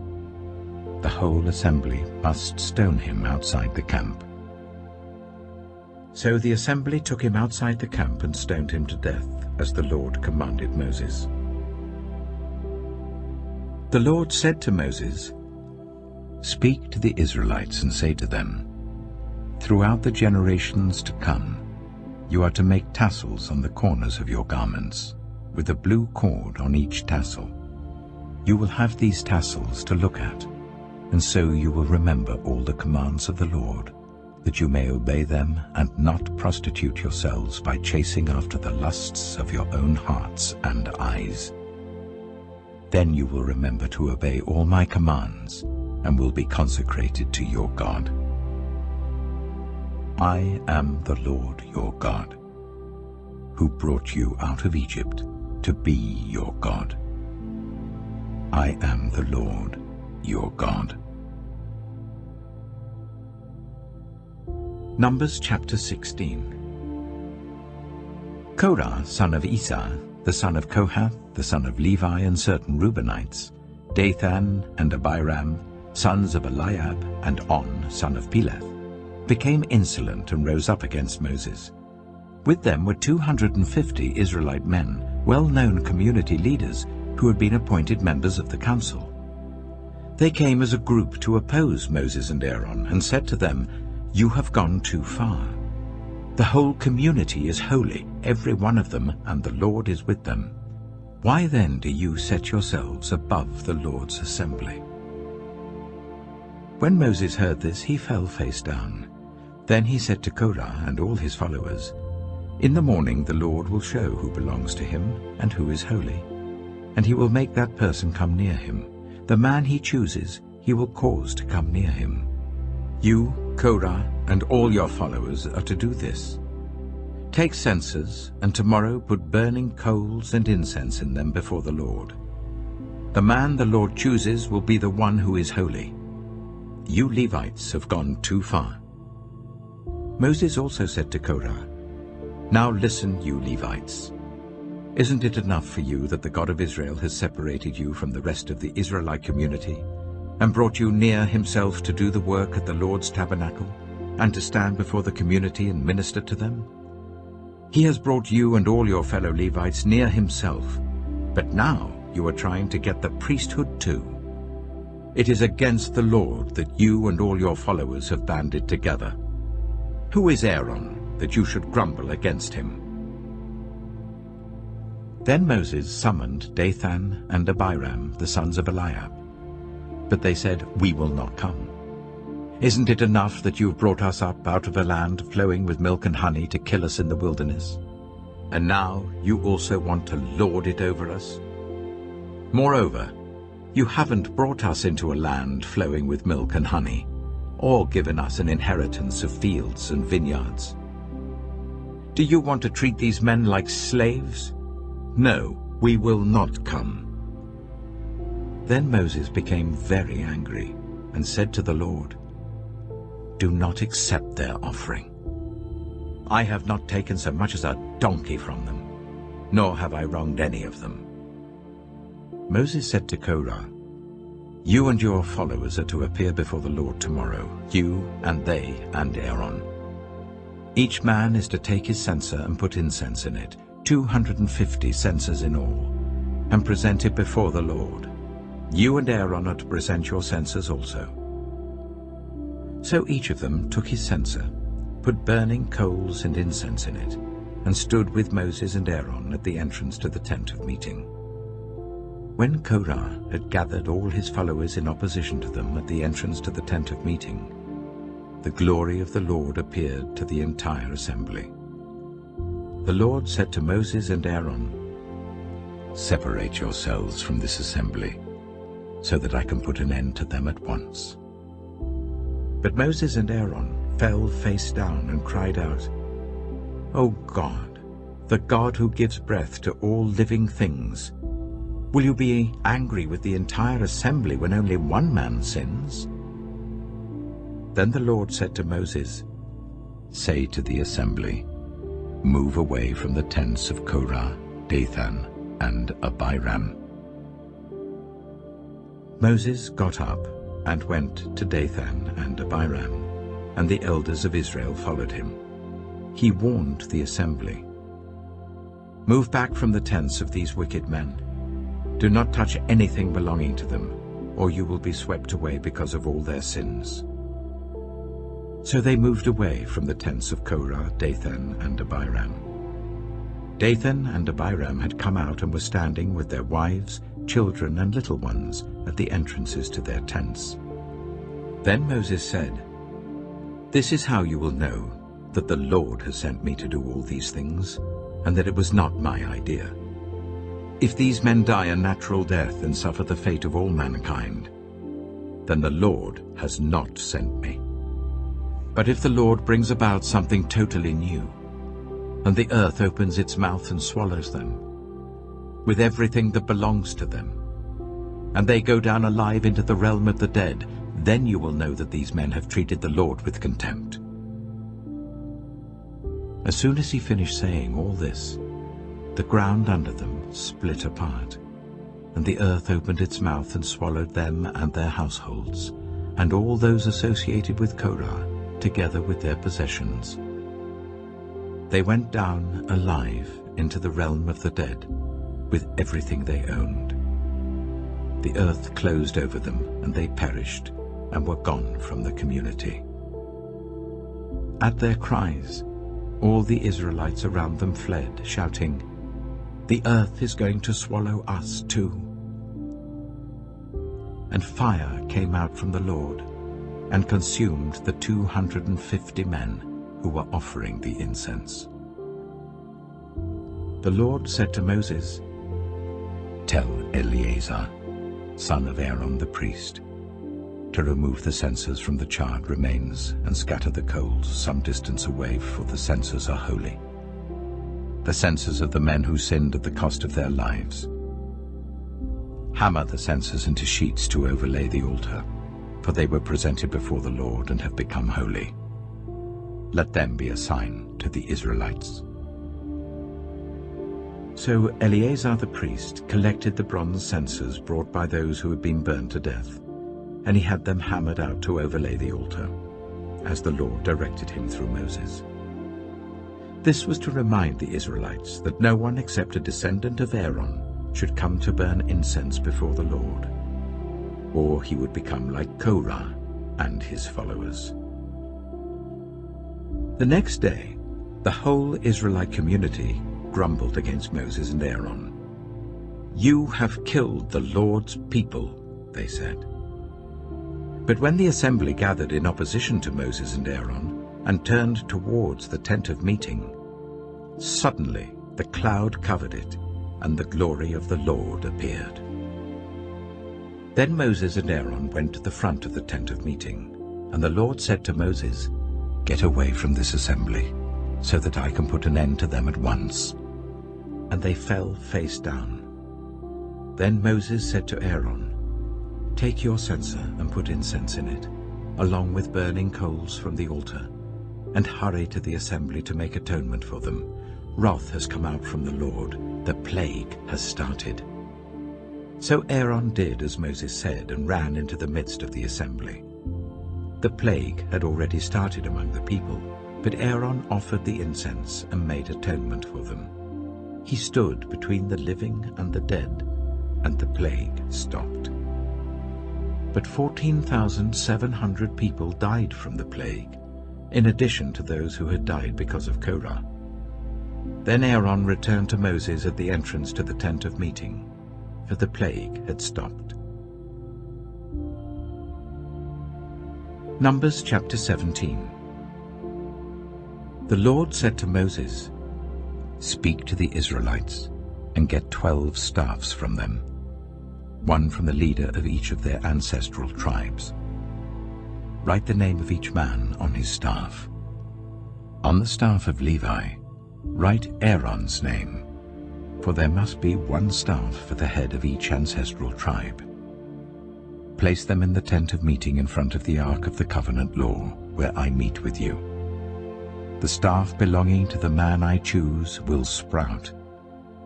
The whole assembly must stone him outside the camp." So the assembly took him outside the camp and stoned him to death, as the Lord commanded Moses. The Lord said to Moses, "Speak to the Israelites and say to them, throughout the generations to come, you are to make tassels on the corners of your garments, with a blue cord on each tassel. You will have these tassels to look at, and so you will remember all the commands of the Lord, that you may obey them and not prostitute yourselves by chasing after the lusts of your own hearts and eyes. Then you will remember to obey all my commands and will be consecrated to your God. I am the Lord your God, who brought you out of Egypt to be your God. I am the Lord your God." Numbers chapter 16. Korah, son of Esau, the son of Kohath, the son of Levi, and certain Reubenites, Dathan and Abiram, sons of Eliab, and On, son of Peleth, became insolent and rose up against Moses. With them were 250 Israelite men, well-known community leaders who had been appointed members of the council. They came as a group to oppose Moses and Aaron and said to them, "You have gone too far. The whole community is holy, every one of them, and the Lord is with them. Why then do you set yourselves above the Lord's assembly?" When Moses heard this, he fell face down. Then he said to Korah and all his followers, "In the morning the Lord will show who belongs to him and who is holy, and he will make that person come near him. The man he chooses he will cause to come near him. You, Korah, and all your followers are to do this. Take censers, and tomorrow put burning coals and incense in them before the Lord. The man the Lord chooses will be the one who is holy. You Levites have gone too far." Moses also said to Korah, "Now listen, you Levites. Isn't it enough for you that the God of Israel has separated you from the rest of the Israelite community and brought you near himself to do the work at the Lord's tabernacle and to stand before the community and minister to them? He has brought you and all your fellow Levites near himself, but now you are trying to get the priesthood too. It is against the Lord that you and all your followers have banded together. Who is Aaron that you should grumble against him?" Then Moses summoned Dathan and Abiram, the sons of Eliab. But they said, "We will not come. Isn't it enough that you have brought us up out of a land flowing with milk and honey to kill us in the wilderness? And now you also want to lord it over us? Moreover, you haven't brought us into a land flowing with milk and honey, or given us an inheritance of fields and vineyards. Do you want to treat these men like slaves? No, we will not come." Then Moses became very angry and said to the Lord, "Do not accept their offering. I have not taken so much as a donkey from them, nor have I wronged any of them." Moses said to Korah, "You and your followers are to appear before the Lord tomorrow, you and they and Aaron. Each man is to take his censer and put incense in it, 250 censers in all, and present it before the Lord. You and Aaron are to present your censers also." So each of them took his censer, put burning coals and incense in it, and stood with Moses and Aaron at the entrance to the tent of meeting. When Korah had gathered all his followers in opposition to them at the entrance to the tent of meeting, the glory of the Lord appeared to the entire assembly. The Lord said to Moses and Aaron, "Separate yourselves from this assembly, so that I can put an end to them at once." But Moses and Aaron fell face down and cried out, "O God, the God who gives breath to all living things, will you be angry with the entire assembly when only one man sins?" Then the Lord said to Moses, "Say to the assembly, move away from the tents of Korah, Dathan, and Abiram." Moses got up and went to Dathan and Abiram, and the elders of Israel followed him. He warned the assembly, "Move back from the tents of these wicked men. Do not touch anything belonging to them, or you will be swept away because of all their sins." So they moved away from the tents of Korah, Dathan, and Abiram. Dathan and Abiram had come out and were standing with their wives, children, and little ones at the entrances to their tents. Then Moses said, "This is how you will know that the Lord has sent me to do all these things, and that it was not my idea. If these men die a natural death and suffer the fate of all mankind, then the Lord has not sent me. But if the Lord brings about something totally new, and the earth opens its mouth and swallows them, with everything that belongs to them, and they go down alive into the realm of the dead, then you will know that these men have treated the Lord with contempt." As soon as he finished saying all this, the ground under them split apart, and the earth opened its mouth and swallowed them and their households, and all those associated with Korah, together with their possessions. They went down alive into the realm of the dead, with everything they owned. The earth closed over them, and they perished, and were gone from the community. At their cries, all the Israelites around them fled, shouting, "The earth is going to swallow us too." And fire came out from the Lord, and consumed the 250 men who were offering the incense. The Lord said to Moses, "Tell Eleazar, son of Aaron the priest, to remove the censers from the charred remains and scatter the coals some distance away, for the censers are holy, the censers of the men who sinned at the cost of their lives. Hammer the censers into sheets to overlay the altar, for they were presented before the Lord and have become holy. Let them be a sign to the Israelites." So Eleazar the priest collected the bronze censers brought by those who had been burned to death, and he had them hammered out to overlay the altar, as the Lord directed him through Moses. This was to remind the Israelites that no one except a descendant of Aaron should come to burn incense before the Lord, or he would become like Korah and his followers. The next day, the whole Israelite community grumbled against Moses and Aaron. "You have killed the Lord's people," they said. But when the assembly gathered in opposition to Moses and Aaron and turned towards the tent of meeting, suddenly the cloud covered it, and the glory of the Lord appeared. Then Moses and Aaron went to the front of the tent of meeting, and the Lord said to Moses, "Get away from this assembly, so that I can put an end to them at once." And they fell face down. Then Moses said to Aaron, "Take your censer and put incense in it, along with burning coals from the altar, and hurry to the assembly to make atonement for them. Wrath has come out from the Lord, the plague has started." So Aaron did as Moses said and ran into the midst of the assembly. The plague had already started among the people, but Aaron offered the incense and made atonement for them. He stood between the living and the dead, and the plague stopped. But 14,700 people died from the plague, in addition to those who had died because of Korah. Then Aaron returned to Moses at the entrance to the tent of meeting, for the plague had stopped. Numbers chapter 17. The Lord said to Moses, "Speak to the Israelites, and get 12 staffs from them, one from the leader of each of their ancestral tribes. Write the name of each man on his staff. On the staff of Levi, write Aaron's name, for there must be one staff for the head of each ancestral tribe. Place them in the tent of meeting in front of the ark of the covenant law, where I meet with you. The staff belonging to the man I choose will sprout,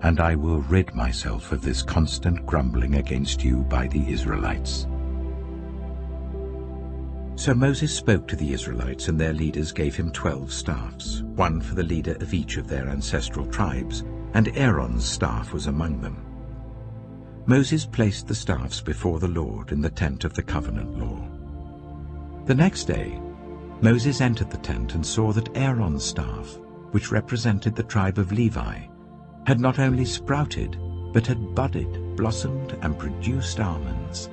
and I will rid myself of this constant grumbling against you by the Israelites." So Moses spoke to the Israelites, and their leaders gave him 12 staffs, one for the leader of each of their ancestral tribes, and Aaron's staff was among them. Moses placed the staffs before the Lord in the tent of the covenant law. The next day, Moses entered the tent and saw that Aaron's staff, which represented the tribe of Levi, had not only sprouted, but had budded, blossomed, and produced almonds.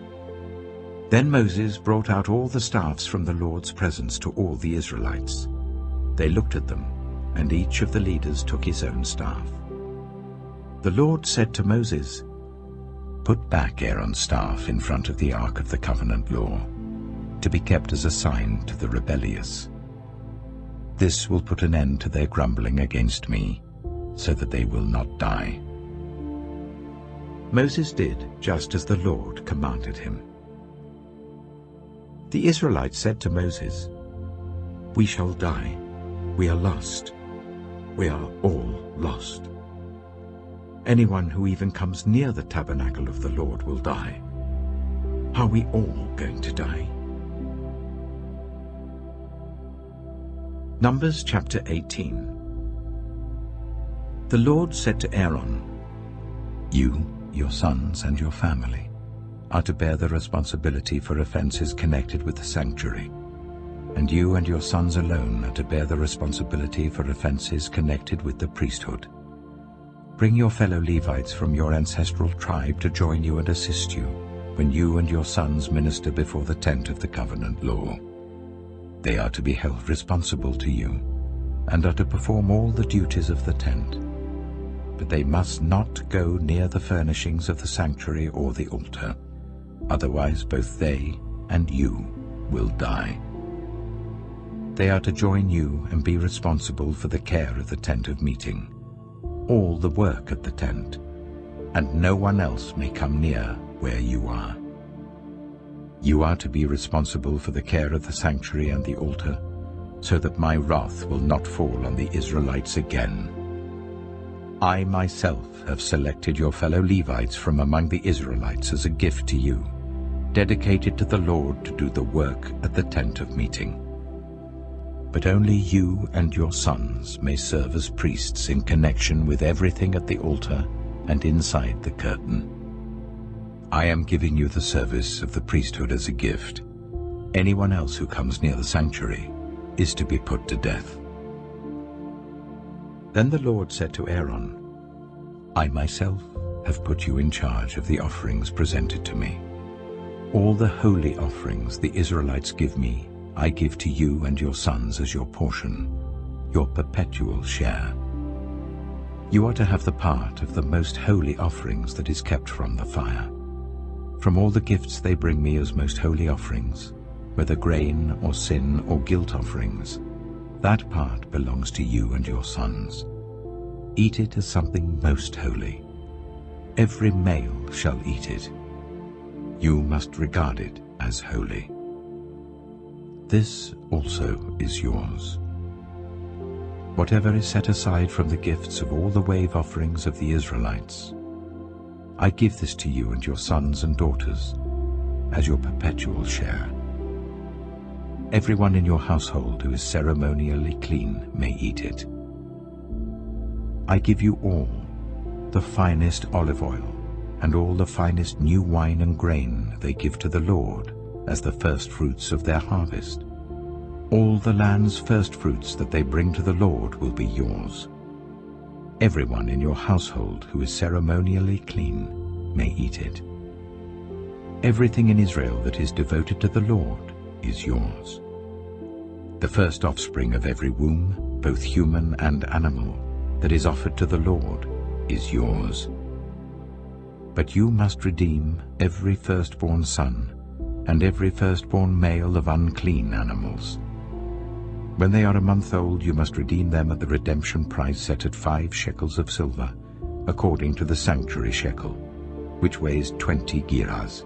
Then Moses brought out all the staffs from the Lord's presence to all the Israelites. They looked at them, and each of the leaders took his own staff. The Lord said to Moses, "Put back Aaron's staff in front of the ark of the covenant law, to be kept as a sign to the rebellious. This will put an end to their grumbling against me, so that they will not die." Moses did just as the Lord commanded him. The Israelites said to Moses, "We shall die. We are lost. We are all lost. Anyone who even comes near the tabernacle of the Lord will die. Are we all going to die?" Numbers chapter 18. The Lord said to Aaron, "You, your sons, and your family are to bear the responsibility for offenses connected with the sanctuary, and you and your sons alone are to bear the responsibility for offenses connected with the priesthood. Bring your fellow Levites from your ancestral tribe to join you and assist you when you and your sons minister before the tent of the covenant law, They are to be held responsible to you, and are to perform all the duties of the tent. But they must not go near the furnishings of the sanctuary or the altar, otherwise both they and you will die. They are to join you and be responsible for the care of the tent of meeting, all the work at the tent, and no one else may come near where you are. You are to be responsible for the care of the sanctuary and the altar, so that my wrath will not fall on the Israelites again. I myself have selected your fellow Levites from among the Israelites as a gift to you, dedicated to the Lord to do the work at the tent of meeting. But only you and your sons may serve as priests in connection with everything at the altar and inside the curtain. I am giving you the service of the priesthood as a gift. Anyone else who comes near the sanctuary is to be put to death." Then the Lord said to Aaron, "I myself have put you in charge of the offerings presented to me. All the holy offerings the Israelites give me, I give to you and your sons as your portion, your perpetual share. You are to have the part of the most holy offerings that is kept from the fire. From all the gifts they bring me as most holy offerings, whether grain or sin or guilt offerings, that part belongs to you and your sons. Eat it as something most holy. Every male shall eat it. You must regard it as holy. This also is yours. Whatever is set aside from the gifts of all the wave offerings of the Israelites, I give this to you and your sons and daughters as your perpetual share. Everyone in your household who is ceremonially clean may eat it. I give you all the finest olive oil and all the finest new wine and grain they give to the Lord as the first fruits of their harvest. All the land's first fruits that they bring to the Lord will be yours. Everyone in your household who is ceremonially clean may eat it. Everything in Israel that is devoted to the Lord is yours. The first offspring of every womb, both human and animal, that is offered to the Lord is yours. But you must redeem every firstborn son and every firstborn male of unclean animals. When they are a month old, you must redeem them at the redemption price set at 5 shekels of silver, according to the sanctuary shekel, which weighs 20 gerahs.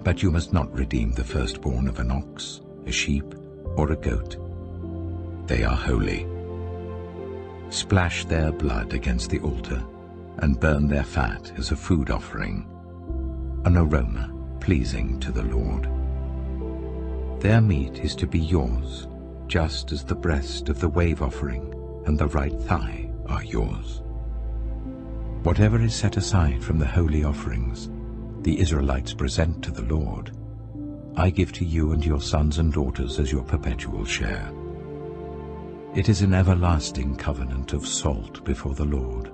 But you must not redeem the firstborn of an ox, a sheep, or a goat. They are holy. Splash their blood against the altar, and burn their fat as a food offering, an aroma pleasing to the Lord. Their meat is to be yours, just as the breast of the wave offering and the right thigh are yours. Whatever is set aside from the holy offerings the Israelites present to the Lord, I give to you and your sons and daughters as your perpetual share. It is an everlasting covenant of salt before the Lord,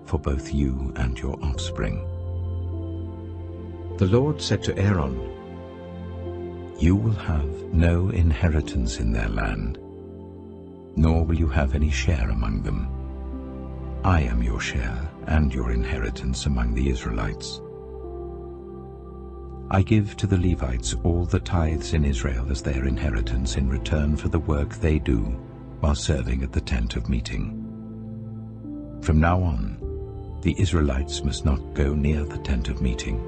for both you and your offspring." The Lord said to Aaron, "You will have no inheritance in their land, nor will you have any share among them. I am your share and your inheritance among the Israelites. I give to the Levites all the tithes in Israel as their inheritance in return for the work they do while serving at the tent of meeting. From now on, the Israelites must not go near the tent of meeting,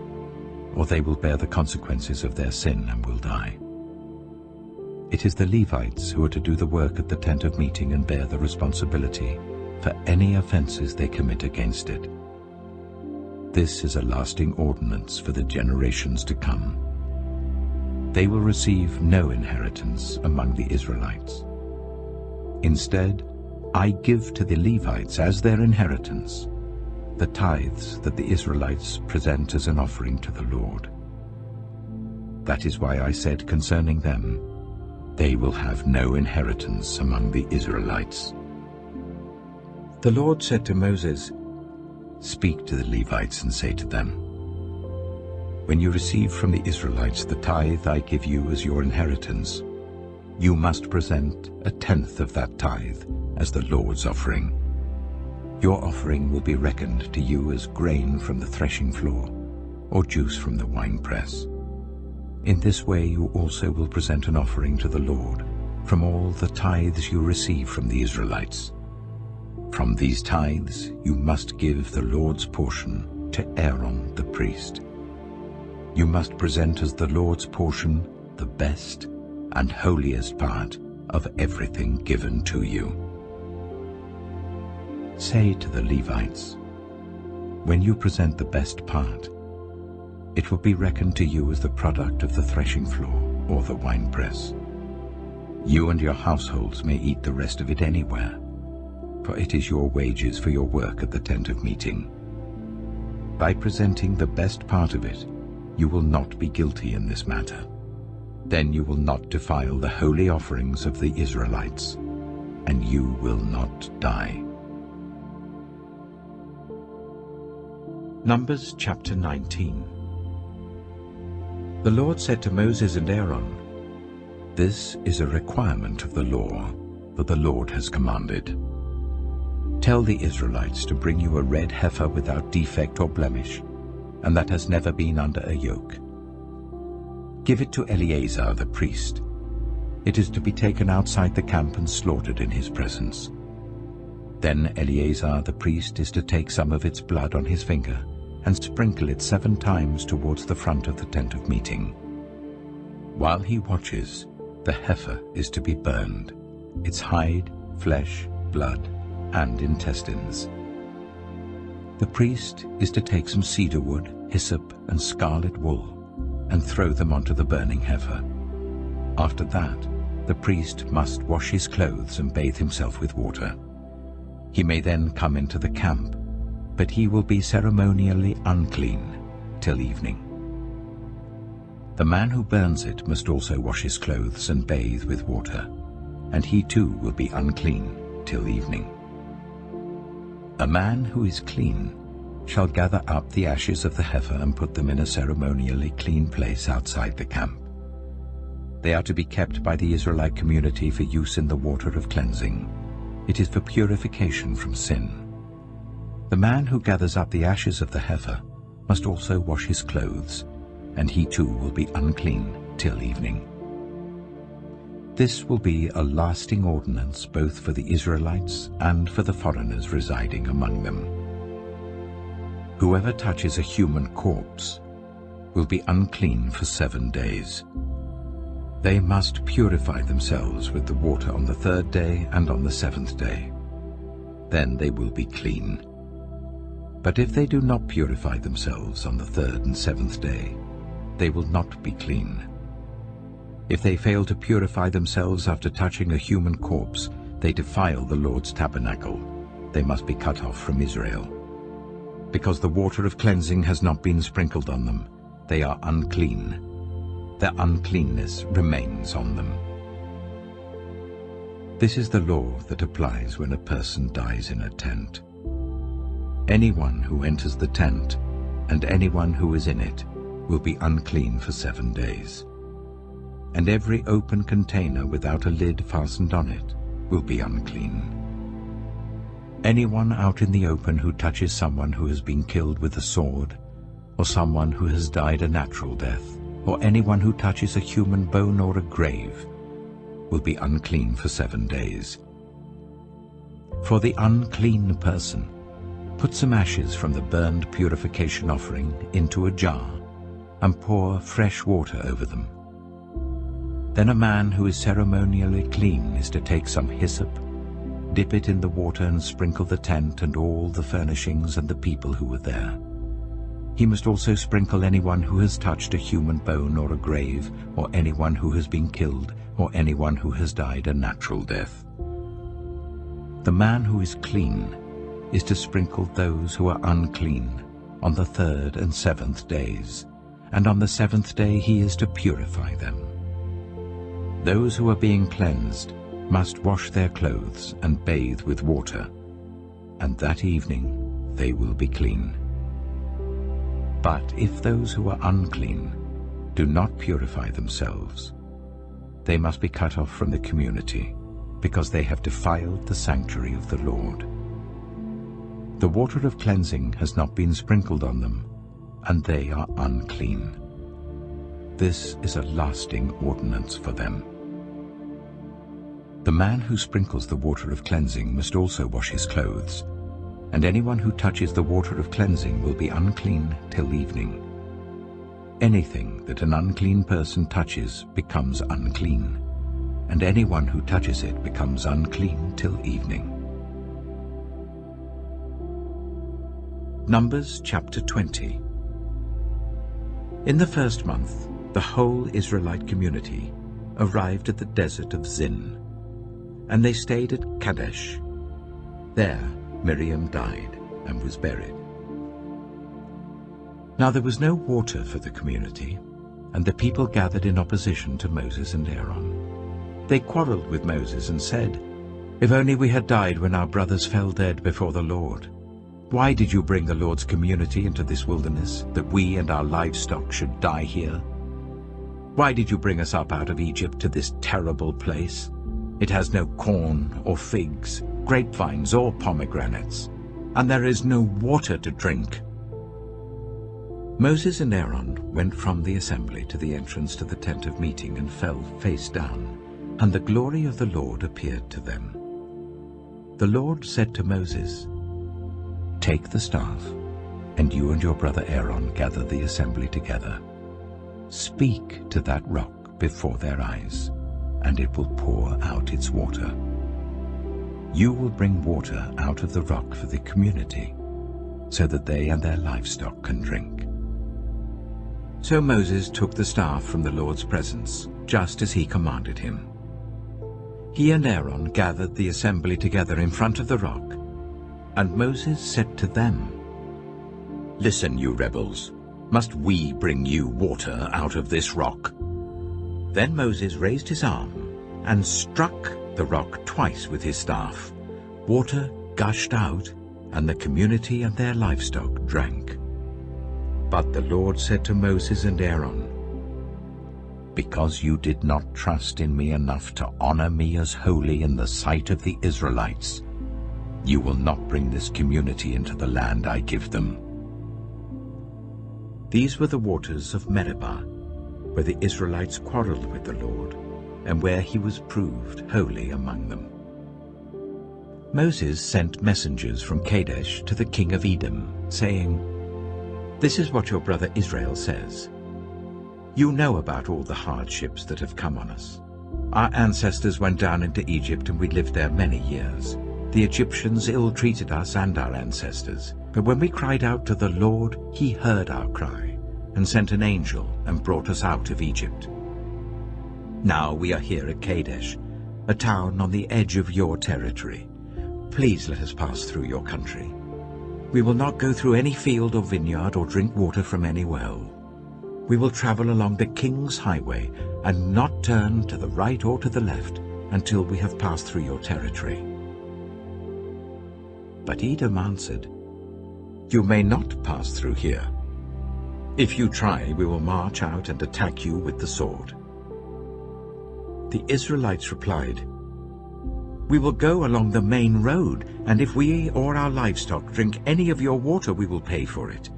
or they will bear the consequences of their sin and will die. It is the Levites who are to do the work at the tent of meeting and bear the responsibility for any offenses they commit against it. This is a lasting ordinance for the generations to come. They will receive no inheritance among the Israelites. Instead, I give to the Levites as their inheritance the tithes that the Israelites present as an offering to the Lord. That is why I said concerning them, they will have no inheritance among the Israelites." The Lord said to Moses, "Speak to the Levites and say to them, when you receive from the Israelites the tithe I give you as your inheritance, You must present 1/10 of that tithe as the Lord's offering. Your offering will be reckoned to you as grain from the threshing floor, or juice from the winepress. In this way you also will present an offering to the Lord from all the tithes you receive from the Israelites. From these tithes you must give the Lord's portion to Aaron the priest. You must present as the Lord's portion the best and holiest part of everything given to you. Say to the Levites, when you present the best part, it will be reckoned to you as the product of the threshing floor or the winepress. You and your households may eat the rest of it anywhere, for it is your wages for your work at the tent of meeting. By presenting the best part of it, you will not be guilty in this matter. Then you will not defile the holy offerings of the Israelites, and you will not die. Numbers chapter 19. The Lord said to Moses and Aaron, "This is a requirement of the law that the Lord has commanded. Tell the Israelites to bring you a red heifer without defect or blemish, and that has never been under a yoke. Give it to Eleazar the priest. It is to be taken outside the camp and slaughtered in his presence. Then Eleazar the priest is to take some of its blood on his finger and sprinkle it 7 times towards the front of the tent of meeting. While he watches, the heifer is to be burned, its hide, flesh, blood, and intestines. The priest is to take some cedar wood, hyssop, and scarlet wool, and throw them onto the burning heifer. After that, the priest must wash his clothes and bathe himself with water. He may then come into the camp, but he will be ceremonially unclean till evening. The man who burns it must also wash his clothes and bathe with water, and he too will be unclean till evening. A man who is clean shall gather up the ashes of the heifer and put them in a ceremonially clean place outside the camp. They are to be kept by the Israelite community for use in the water of cleansing. It is for purification from sin. The man who gathers up the ashes of the heifer must also wash his clothes, and he too will be unclean till evening. This will be a lasting ordinance both for the Israelites and for the foreigners residing among them. Whoever touches a human corpse will be unclean for 7 days. They must purify themselves with the water on the 3rd day and on the 7th day. Then they will be clean. But if they do not purify themselves on the 3rd and 7th day, they will not be clean. If they fail to purify themselves after touching a human corpse, they defile the Lord's tabernacle. They must be cut off from Israel. Because the water of cleansing has not been sprinkled on them, they are unclean. Their uncleanness remains on them. This is the law that applies when a person dies in a tent. Anyone who enters the tent and anyone who is in it will be unclean for 7 days. And every open container without a lid fastened on it will be unclean. Anyone out in the open who touches someone who has been killed with a sword, or someone who has died a natural death, or anyone who touches a human bone or a grave, will be unclean for 7 days. For the unclean person, put some ashes from the burned purification offering into a jar and pour fresh water over them. Then a man who is ceremonially clean is to take some hyssop, dip it in the water and sprinkle the tent and all the furnishings and the people who were there. He must also sprinkle anyone who has touched a human bone or a grave, or anyone who has been killed, or anyone who has died a natural death. The man who is clean is to sprinkle those who are unclean on the 3rd and 7th days, and on the 7th day he is to purify them. Those who are being cleansed must wash their clothes and bathe with water, and that evening they will be clean. But if those who are unclean do not purify themselves, they must be cut off from the community, because they have defiled the sanctuary of the Lord. The water of cleansing has not been sprinkled on them, and they are unclean. This is a lasting ordinance for them. The man who sprinkles the water of cleansing must also wash his clothes, and anyone who touches the water of cleansing will be unclean till evening. Anything that an unclean person touches becomes unclean, and anyone who touches it becomes unclean till evening. Numbers chapter 20. In the first month, the whole Israelite community arrived at the desert of Zin, and they stayed at Kadesh. There Miriam died and was buried. Now there was no water for the community, and the people gathered in opposition to Moses and Aaron. They quarreled with Moses and said, "If only we had died when our brothers fell dead before the Lord. Why did you bring the Lord's community into this wilderness, that we and our livestock should die here? Why did you bring us up out of Egypt to this terrible place? It has no corn or figs, grapevines or pomegranates, and there is no water to drink." Moses and Aaron went from the assembly to the entrance to the tent of meeting and fell face down, and the glory of the Lord appeared to them. The Lord said to Moses, "Take the staff, and you and your brother Aaron gather the assembly together. Speak to that rock before their eyes, and it will pour out its water. You will bring water out of the rock for the community, so that they and their livestock can drink." So Moses took the staff from the Lord's presence, just as he commanded him. He and Aaron gathered the assembly together in front of the rock, and Moses said to them, "Listen, you rebels, must we bring you water out of this rock?" Then Moses raised his arm and struck the rock twice with his staff. Water gushed out, and the community and their livestock drank. But the Lord said to Moses and Aaron, "Because you did not trust in me enough to honor me as holy in the sight of the Israelites, you will not bring this community into the land I give them." These were the waters of Meribah, where the Israelites quarreled with the Lord, and where he was proved holy among them. Moses sent messengers from Kadesh to the king of Edom, saying, "This is what your brother Israel says. You know about all the hardships that have come on us. Our ancestors went down into Egypt, and we lived there many years. The Egyptians ill-treated us and our ancestors, but when we cried out to the Lord, he heard our cry, and sent an angel and brought us out of Egypt. Now we are here at Kadesh, a town on the edge of your territory. Please let us pass through your country. We will not go through any field or vineyard or drink water from any well. We will travel along the king's highway and not turn to the right or to the left until we have passed through your territory." But Edom answered, "You may not pass through here. If you try, we will march out and attack you with the sword." The Israelites replied, "We will go along the main road, and if we or our livestock drink any of your water, we will pay for it.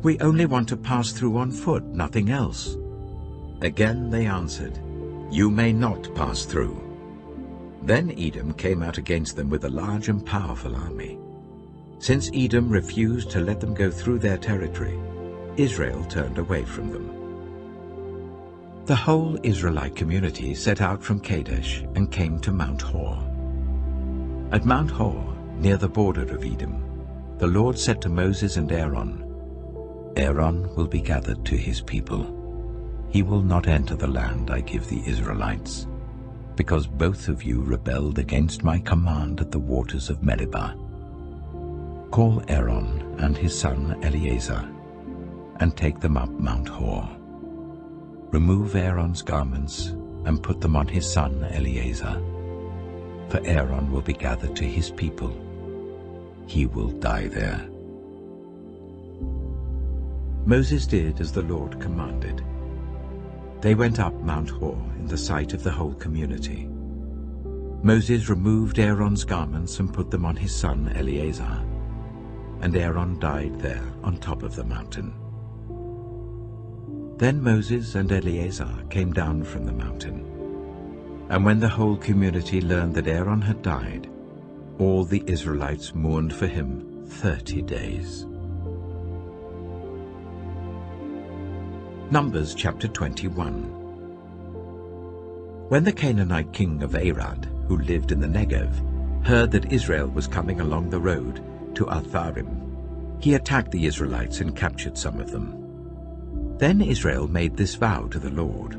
We only want to pass through on foot, nothing else." Again they answered, "You may not pass through." Then Edom came out against them with a large and powerful army. Since Edom refused to let them go through their territory, Israel turned away from them. The whole Israelite community set out from Kadesh and came to Mount Hor. At Mount Hor, near the border of Edom, the Lord said to Moses and Aaron, "Aaron will be gathered to his people. He will not enter the land I give the Israelites, because both of you rebelled against my command at the waters of Meribah. Call Aaron and his son Eleazar, and take them up Mount Hor. Remove Aaron's garments and put them on his son Eleazar, for Aaron will be gathered to his people. He will die there." Moses did as the Lord commanded. They went up Mount Hor in the sight of the whole community. Moses removed Aaron's garments and put them on his son Eleazar, and Aaron died there on top of the mountain. Then Moses and Eleazar came down from the mountain, and when the whole community learned that Aaron had died, all the Israelites mourned for him 30 days. Numbers chapter 21. When the Canaanite king of Arad, who lived in the Negev, heard that Israel was coming along the road to Atharim, he attacked the Israelites and captured some of them. Then Israel made this vow to the Lord: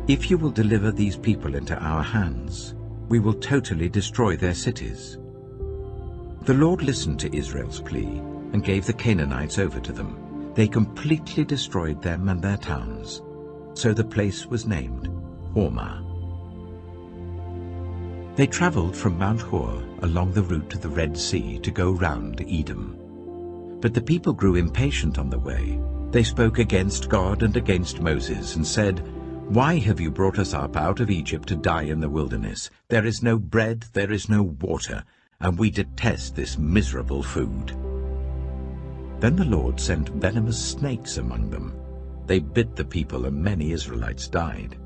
"If you will deliver these people into our hands, we will totally destroy their cities." The Lord listened to Israel's plea and gave the Canaanites over to them. They completely destroyed them and their towns. So the place was named Hormah. They traveled from Mount Hor along the route to the Red Sea to go round Edom. But the people grew impatient on the way. They spoke against God and against Moses and said, "Why have you brought us up out of Egypt to die in the wilderness? There is no bread, there is no water, and we detest this miserable food." Then the Lord sent venomous snakes among them. They bit the people, and many Israelites died.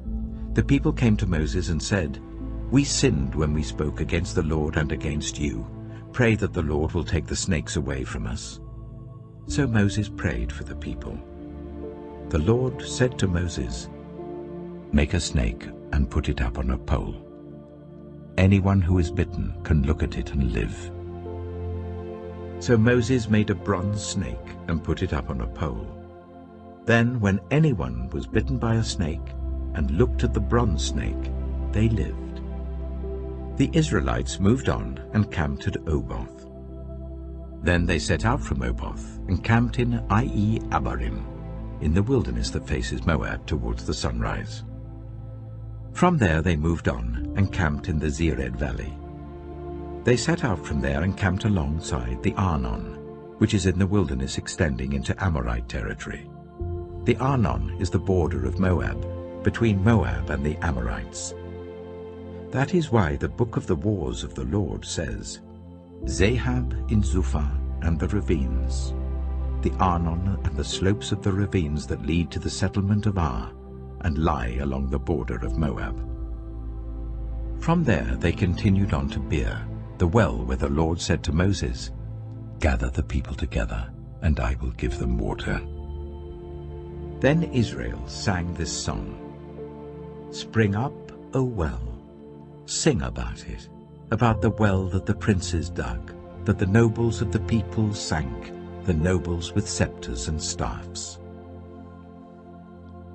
The people came to Moses and said, "We sinned when we spoke against the Lord and against you. Pray that the Lord will take the snakes away from us." So Moses prayed for the people. The Lord said to Moses, "Make a snake and put it up on a pole. Anyone who is bitten can look at it and live." So Moses made a bronze snake and put it up on a pole. Then when anyone was bitten by a snake and looked at the bronze snake, they lived. The Israelites moved on and camped at Oboth. Then they set out from Oboth and camped in Abarim, in the wilderness that faces Moab towards the sunrise. From there they moved on and camped in the Zered Valley. They set out from there and camped alongside the Arnon, which is in the wilderness extending into Amorite territory. The Arnon is the border of Moab, between Moab and the Amorites. That is why the book of the wars of the Lord says, "Zahab in Zuphah and the ravines, the Arnon and the slopes of the ravines that lead to the settlement of Ar, and lie along the border of Moab." From there they continued on to Beer, the well where the Lord said to Moses, "Gather the people together, and I will give them water." Then Israel sang this song: "Spring up, O well, sing about it, about the well that the princes dug, that the nobles of the people sank, the nobles with scepters and staffs."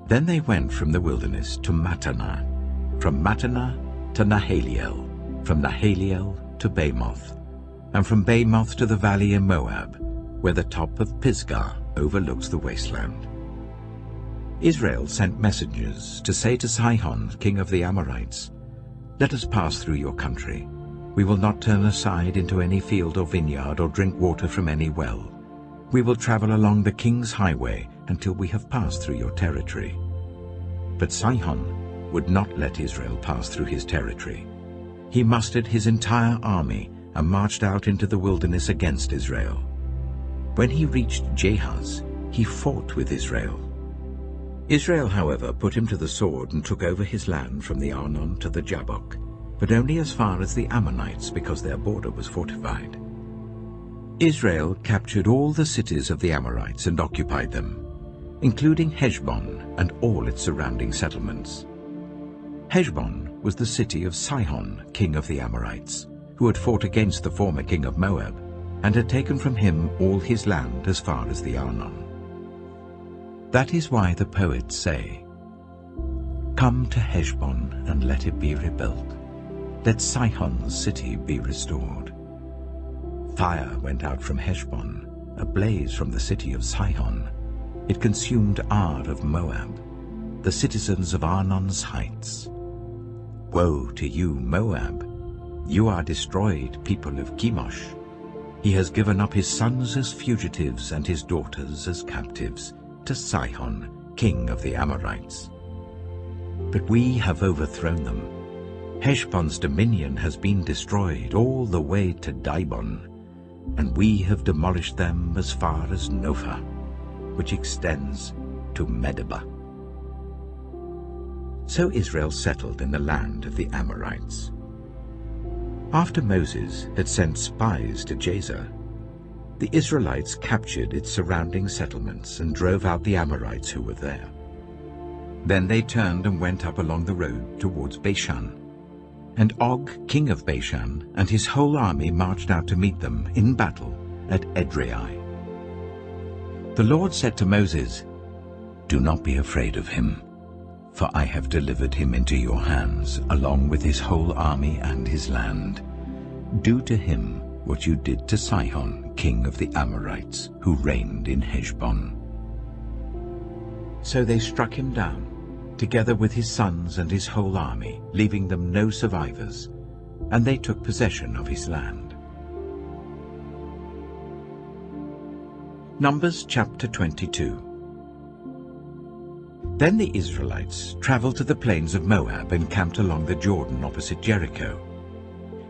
Then they went from the wilderness to Mattanah, from Mattanah to Nahaliel, from Nahaliel to Bamoth, and from Bamoth to the valley in Moab, where the top of Pisgah overlooks the wasteland. Israel sent messengers to say to Sihon, king of the Amorites, "Let us pass through your country. We will not turn aside into any field or vineyard or drink water from any well. We will travel along the king's highway until we have passed through your territory." But Sihon would not let Israel pass through his territory. He mustered his entire army and marched out into the wilderness against Israel. When he reached Jahaz, he fought with Israel. Israel, however, put him to the sword and took over his land from the Arnon to the Jabbok, but only as far as the Ammonites, because their border was fortified. Israel captured all the cities of the Amorites and occupied them, including Heshbon and all its surrounding settlements. Heshbon was the city of Sihon, king of the Amorites, who had fought against the former king of Moab, and had taken from him all his land as far as the Arnon. That is why the poets say, "Come to Heshbon and let it be rebuilt. Let Sihon's city be restored." Fire went out from Heshbon, a blaze from the city of Sihon. It consumed Ar of Moab, the citizens of Arnon's heights. Woe to you, Moab! You are destroyed, people of Chemosh. He has given up his sons as fugitives and his daughters as captives to Sihon, king of the Amorites. But we have overthrown them. Heshbon's dominion has been destroyed all the way to Dibon, and we have demolished them as far as Nophah, which extends to Medeba. So Israel settled in the land of the Amorites. After Moses had sent spies to Jazer, the Israelites captured its surrounding settlements and drove out the Amorites who were there. Then they turned and went up along the road towards Bashan. And Og, king of Bashan, and his whole army marched out to meet them in battle at Edrei. The Lord said to Moses, "Do not be afraid of him, for I have delivered him into your hands, along with his whole army and his land. Do to him what you did to Sihon, king of the Amorites, who reigned in Heshbon." So they struck him down, together with his sons and his whole army, leaving them no survivors, and they took possession of his land. Numbers chapter 22. Then the Israelites traveled to the plains of Moab and camped along the Jordan opposite Jericho.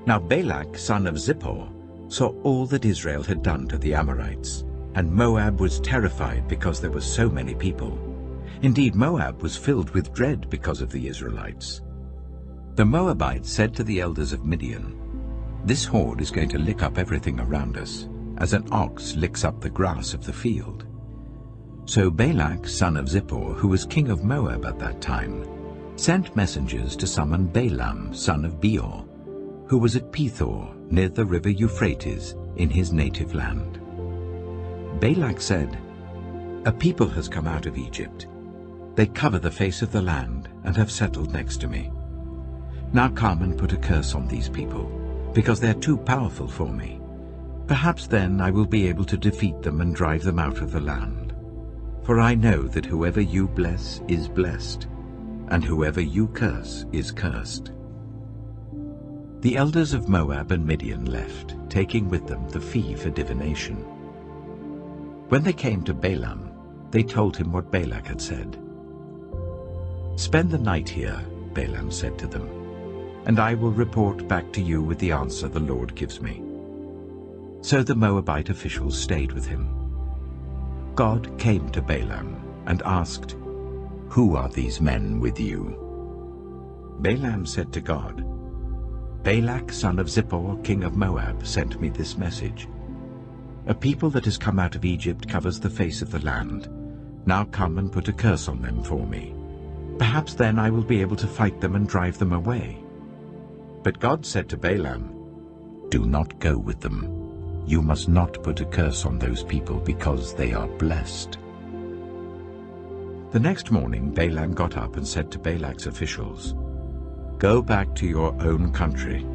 Now Balak, son of Zippor, saw all that Israel had done to the Amorites, and Moab was terrified because there were so many people. Indeed, Moab was filled with dread because of the Israelites. The Moabites said to the elders of Midian, "This horde is going to lick up everything around us, as an ox licks up the grass of the field." So Balak, son of Zippor, who was king of Moab at that time, sent messengers to summon Balaam, son of Beor, who was at Pethor, near the river Euphrates, in his native land. Balak said, "A people has come out of Egypt. They cover the face of the land and have settled next to me. Now come and put a curse on these people, because they are too powerful for me. Perhaps then I will be able to defeat them and drive them out of the land. For I know that whoever you bless is blessed, and whoever you curse is cursed." The elders of Moab and Midian left, taking with them the fee for divination. When they came to Balaam, they told him what Balak had said. "Spend the night here," Balaam said to them, "and I will report back to you with the answer the Lord gives me." So the Moabite officials stayed with him. God came to Balaam and asked, "Who are these men with you?" Balaam said to God, "Balak, son of Zippor, king of Moab, sent me this message. A people that has come out of Egypt covers the face of the land. Now come and put a curse on them for me. Perhaps then I will be able to fight them and drive them away." But God said to Balaam, "Do not go with them. You must not put a curse on those people because they are blessed." The next morning Balaam got up and said to Balak's officials, "Go back to your own country,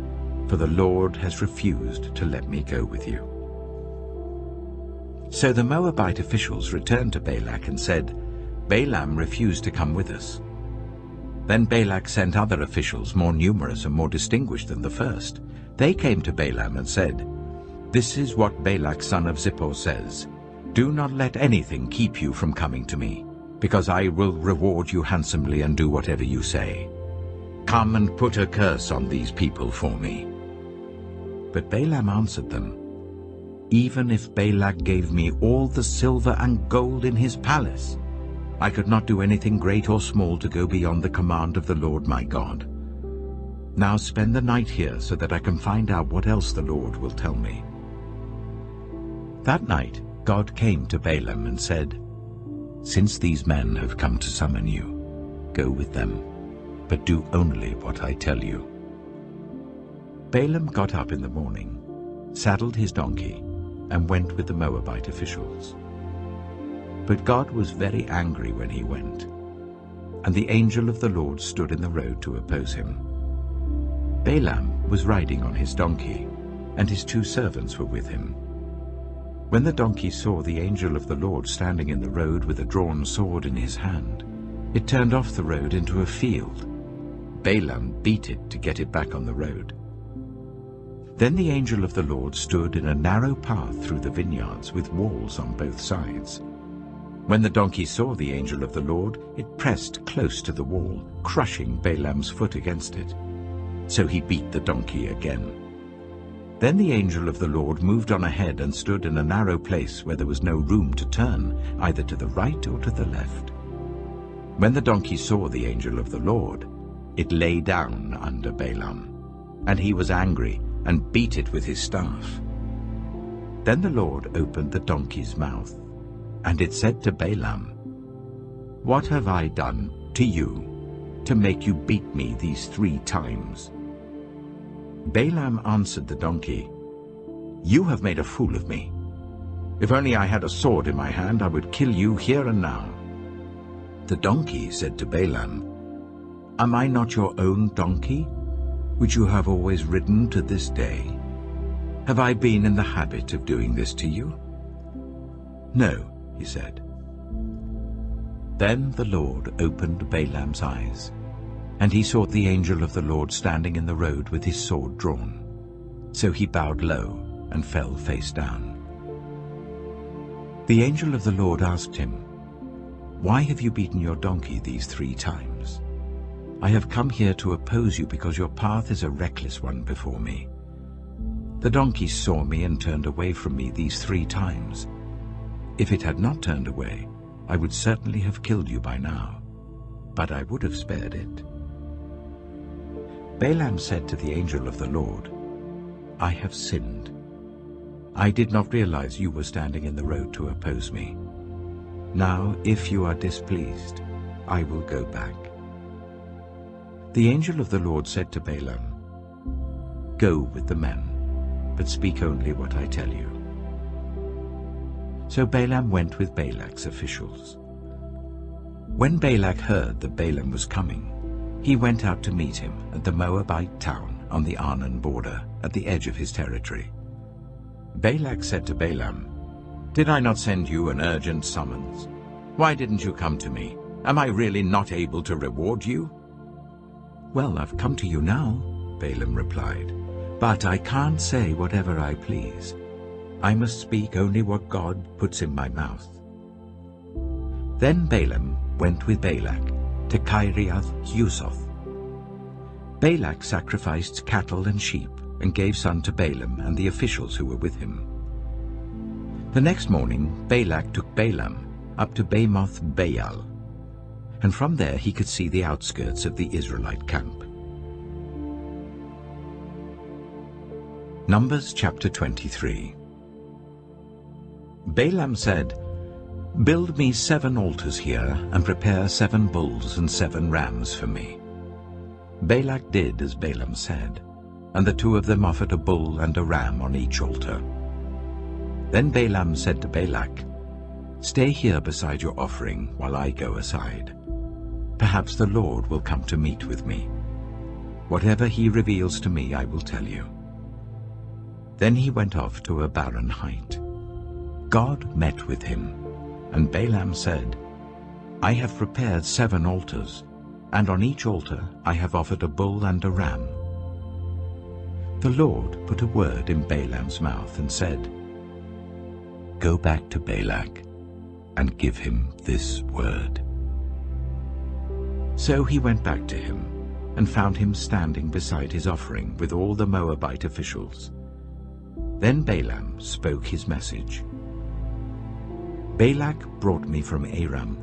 for the Lord has refused to let me go with you." So the Moabite officials returned to Balak and said, "Balaam refused to come with us." Then Balak sent other officials more numerous and more distinguished than the first. They came to Balaam and said, "This is what Balak son of Zippor says. Do not let anything keep you from coming to me, because I will reward you handsomely and do whatever you say. Come and put a curse on these people for me." But Balaam answered them, "Even if Balak gave me all the silver and gold in his palace, I could not do anything great or small to go beyond the command of the Lord my God. Now spend the night here so that I can find out what else the Lord will tell me." That night God came to Balaam and said, "Since these men have come to summon you, go with them, but do only what I tell you." Balaam got up in the morning, saddled his donkey, and went with the Moabite officials. But God was very angry when he went, and the angel of the Lord stood in the road to oppose him. Balaam was riding on his donkey, and his 2 servants were with him. When the donkey saw the angel of the Lord standing in the road with a drawn sword in his hand, it turned off the road into a field. Balaam beat it to get it back on the road. Then the angel of the Lord stood in a narrow path through the vineyards with walls on both sides. When the donkey saw the angel of the Lord, it pressed close to the wall, crushing Balaam's foot against it. So he beat the donkey again. Then the angel of the Lord moved on ahead and stood in a narrow place where there was no room to turn, either to the right or to the left. When the donkey saw the angel of the Lord, it lay down under Balaam, and he was angry and beat it with his staff. Then the Lord opened the donkey's mouth, and it said to Balaam, "What have I done to you to make you beat me these 3 times?" Balaam answered the donkey, "You have made a fool of me. If only I had a sword in my hand, I would kill you here and now." The donkey said to Balaam, "Am I not your own donkey, which you have always ridden to this day? Have I been in the habit of doing this to you?" "No," he said. Then the Lord opened Balaam's eyes, and he saw the angel of the Lord standing in the road with his sword drawn. So he bowed low and fell face down. The angel of the Lord asked him, "Why have you beaten your donkey these 3 times? I have come here to oppose you because your path is a reckless one before me. The donkey saw me and turned away from me these 3 times. If it had not turned away, I would certainly have killed you by now, but I would have spared it." Balaam said to the angel of the Lord, "I have sinned. I did not realize you were standing in the road to oppose me. Now, if you are displeased, I will go back." The angel of the Lord said to Balaam, "Go with the men, but speak only what I tell you." So Balaam went with Balak's officials. When Balak heard that Balaam was coming, he went out to meet him at the Moabite town on the Arnon border, at the edge of his territory. Balak said to Balaam, "Did I not send you an urgent summons? Why didn't you come to me? Am I really not able to reward you?" "Well, I've come to you now," Balaam replied, "but I can't say whatever I please. I must speak only what God puts in my mouth." Then Balaam went with Balak to Kiriath-Huzoth. Balak sacrificed cattle and sheep and gave some to Balaam and the officials who were with him. The next morning Balak took Balaam up to Bamoth Baal, and from there he could see the outskirts of the Israelite camp. Numbers chapter 23. Balaam said, "Build me 7 altars here, and prepare 7 bulls and 7 rams for me." Balak did as Balaam said, and the 2 of them offered a bull and a ram on each altar. Then Balaam said to Balak, "Stay here beside your offering while I go aside. Perhaps the Lord will come to meet with me. Whatever he reveals to me I will tell you." Then he went off to a barren height. God met with him, and Balaam said, "I have prepared 7 altars, and on each altar I have offered a bull and a ram." The Lord put a word in Balaam's mouth and said, "Go back to Balak and give him this word." So he went back to him and found him standing beside his offering with all the Moabite officials. Then Balaam spoke his message. "Balak brought me from Aram,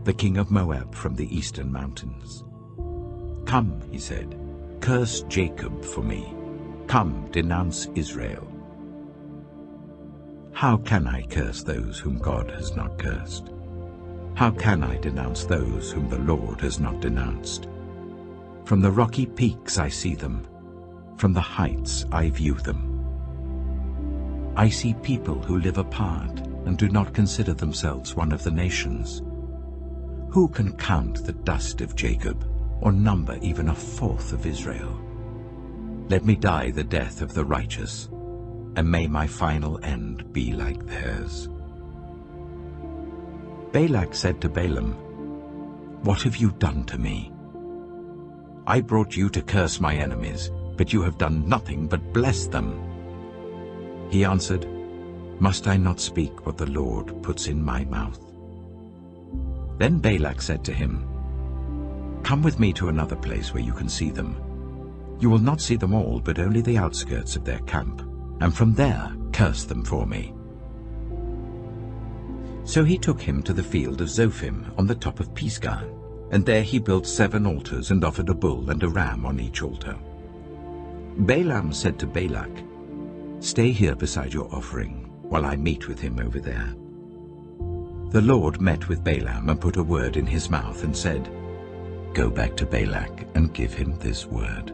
the king of Moab from the eastern mountains. Come," he said, "curse Jacob for me. Come, denounce Israel." How can I curse those whom God has not cursed? How can I denounce those whom the Lord has not denounced? From the rocky peaks I see them. From the heights I view them. I see people who live apart and do not consider themselves one of the nations. Who can count the dust of Jacob, or number even 1/4 of Israel? Let me die the death of the righteous, and may my final end be like theirs. Balak said to Balaam, "What have you done to me? I brought you to curse my enemies, but you have done nothing but bless them." He answered, "Must I not speak what the Lord puts in my mouth?" Then Balak said to him, "Come with me to another place where you can see them. You will not see them all, but only the outskirts of their camp, and from there curse them for me." So he took him to the field of Zophim on the top of Pisgah, and there he built 7 altars and offered a bull and a ram on each altar. Balaam said to Balak, "Stay here beside your offering, while I meet with him over there." The Lord met with Balaam and put a word in his mouth and said, "Go back to Balak and give him this word."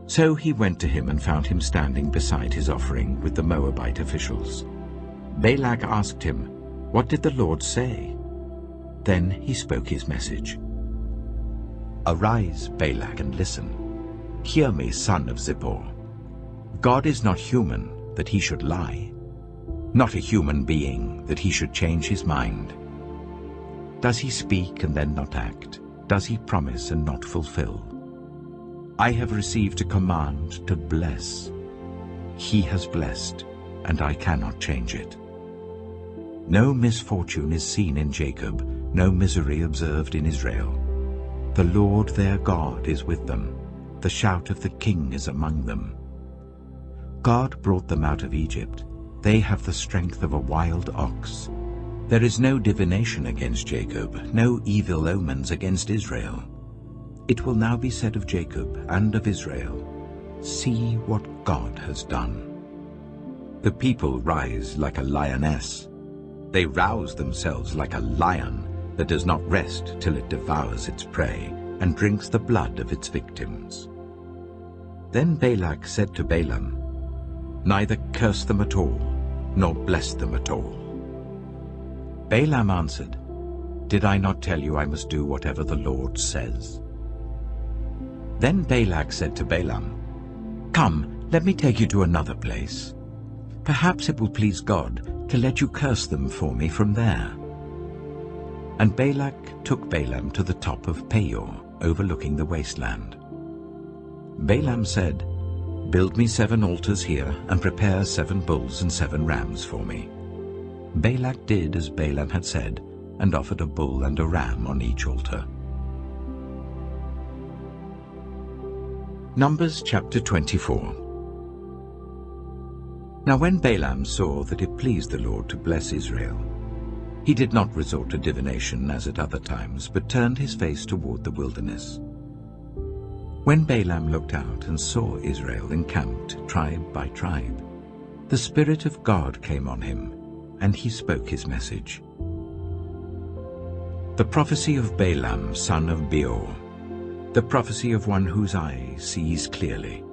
So he went to him and found him standing beside his offering with the Moabite officials. Balak asked him, "What did the Lord say?" Then he spoke his message. "Arise, Balak, and listen. Hear me, son of Zippor. God is not human, that he should lie, not a human being, that he should change his mind. Does he speak and then not act? Does he promise and not fulfill? I have received a command to bless. He has blessed, and I cannot change it. No misfortune is seen in Jacob, no misery observed in Israel. The Lord their God is with them. The shout of the king is among them. God brought them out of Egypt. They have the strength of a wild ox. There is no divination against Jacob, no evil omens against Israel. It will now be said of Jacob and of Israel, see what God has done. The people rise like a lioness. They rouse themselves like a lion that does not rest till it devours its prey and drinks the blood of its victims." Then Balak said to Balaam, "Neither curse them at all, nor bless them at all." Balaam answered, "Did I not tell you I must do whatever the Lord says?" Then Balak said to Balaam, "Come, let me take you to another place. Perhaps it will please God to let you curse them for me from there." And Balak took Balaam to the top of Peor, overlooking the wasteland. Balaam said, "Build me 7 altars here, and prepare 7 bulls and 7 rams for me." Balak did as Balaam had said, and offered a bull and a ram on each altar. Numbers chapter 24. Now when Balaam saw that it pleased the Lord to bless Israel, he did not resort to divination as at other times, but turned his face toward the wilderness. When Balaam looked out and saw Israel encamped tribe by tribe, the Spirit of God came on him, and he spoke his message. The prophecy of Balaam, son of Beor, the prophecy of one whose eye sees clearly,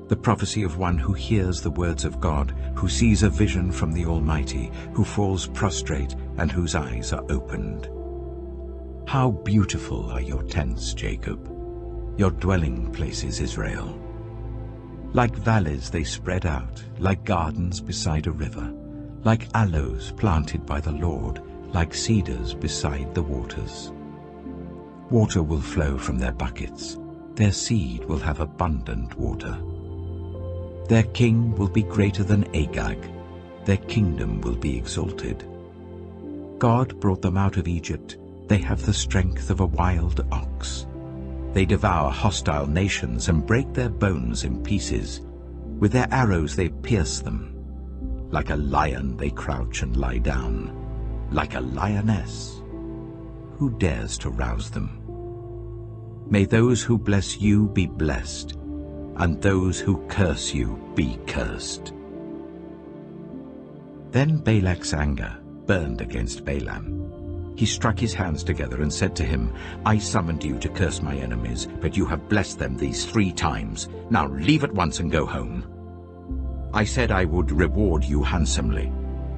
the prophecy of one who hears the words of God, who sees a vision from the Almighty, who falls prostrate and whose eyes are opened. How beautiful are your tents, Jacob, your dwelling places, Israel. Like valleys they spread out, like gardens beside a river, like aloes planted by the Lord, like cedars beside the waters. Water will flow from their buckets, their seed will have abundant water. Their king will be greater than Agag, their kingdom will be exalted. God brought them out of Egypt, they have the strength of a wild ox. They devour hostile nations and break their bones in pieces. With their arrows they pierce them. Like a lion they crouch and lie down, like a lioness. Who dares to rouse them? May those who bless you be blessed, and those who curse you be cursed. Then Balak's anger burned against Balaam. He struck his hands together and said to him, I summoned you to curse my enemies, but you have blessed them these 3 times. Now leave at once and go home. I said I would reward you handsomely,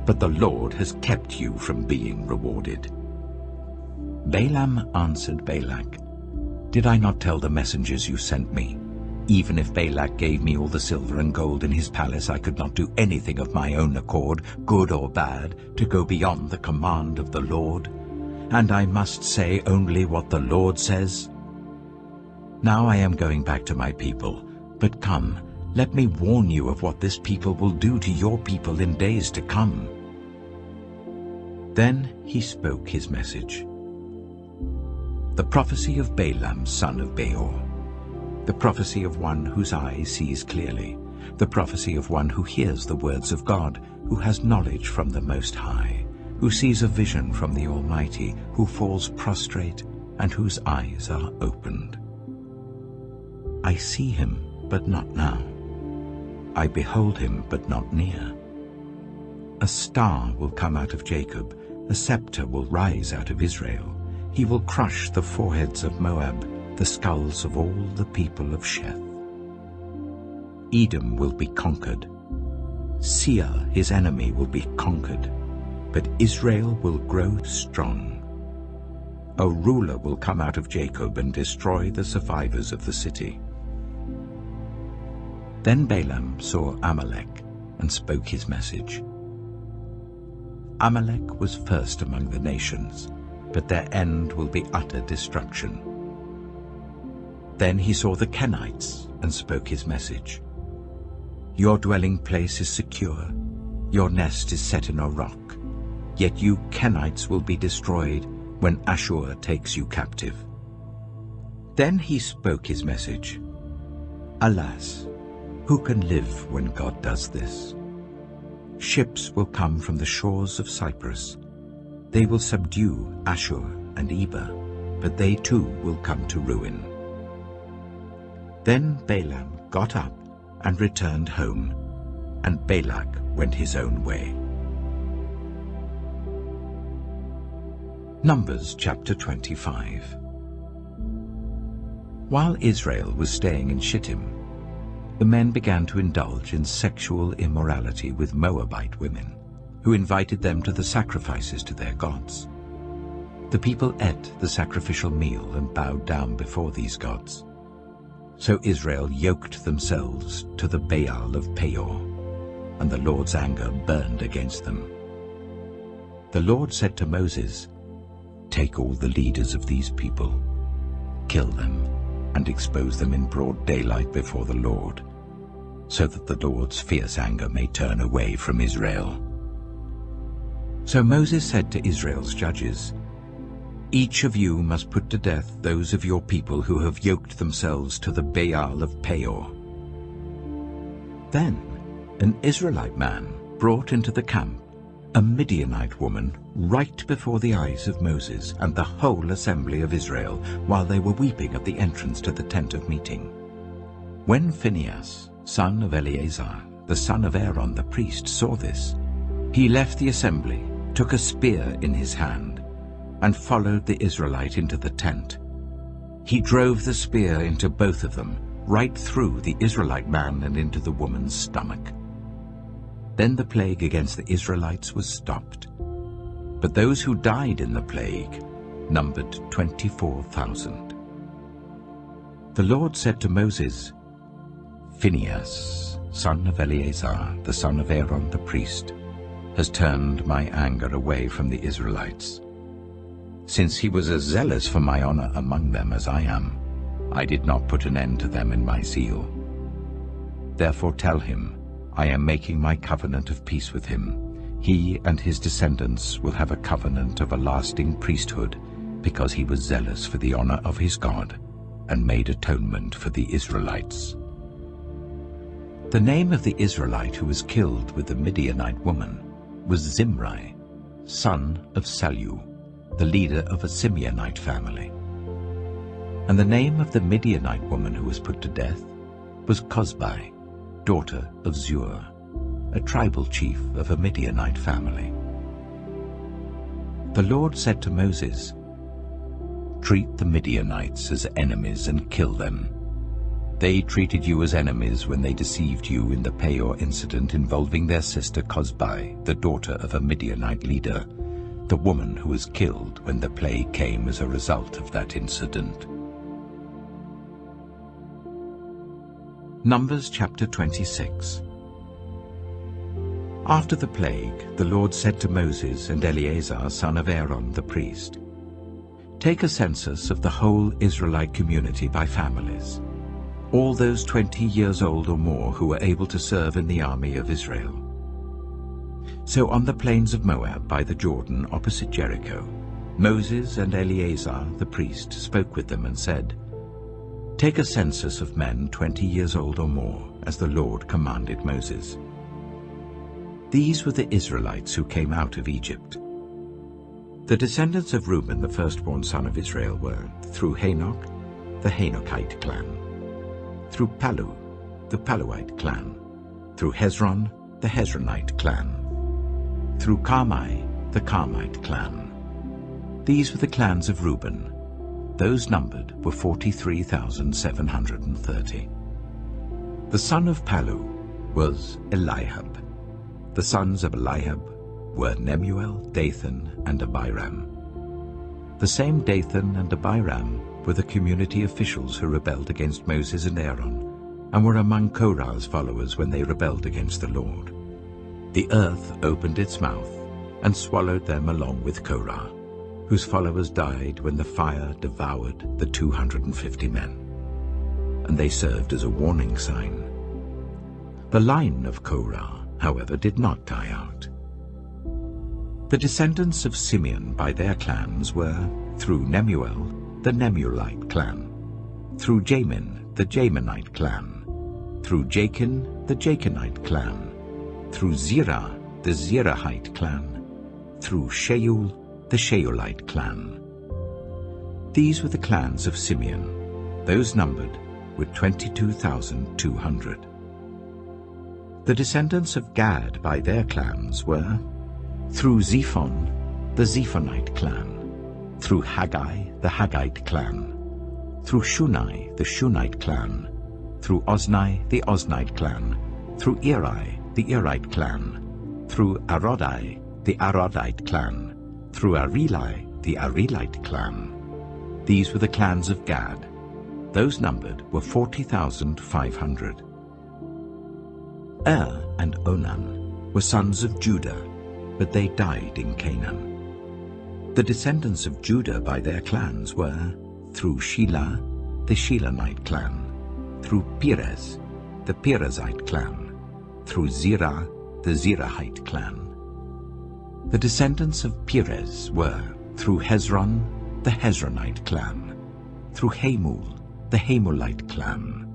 but the Lord has kept you from being rewarded. Balaam answered Balak, Did I not tell the messengers you sent me? Even if Balak gave me all the silver and gold in his palace, I could not do anything of my own accord, good or bad, to go beyond the command of the Lord. And I must say only what the Lord says. Now I am going back to my people, but come, let me warn you of what this people will do to your people in days to come. Then he spoke his message. The prophecy of Balaam son of Beor, the prophecy of one whose eye sees clearly, the prophecy of one who hears the words of God, who has knowledge from the Most High, who sees a vision from the Almighty, who falls prostrate and whose eyes are opened. I see him, but not now. I behold him, but not near. A star will come out of Jacob, a scepter will rise out of Israel. He will crush the foreheads of Moab, the skulls of all the people of Sheth. Edom will be conquered. Seir, his enemy, will be conquered, but Israel will grow strong. A ruler will come out of Jacob and destroy the survivors of the city. Then Balaam saw Amalek and spoke his message. Amalek was first among the nations, but their end will be utter destruction. Then he saw the Kenites and spoke his message. Your dwelling place is secure, your nest is set in a rock, yet you Kenites will be destroyed when Ashur takes you captive. Then he spoke his message. Alas, who can live when God does this? Ships will come from the shores of Cyprus. They will subdue Ashur and Eber, but they too will come to ruin. Then Balaam got up and returned home, and Balak went his own way. Numbers chapter 25. While Israel was staying in Shittim, the men began to indulge in sexual immorality with Moabite women, who invited them to the sacrifices to their gods. The people ate the sacrificial meal and bowed down before these gods. So Israel yoked themselves to the Baal of Peor, and the Lord's anger burned against them. The Lord said to Moses, "Take all the leaders of these people, kill them, and expose them in broad daylight before the Lord, so that the Lord's fierce anger may turn away from Israel." So Moses said to Israel's judges, "Each of you must put to death those of your people who have yoked themselves to the Baal of Peor." Then an Israelite man brought into the camp a Midianite woman right before the eyes of Moses and the whole assembly of Israel, while they were weeping at the entrance to the tent of meeting. When Phinehas, son of Eleazar, the son of Aaron the priest, saw this, he left the assembly, took a spear in his hand, and followed the Israelite into the tent. He drove the spear into both of them, right through the Israelite man and into the woman's stomach. Then the plague against the Israelites was stopped. But those who died in the plague numbered 24,000. The Lord said to Moses, "Phinehas, son of Eleazar, the son of Aaron the priest, has turned my anger away from the Israelites. Since he was as zealous for my honor among them as I am, I did not put an end to them in my zeal. Therefore tell him, I am making my covenant of peace with him. He and his descendants will have a covenant of a lasting priesthood, because he was zealous for the honor of his God and made atonement for the Israelites." The name of the Israelite who was killed with the Midianite woman was Zimri, son of Salu, the leader of a Simeonite family. And the name of the Midianite woman who was put to death was Cozbi, daughter of Zur, a tribal chief of a Midianite family. The Lord said to Moses, "Treat the Midianites as enemies and kill them. They treated you as enemies when they deceived you in the Peor incident involving their sister Cozbi, the daughter of a Midianite leader, the woman who was killed when the plague came as a result of that incident." Numbers chapter 26. After the plague, the Lord said to Moses and Eleazar, son of Aaron the priest, "Take a census of the whole Israelite community by families, all those 20 years old or more who were able to serve in the army of Israel. So on the plains of Moab by the Jordan opposite Jericho, Moses and Eleazar the priest spoke with them and said, "Take a census of men 20 years old or more, as the Lord commanded Moses." These were the Israelites who came out of Egypt. The descendants of Reuben, the firstborn son of Israel, were, through Hanok, the Hanokite clan; through Palu, the Paluite clan; through Hezron, the Hezronite clan; through Carmi, the Carmite clan. These were the clans of Reuben. Those numbered were 43,730. The son of Palu was Eliab. The sons of Eliab were Nemuel, Dathan, and Abiram. The same Dathan and Abiram were the community officials who rebelled against Moses and Aaron, and were among Korah's followers when they rebelled against the Lord. The earth opened its mouth and swallowed them along with Korah, whose followers died when the fire devoured the 250 men. And they served as a warning sign. The line of Korah, however, did not die out. The descendants of Simeon by their clans were, through Nemuel, the Nemuelite clan; through Jamin, the Jaminite clan; through Jachin, the Jachinite clan; through Zerah, the Zerahite clan; through Sheul, the Sheulite clan. These were the clans of Simeon. Those numbered were 22,200. The descendants of Gad by their clans were, through Zephon, the Zephonite clan; through Haggai, the Haggite clan; through Shunai, the Shunite clan; through Ozni, the Oznite clan; through Eri, the Erite clan; through Arodai, the Arodite clan; through Areli, the Arelite clan. These were the clans of Gad. Those numbered were 40,500. And Onan were sons of Judah, but they died in Canaan. The descendants of Judah by their clans were, through Shelah, the Shelanite clan; through Perez, the Perezite clan; through Zerah, the Zerahite clan. The descendants of Perez were, through Hezron, the Hezronite clan; through Hamul, the Hamulite clan.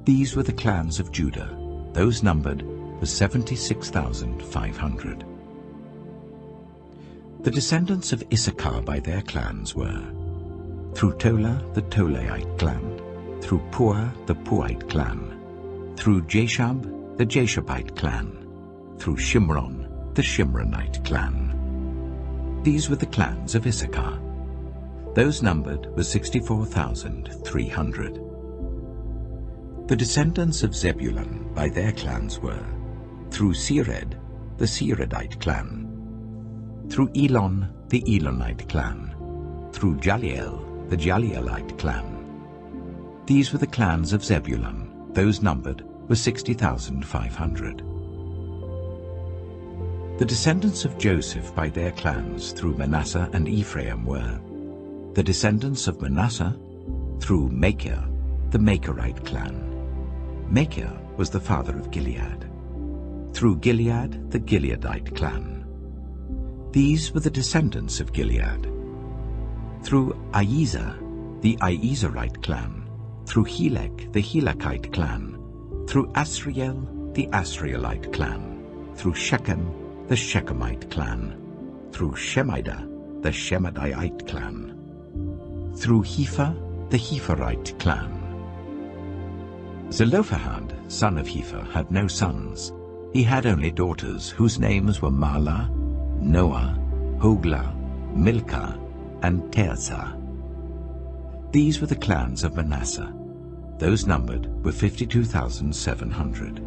These were the clans of Judah. Those numbered were 76,500. The descendants of Issachar by their clans were, through Tola, the Tolaite clan; through Puah, the Puahite clan; through Jashab, the Jashabite clan; through Shimron, the Shimronite clan. These were the clans of Issachar. Those numbered were 64,300. The descendants of Zebulun by their clans were, through Sered, the Seredite clan; through Elon, the Elonite clan; through Jaliel, the Jalielite clan. These were the clans of Zebulun. Those numbered were 60,500. The descendants of Joseph by their clans through Manasseh and Ephraim were, the descendants of Manasseh through Machir, the Machirite clan. Machir was the father of Gilead. Through Gilead, the Gileadite clan. These were the descendants of Gilead. Through Iezer, the Iezerite clan; through Helek, the Helekite clan; through Asriel, the Asrielite clan; through Shechem, the Shechemite clan; through Shemida, the Shemidite clan; through Hepher, the Hepherite clan. Zelophehad, son of Hepher, had no sons. He had only daughters, whose names were Mahlah, Noah, Hoglah, Milcah, and Tirzah. These were the clans of Manasseh. Those numbered were 52,700.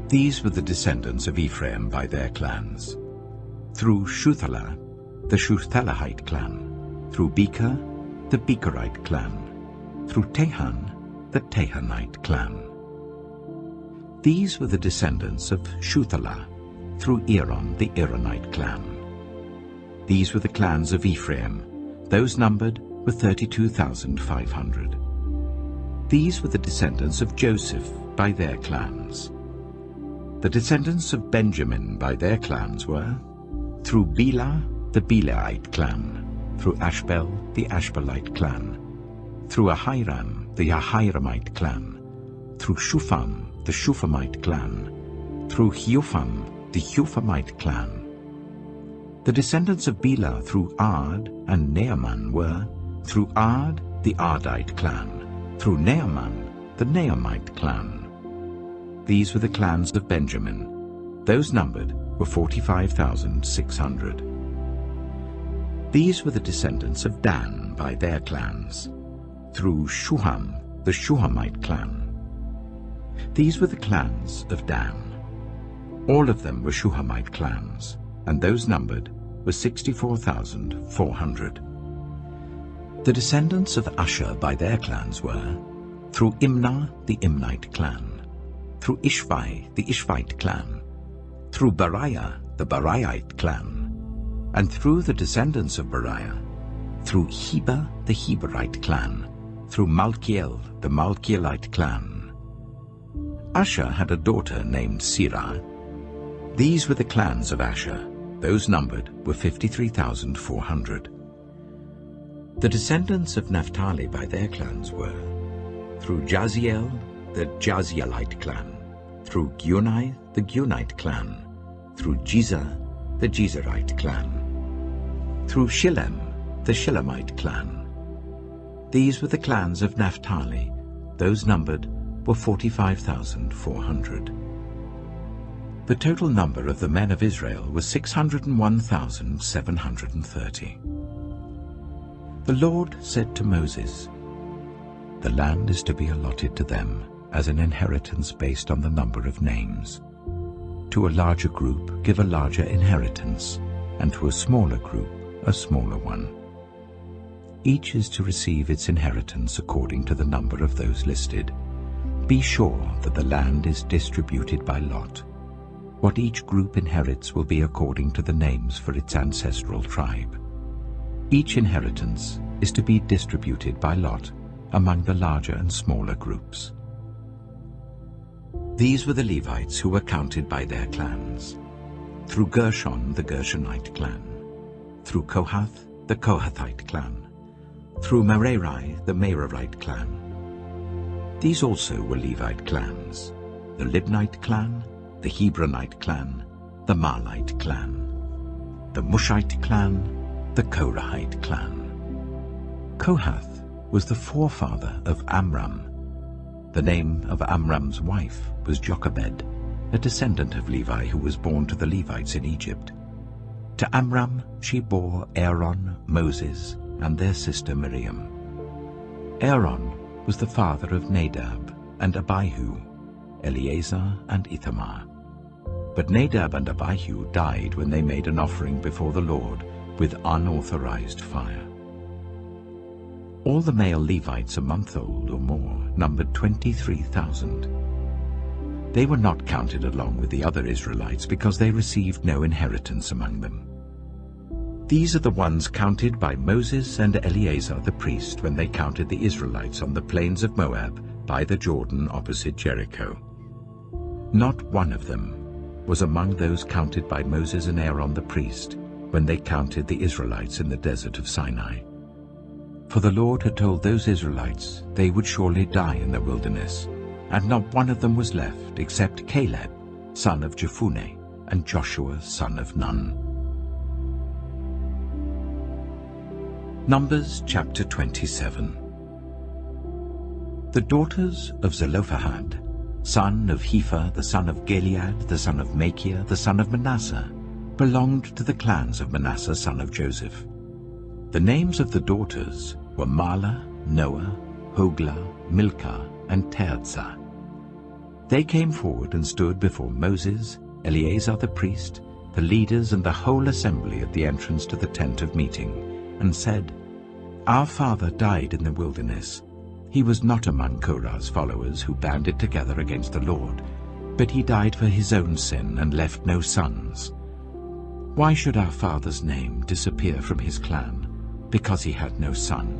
These were the descendants of Ephraim by their clans. Through Shuthelah, the Shuthelahite clan; through Becher, the Becherite clan; through Tehan, the Tehanite clan. These were the descendants of Shuthelah, through Aaron, the Aaronite clan. These were the clans of Ephraim. Those numbered were 32,500. These were the descendants of Joseph by their clans. The descendants of Benjamin by their clans were, through Bela, the Belaite clan, through Ashbel, the Ashbelite clan, through Ahiram, the Ahiramite clan, through Shupham, the Shuphamite clan, through Hupham, the Huphamite clan. The descendants of Bela through Ard and Naaman were, through Ard, the Ardite clan, through Naaman, the Naamite clan. These were the clans of Benjamin. Those numbered were 45,600. These were the descendants of Dan by their clans, through Shuham, the Shuhamite clan. These were the clans of Dan. All of them were Shuhamite clans, and those numbered were 64,400. The descendants of Asher by their clans were, through Imnah, the Imnite clan, through Ishvi, the Ishvite clan, through Bariah, the Bariite clan, and through the descendants of Bariah, through Heber, the Heberite clan, through Malkiel, the Malkielite clan. Asher had a daughter named Sirah. These were the clans of Asher. Those numbered were 53,400. The descendants of Naphtali by their clans were, through Jaziel, the Jazielite clan, through Gunai, the Gunite clan, through Jezer, the Jezerite clan, through Shillem, the Shillemite clan. These were the clans of Naphtali. Those numbered were 45,400. The total number of the men of Israel was 601,730. The Lord said to Moses, "The land is to be allotted to them as an inheritance based on the number of names. To a larger group give a larger inheritance, and to a smaller group a smaller one. Each is to receive its inheritance according to the number of those listed. Be sure that the land is distributed by lot. What each group inherits will be according to the names for its ancestral tribe. Each inheritance is to be distributed by lot among the larger and smaller groups." These were the Levites who were counted by their clans. Through Gershon, the Gershonite clan. Through Kohath, the Kohathite clan. Through Merari, the Merarite clan. These also were Levite clans: the Libnite clan, the Hebronite clan, the Marlite clan, the Mushite clan, the Korahite clan. Kohath was the forefather of Amram. The name of Amram's wife was Jochebed, a descendant of Levi who was born to the Levites in Egypt. To Amram she bore Aaron, Moses, and their sister Miriam. Aaron was the father of Nadab and Abihu, Eleazar and Ithamar. But Nadab and Abihu died when they made an offering before the Lord with unauthorized fire. All the male Levites a month old or more numbered 23,000. They were not counted along with the other Israelites because they received no inheritance among them. These are the ones counted by Moses and Eleazar the priest when they counted the Israelites on the plains of Moab by the Jordan opposite Jericho. Not one of them was among those counted by Moses and Aaron the priest when they counted the Israelites in the desert of Sinai. For the Lord had told those Israelites they would surely die in the wilderness, and not one of them was left except Caleb, son of Jephunneh, and Joshua, son of Nun. Numbers chapter 27. The daughters of Zelophehad, son of Hepher, the son of Gilead, the son of Machir, the son of Manasseh, belonged to the clans of Manasseh, son of Joseph. The names of the daughters were Mahlah, Noah, Hoglah, Milcah, and Tirzah. They came forward and stood before Moses, Eleazar the priest, the leaders and the whole assembly at the entrance to the tent of meeting, and said, "Our father died in the wilderness. He was not among Korah's followers who banded together against the Lord, but he died for his own sin and left no sons. Why should our father's name disappear from his clan because he had no son?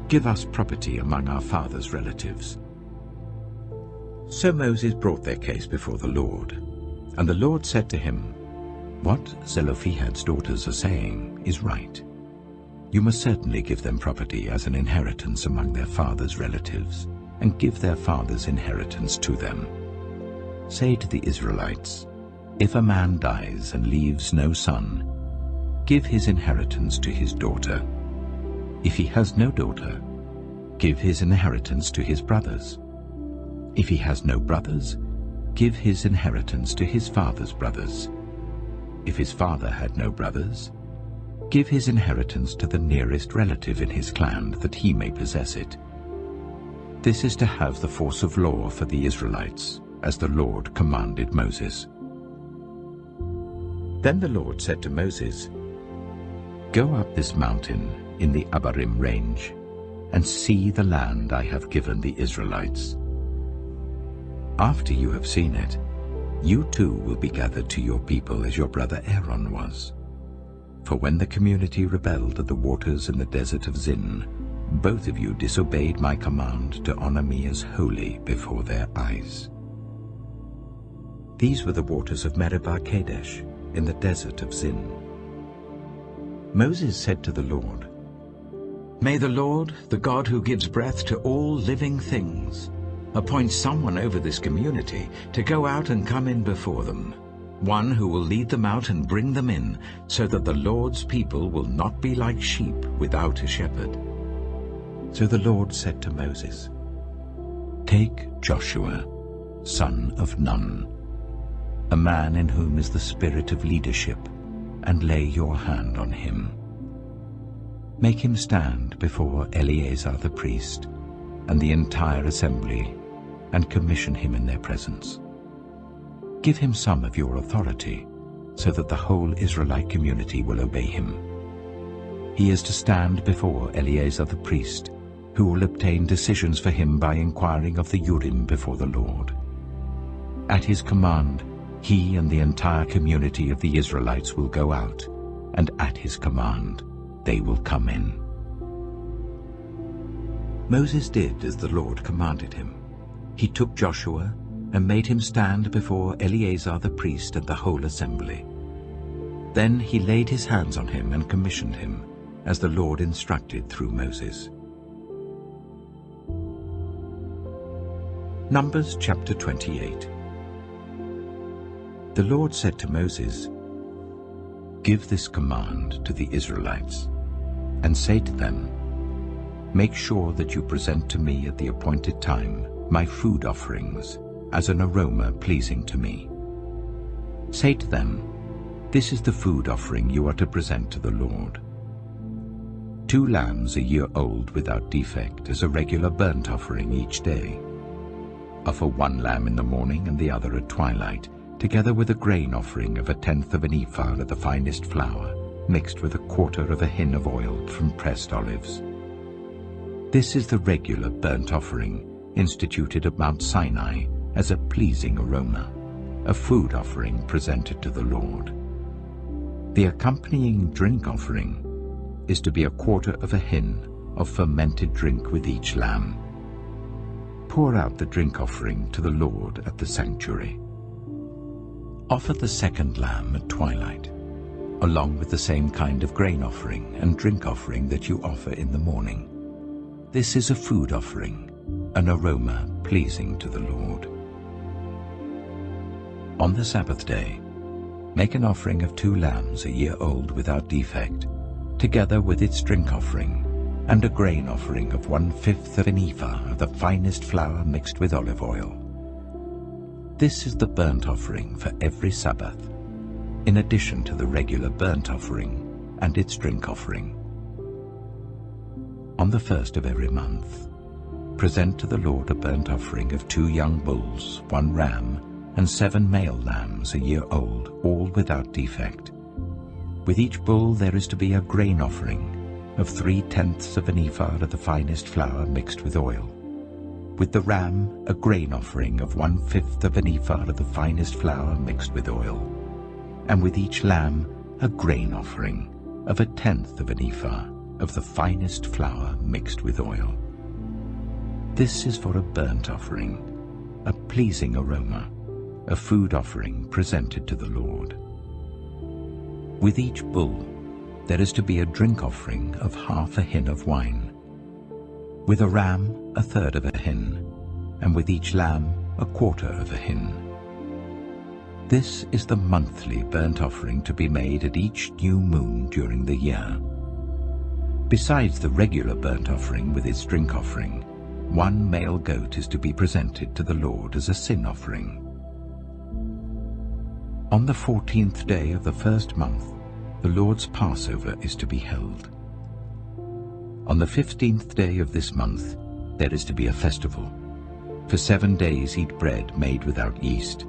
Give us property among our father's relatives." So Moses brought their case before the Lord, And the Lord said to him, "What Zelophehad's daughters are saying is right. You must certainly give them property as an inheritance among their father's relatives, and give their father's inheritance to them. Say to the Israelites, if a man dies and leaves no son, give his inheritance to his daughter. If he has no daughter, give his inheritance to his brothers. If he has no brothers, give his inheritance to his father's brothers. If his father had no brothers, give his inheritance to the nearest relative in his clan, that he may possess it. This is to have the force of law for the Israelites, as the Lord commanded Moses." Then the Lord said to Moses, "Go up this mountain in the Abarim range, and see the land I have given the Israelites. After you have seen it, you too will be gathered to your people as your brother Aaron was. For when the community rebelled at the waters in the desert of Zin, both of you disobeyed my command to honor me as holy before their eyes." These were the waters of Meribah Kadesh in the desert of Zin. Moses said to the Lord, "May the Lord, the God who gives breath to all living things, appoint someone over this community to go out and come in before them, one who will lead them out and bring them in, so that the Lord's people will not be like sheep without a shepherd." So the Lord said to Moses, "Take Joshua, son of Nun, a man in whom is the spirit of leadership, and lay your hand on him. Make him stand before Eleazar the priest and the entire assembly, and commission him in their presence. Give him some of your authority, so that the whole Israelite community will obey him. He is to stand before Eleazar the priest, who will obtain decisions for him by inquiring of the Urim before the Lord. At his command, he and the entire community of the Israelites will go out, and at his command they will come in." Moses did as the Lord commanded him. He took Joshua and made him stand before Eleazar the priest and the whole assembly. Then he laid his hands on him and commissioned him, as the Lord instructed through Moses. Numbers chapter 28. The Lord said to Moses, "Give this command to the Israelites, and say to them, make sure that you present to me at the appointed time my food offerings as an aroma pleasing to me. Say to them, this is the food offering you are to present to the Lord. 2 lambs a year old without defect as a regular burnt offering each day. Offer 1 lamb in the morning and the other at twilight, together with a grain offering of 1/10 of an ephah of the finest flour, mixed with 1/4 of a hin of oil from pressed olives. This is the regular burnt offering instituted at Mount Sinai as a pleasing aroma, a food offering presented to the Lord. The accompanying drink offering is to be 1/4 of a hin of fermented drink with each lamb. Pour out the drink offering to the Lord at the sanctuary. Offer the 2nd lamb at twilight, along with the same kind of grain offering and drink offering that you offer in the morning. This is a food offering, an aroma pleasing to the Lord. On the Sabbath day, make an offering of 2 lambs a year old without defect, together with its drink offering, and a grain offering of 1/5 of an ephah of the finest flour mixed with olive oil. This is the burnt offering for every Sabbath, in addition to the regular burnt offering and its drink offering. On the 1st of every month, present to the Lord a burnt offering of 2 young bulls, 1 ram, and 7 male lambs a year old, all without defect. With each bull there is to be a grain offering of 3/10 of an ephah of the finest flour mixed with oil. With the ram, a grain offering of 1/5 of an ephah of the finest flour mixed with oil. And with each lamb, a grain offering of 1/10 of an ephah of the finest flour mixed with oil. This is for a burnt offering, a pleasing aroma, a food offering presented to the Lord. With each bull there is to be a drink offering of half a hin of wine, with a ram a third of a hin, and with each lamb a quarter of a hin. This is the monthly burnt offering to be made at each new moon during the year. Besides the regular burnt offering with its drink offering, one male goat is to be presented to the Lord as a sin offering. On the 14th day of the first month, the Lord's Passover is to be held. On the 15th day of this month, there is to be a festival. For 7 days eat bread made without yeast.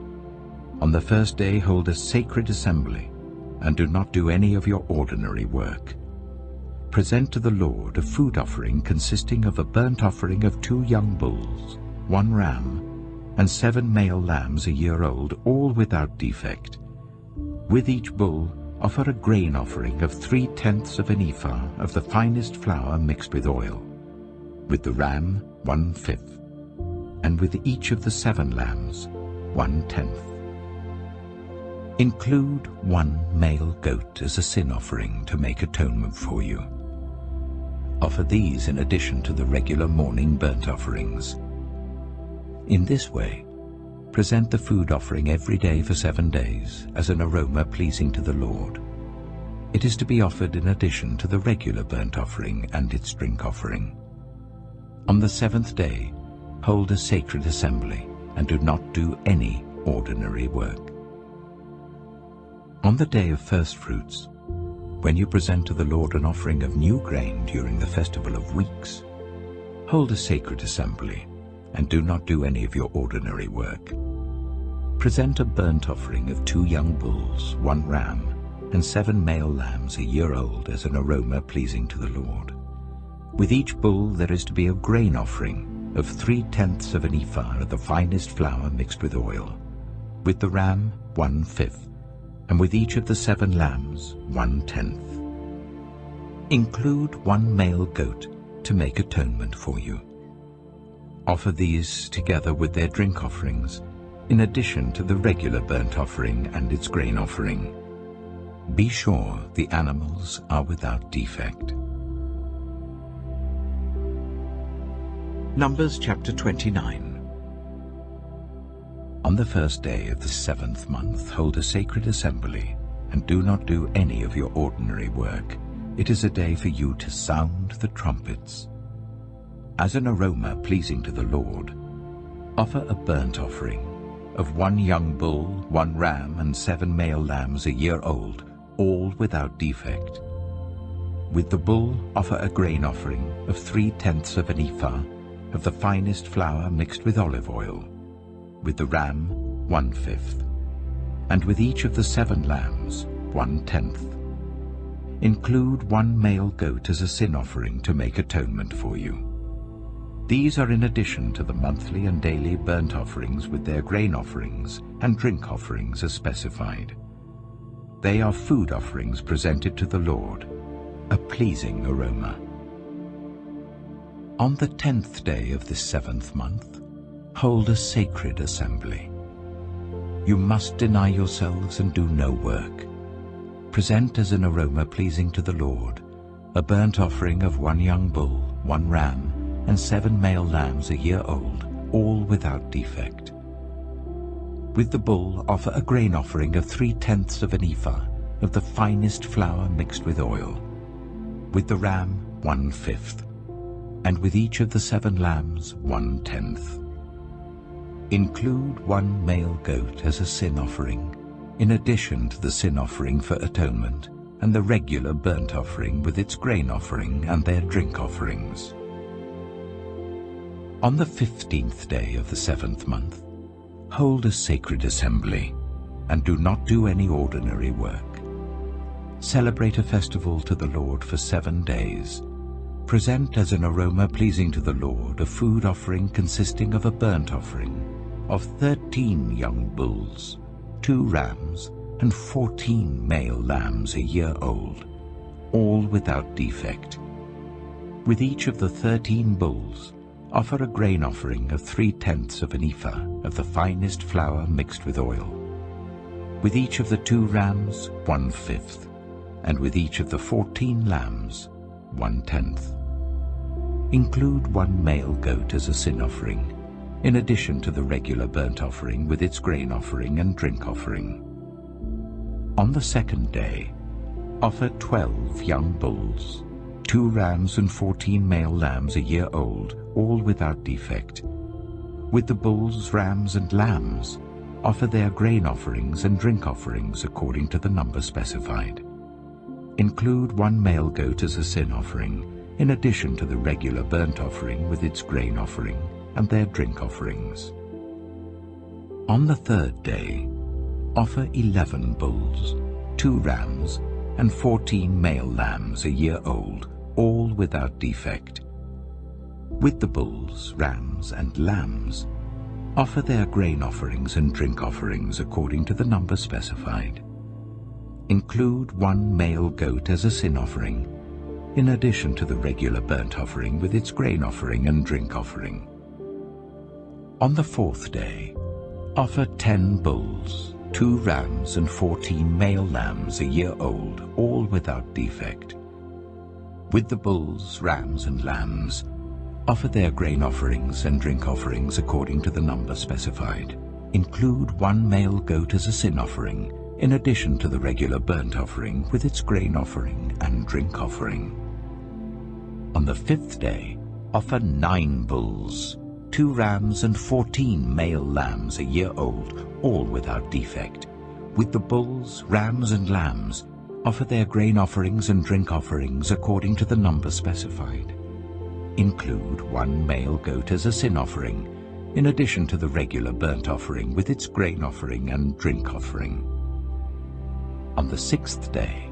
On the first day hold a sacred assembly, and do not do any of your ordinary work. Present to the Lord a food offering consisting of a burnt offering of 2 young bulls, 1 ram, and 7 male lambs a year old, all without defect. With each bull offer a grain offering of 3/10 of an ephah of the finest flour mixed with oil. With the ram, 1/5, and with each of the 7 lambs, 1/10. Include 1 male goat as a sin offering to make atonement for you. Offer these in addition to the regular morning burnt offerings. In this way, present the food offering every day for 7 days as an aroma pleasing to the Lord. It is to be offered in addition to the regular burnt offering and its drink offering. On the 7th day, hold a sacred assembly and do not do any ordinary work. On the day of first fruits, when you present to the Lord an offering of new grain during the festival of weeks, hold a sacred assembly and do not do any of your ordinary work. Present a burnt offering of 2 young bulls, 1 ram, and 7 male lambs a year old as an aroma pleasing to the Lord. With each bull there is to be a grain offering of 3/10 of an ephah of the finest flour mixed with oil. With the ram, 1/5, and with each of the 7 lambs, 1/10. Include 1 male goat to make atonement for you. Offer these together with their drink offerings, in addition to the regular burnt offering and its grain offering. Be sure the animals are without defect. Numbers chapter 29. On the first day of the 7th month, hold a sacred assembly, and do not do any of your ordinary work. It is a day for you to sound the trumpets. As an aroma pleasing to the Lord, offer a burnt offering of 1 young bull, 1 ram, and 7 male lambs a year old, all without defect. With the bull, offer a grain offering of 3/10 of an ephah of the finest flour mixed with olive oil. With the ram, 1/5, and with each of the 7 lambs, 1/10. Include 1 male goat as a sin offering to make atonement for you. These are in addition to the monthly and daily burnt offerings with their grain offerings and drink offerings as specified. They are food offerings presented to the Lord, a pleasing aroma. On the 10th day of this 7th month, hold a sacred assembly. You must deny yourselves and do no work. Present as an aroma pleasing to the Lord a burnt offering of 1 young bull, 1 ram, and 7 male lambs a year old, all without defect. With the bull, offer a grain offering of 3/10 of an ephah of the finest flour mixed with oil. With the ram, 1/5, and with each of the 7 lambs, 1/10. Include 1 male goat as a sin offering, in addition to the sin offering for atonement and the regular burnt offering with its grain offering and their drink offerings. On the 15th day of the 7th month, hold a sacred assembly, and do not do any ordinary work. Celebrate a festival to the Lord for 7 days. Present as an aroma pleasing to the Lord a food offering consisting of a burnt offering of 13 young bulls, 2 rams, and 14 male lambs a year old, all without defect. With each of the 13 bulls, offer a grain offering of 3/10 of an ephah of the finest flour mixed with oil. With each of the 2 rams, 1/5, and with each of the 14 lambs, 1/10. Include 1 male goat as a sin offering, in addition to the regular burnt offering with its grain offering and drink offering. On the 2nd day, offer 12 young bulls, 2 rams and 14 male lambs a year old, all without defect. With the bulls, rams, and lambs, offer their grain offerings and drink offerings according to the number specified. Include 1 male goat as a sin offering, in addition to the regular burnt offering with its grain offering and their drink offerings. On the 3rd day, offer 11 bulls, 2 rams, and 14 male lambs a year old, all without defect. With the bulls, rams, and lambs, offer their grain offerings and drink offerings according to the number specified. Include 1 male goat as a sin offering, in addition to the regular burnt offering with its grain offering and drink offering. On the 4th day, offer 10 bulls, 2 rams, and 14 male lambs a year old, all without defect. With the bulls, rams, and lambs, offer their grain offerings and drink offerings according to the number specified. Include 1 male goat as a sin offering, in addition to the regular burnt offering with its grain offering and drink offering. On the 5th day, offer 9 bulls, 2 rams, and 14 male lambs a year old, all without defect. With the bulls, rams, and lambs, offer their grain offerings and drink offerings according to the number specified. Include 1 male goat as a sin offering, in addition to the regular burnt offering with its grain offering and drink offering. On the 6th day,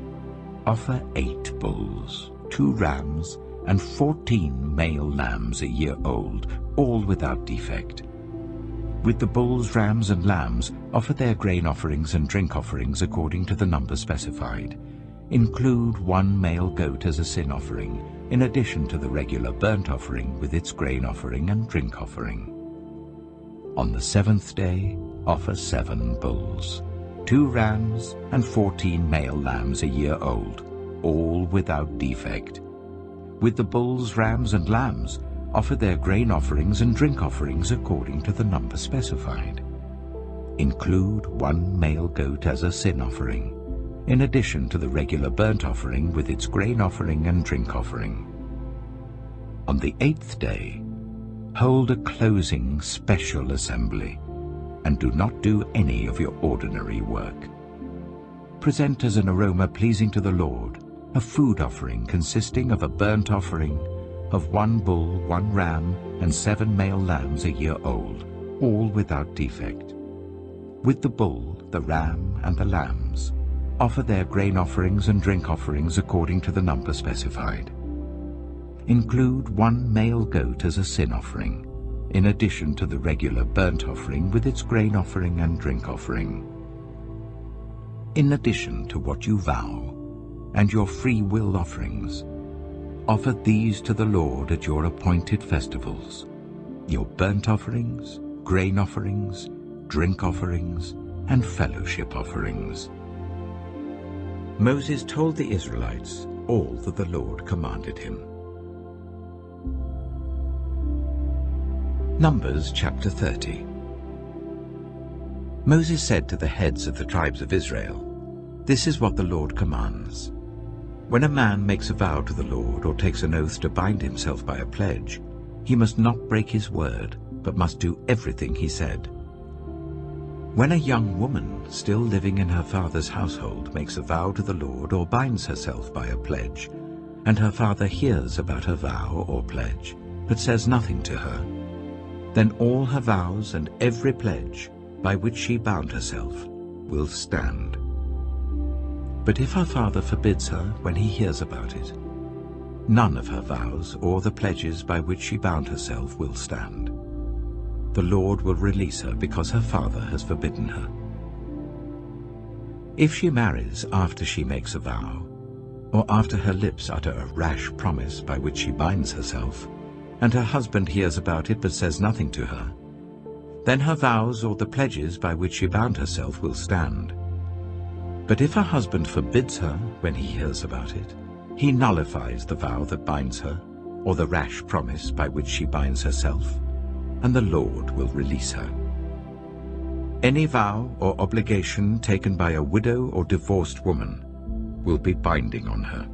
offer 8 bulls, 2 rams, and 14 male lambs a year old, all without defect. With the bulls, rams, and lambs, offer their grain offerings and drink offerings according to the number specified. Include 1 male goat as a sin offering, in addition to the regular burnt offering with its grain offering and drink offering. On the 7th day, offer 7 bulls, 2 rams, and 14 male lambs a year old, all without defect. With the bulls, rams, and lambs, offer their grain offerings and drink offerings according to the number specified. Include 1 male goat as a sin offering, in addition to the regular burnt offering with its grain offering and drink offering. On the 8th day, hold a closing special assembly, and do not do any of your ordinary work. Present as an aroma pleasing to the Lord a food offering consisting of a burnt offering of 1 bull, 1 ram, and 7 male lambs a year old, all without defect. With the bull, the ram, and the lambs, offer their grain offerings and drink offerings according to the number specified. Include 1 male goat as a sin offering, in addition to the regular burnt offering with its grain offering and drink offering. In addition to what you vow, and your free will offerings, offer these to the Lord at your appointed festivals: your burnt offerings, grain offerings, drink offerings, and fellowship offerings. Moses told the Israelites all that the Lord commanded him. Numbers chapter 30. Moses said to the heads of the tribes of Israel, "This is what the Lord commands. When a man makes a vow to the Lord or takes an oath to bind himself by a pledge, he must not break his word, but must do everything he said. When a young woman still living in her father's household makes a vow to the Lord or binds herself by a pledge, and her father hears about her vow or pledge, but says nothing to her, then all her vows and every pledge by which she bound herself will stand. But if her father forbids her when he hears about it, none of her vows or the pledges by which she bound herself will stand. The Lord will release her because her father has forbidden her. If she marries after she makes a vow, or after her lips utter a rash promise by which she binds herself, and her husband hears about it but says nothing to her, then her vows or the pledges by which she bound herself will stand. But if her husband forbids her when he hears about it, he nullifies the vow that binds her, or the rash promise by which she binds herself, and the Lord will release her. Any vow or obligation taken by a widow or divorced woman will be binding on her.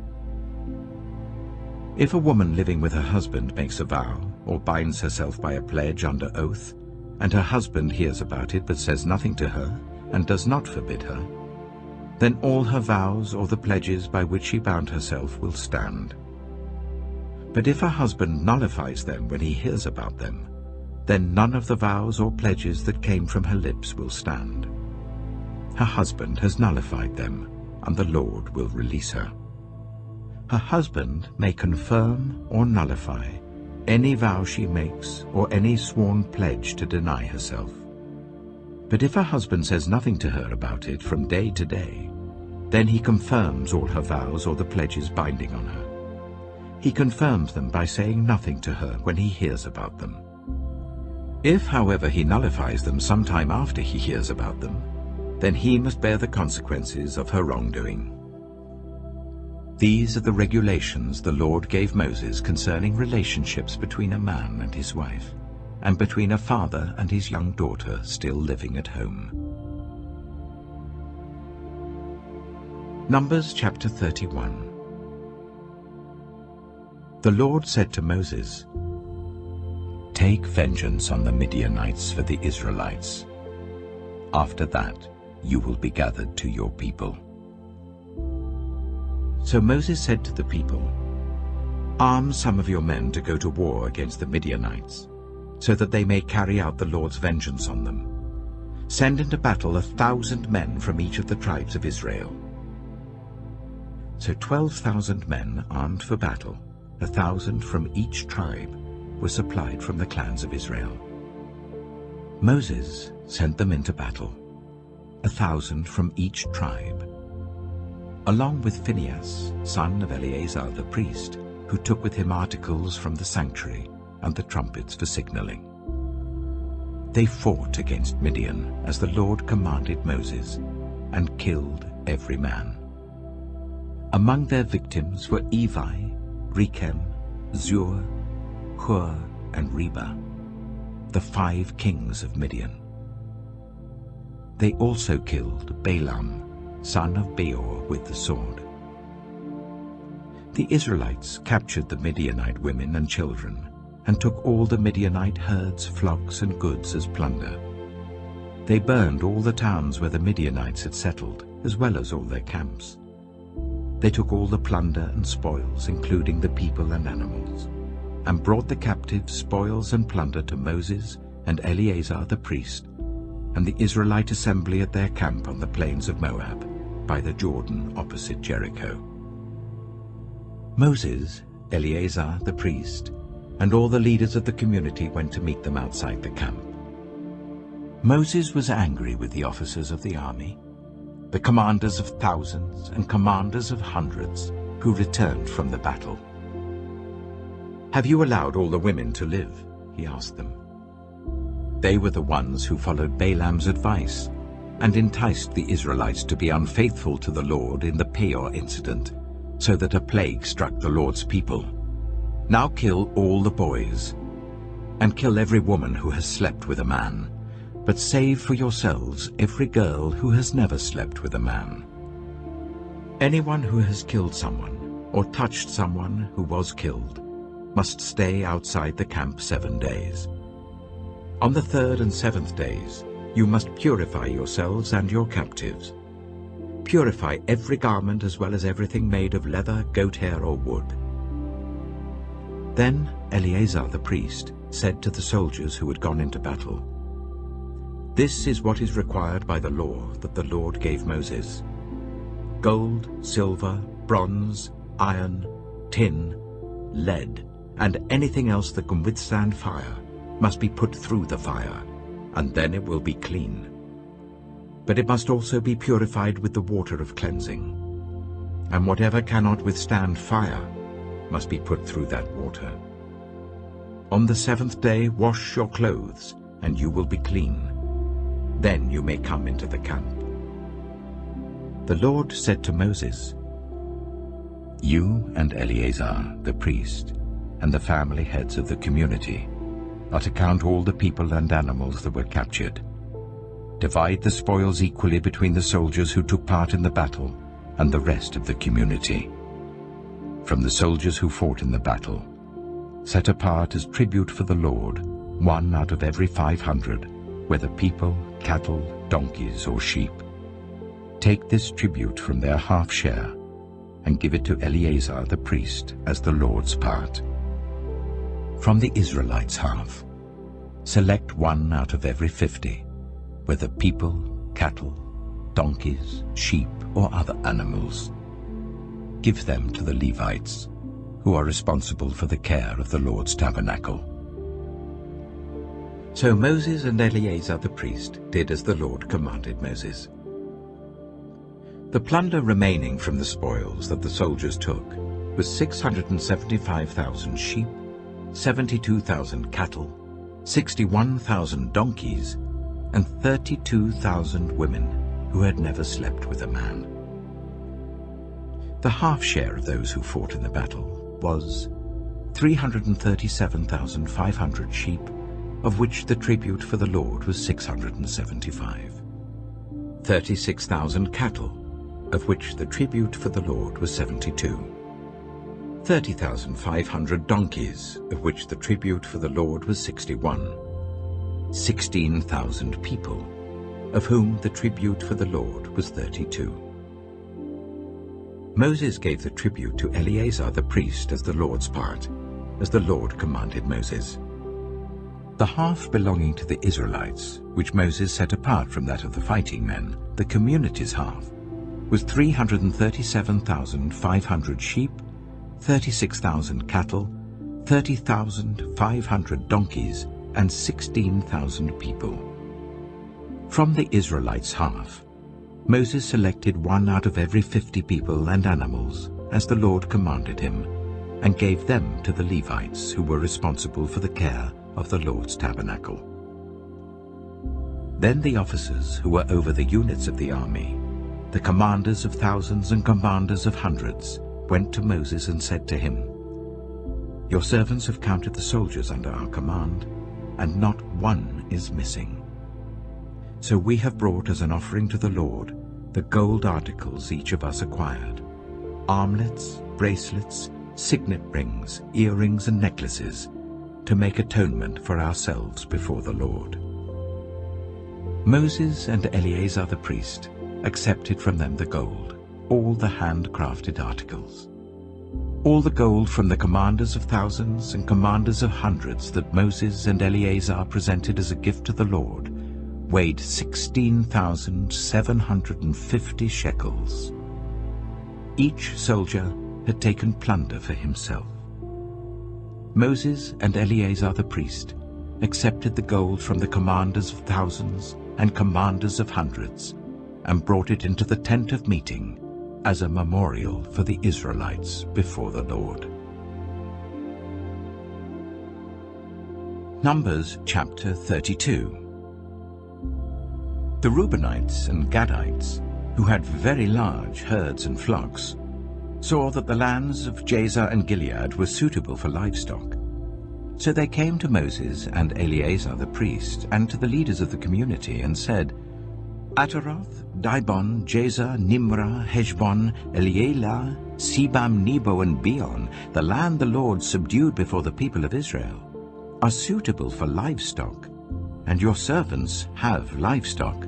If a woman living with her husband makes a vow or binds herself by a pledge under oath, and her husband hears about it but says nothing to her and does not forbid her, then all her vows or the pledges by which she bound herself will stand. But if her husband nullifies them when he hears about them, then none of the vows or pledges that came from her lips will stand. Her husband has nullified them, and the Lord will release her. Her husband may confirm or nullify any vow she makes or any sworn pledge to deny herself. But if her husband says nothing to her about it from day to day, then he confirms all her vows or the pledges binding on her. He confirms them by saying nothing to her when he hears about them. If, however, he nullifies them sometime after he hears about them, then he must bear the consequences of her wrongdoing. These are the regulations the Lord gave Moses concerning relationships between a man and his wife, and between a father and his young daughter still living at home. Numbers chapter 31. The Lord said to Moses, "Take vengeance on the Midianites for the Israelites. After that, you will be gathered to your people." So Moses said to the people, "Arm some of your men to go to war against the Midianites, so that they may carry out the Lord's vengeance on them. Send into battle 1,000 men from each of the tribes of Israel." So 12,000 men armed for battle, 1,000 from each tribe, were supplied from the clans of Israel. Moses sent them into battle, 1,000 from each tribe, along with Phinehas, son of Eleazar the priest, who took with him articles from the sanctuary and the trumpets for signaling. They fought against Midian as the Lord commanded Moses, and killed every man. Among their victims were Evi, Rechem, Zur, Hur, and Reba, the 5 kings of Midian. They also killed Balaam, son of Beor, with the sword. The Israelites captured the Midianite women and children, and took all the Midianite herds, flocks, and goods as plunder. They burned all the towns where the Midianites had settled, as well as all their camps. They took all the plunder and spoils, including the people and animals, and brought the captives, spoils, and plunder to Moses and Eleazar the priest, and the Israelite assembly at their camp on the plains of Moab, by the Jordan opposite Jericho. Moses, Eleazar the priest, and all the leaders of the community went to meet them outside the camp. Moses was angry with the officers of the army, the commanders of thousands and commanders of hundreds, who returned from the battle. "Have you allowed all the women to live?" he asked them. They were the ones who followed Balaam's advice and enticed the Israelites to be unfaithful to the Lord in the Peor incident, so that a plague struck the Lord's people. Now kill all the boys, and kill every woman who has slept with a man, but save for yourselves every girl who has never slept with a man. Anyone who has killed someone or touched someone who was killed must stay outside the camp 7 days. On the 3rd and 7th days you must purify yourselves and your captives. Purify every garment as well as everything made of leather, goat hair, or wood. Then Eleazar the priest said to the soldiers who had gone into battle, "This is what is required by the law that the Lord gave Moses. Gold, silver, bronze, iron, tin, lead, and anything else that can withstand fire must be put through the fire, and then it will be clean. But it must also be purified with the water of cleansing, and whatever cannot withstand fire must be put through that water. On the seventh day wash your clothes, and you will be clean. Then you may come into the camp. The Lord said to Moses, You and Eleazar, the priest, and the family heads of the community, are to count all the people and animals that were captured. Divide the spoils equally between the soldiers who took part in the battle and the rest of the community. From the soldiers who fought in the battle, set apart as tribute for the Lord 1 out of every 500, whether people, cattle, donkeys, or sheep. Take this tribute from their half share and give it to Eleazar the priest as the Lord's part. From the Israelites' half, select 1 out of every 50, whether people, cattle, donkeys, sheep, or other animals. Give them to the Levites, who are responsible for the care of the Lord's tabernacle. So Moses and Eleazar the priest did as the Lord commanded Moses. The plunder remaining from the spoils that the soldiers took was 675,000 sheep, 72,000 cattle, 61,000 donkeys, and 32,000 women who had never slept with a man. The half share of those who fought in the battle was 337,500 sheep, of which the tribute for the Lord was 675. 36,000 cattle, of which the tribute for the Lord was 72. 30,500 donkeys, of which the tribute for the Lord was 61. 16,000 people, of whom the tribute for the Lord was 32. Moses gave the tribute to Eleazar the priest as the Lord's part, as the Lord commanded Moses. The half belonging to the Israelites, which Moses set apart from that of the fighting men, the community's half, was 337,500 sheep, 36,000 cattle, 30,500 donkeys, and 16,000 people. From the Israelites' half, Moses selected 1 out of every 50 people and animals, as the Lord commanded him, and gave them to the Levites, who were responsible for the care of the Lord's tabernacle. Then the officers who were over the units of the army, the commanders of thousands and commanders of hundreds, went to Moses and said to him, Your servants have counted the soldiers under our command, and not one is missing. So we have brought as an offering to the Lord the gold articles each of us acquired, armlets, bracelets, signet rings, earrings, and necklaces, to make atonement for ourselves before the Lord. Moses and Eleazar the priest accepted from them the gold, all the handcrafted articles. All the gold from the commanders of thousands and commanders of hundreds that Moses and Eleazar presented as a gift to the Lord weighed 16,750 shekels. Each soldier had taken plunder for himself. Moses and Eleazar the priest accepted the gold from the commanders of thousands and commanders of hundreds and brought it into the tent of meeting as a memorial for the Israelites before the Lord. Numbers chapter 32. The Reubenites and Gadites, who had very large herds and flocks, saw that the lands of Jazer and Gilead were suitable for livestock. So they came to Moses and Eleazar the priest and to the leaders of the community and said, Ataroth, Dibon, Jazer, Nimrah, Heshbon, Elealeh, Sebam, Nebo, and Beon, the land the Lord subdued before the people of Israel, are suitable for livestock, and your servants have livestock.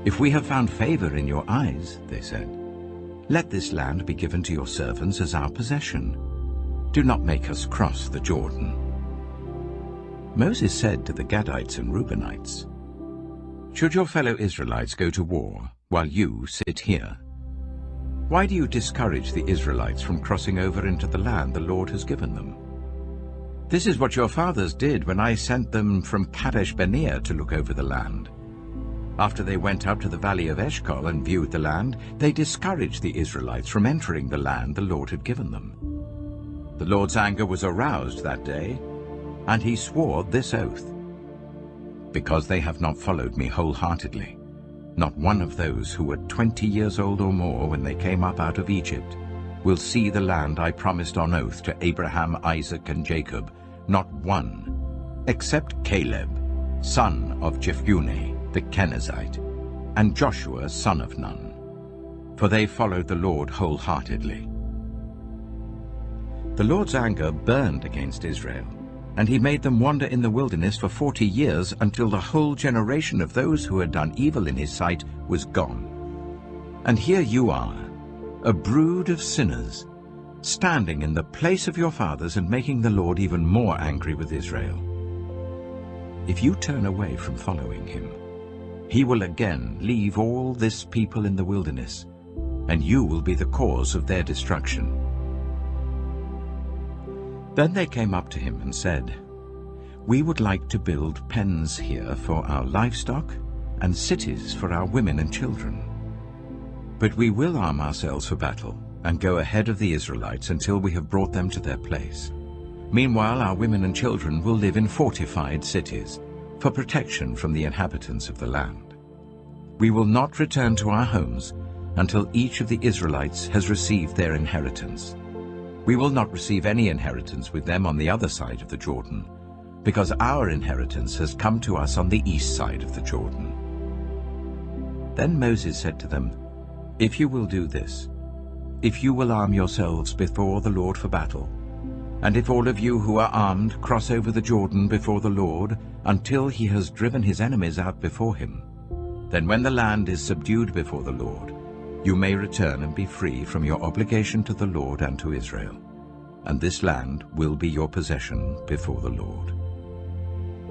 If we have found favor in your eyes, they said, let this land be given to your servants as our possession. Do not make us cross the Jordan. Moses said to the Gadites and Reubenites, Should your fellow Israelites go to war while you sit here? Why do you discourage the Israelites from crossing over into the land the Lord has given them? This is what your fathers did when I sent them from Kadesh Barnea to look over the land. After they went up to the valley of Eshcol and viewed the land, they discouraged the Israelites from entering the land the Lord had given them. The Lord's anger was aroused that day, And he swore this oath: "Because they have not followed me wholeheartedly, not one of those who were 20 years old or more when they came up out of Egypt will see the land I promised on oath to Abraham, Isaac, and Jacob, not one, except Caleb, son of Jephunneh the Kenizzite, and Joshua, son of Nun, for they followed the Lord wholeheartedly." The Lord's anger burned against Israel, and he made them wander in the wilderness for 40 years until the whole generation of those who had done evil in his sight was gone. And here you are, a brood of sinners, standing in the place of your fathers and making the Lord even more angry with Israel. If you turn away from following him, he will again leave all this people in the wilderness, and you will be the cause of their destruction. Then they came up to him and said, "We would like to build pens here for our livestock and cities for our women and children. But we will arm ourselves for battle and go ahead of the Israelites until we have brought them to their place. Meanwhile, our women and children will live in fortified cities for protection from the inhabitants of the land. We will not return to our homes until each of the Israelites has received their inheritance. We will not receive any inheritance with them on the other side of the Jordan, because our inheritance has come to us on the east side of the Jordan." Then Moses said to them, "If you will do this, if you will arm yourselves before the Lord for battle, and if all of you who are armed cross over the Jordan before the Lord until he has driven his enemies out before him, then when the land is subdued before the Lord, you may return and be free from your obligation to the Lord and to Israel, and this land will be your possession before the Lord.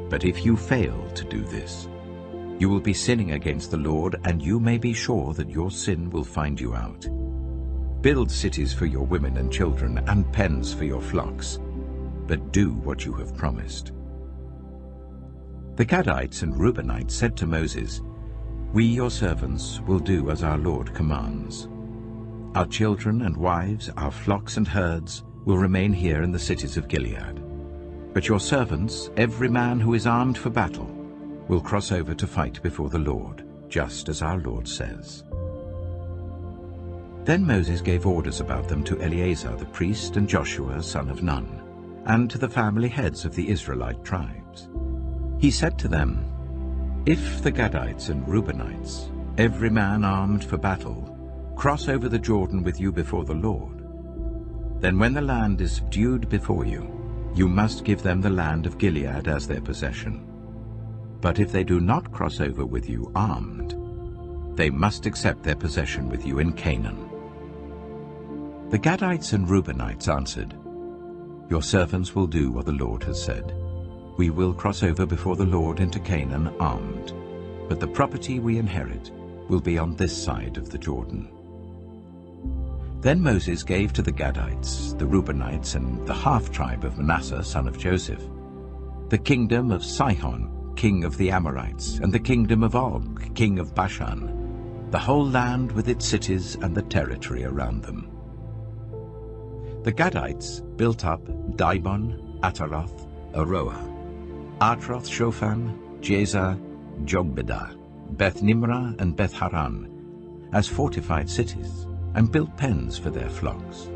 But if you fail to do this, you will be sinning against the Lord, and you may be sure that your sin will find you out. Build cities for your women and children and pens for your flocks, but do what you have promised." The Gadites and Reubenites said to Moses, "We, your servants, will do as our Lord commands. Our children and wives, our flocks and herds, will remain here in the cities of Gilead. But your servants, every man who is armed for battle, will cross over to fight before the Lord, just as our Lord says." Then Moses gave orders about them to Eleazar the priest and Joshua son of Nun, and to the family heads of the Israelite tribes. He said to them, "If the Gadites and Reubenites, every man armed for battle, cross over the Jordan with you before the Lord, then when the land is subdued before you, you must give them the land of Gilead as their possession. But if they do not cross over with you armed, they must accept their possession with you in Canaan." The Gadites and Reubenites answered, "Your servants will do what the Lord has said. We will cross over before the Lord into Canaan armed, but the property we inherit will be on this side of the Jordan." Then Moses gave to the Gadites, the Reubenites, and the half-tribe of Manasseh, son of Joseph, the kingdom of Sihon, king of the Amorites, and the kingdom of Og, king of Bashan, the whole land with its cities and the territory around them. The Gadites built up Dibon, Ataroth, Aroah, Atroth-Shophan, Jazer, Jogbedah, Beth-Nimrah, and Beth-Haran, as fortified cities, and built pens for their flocks.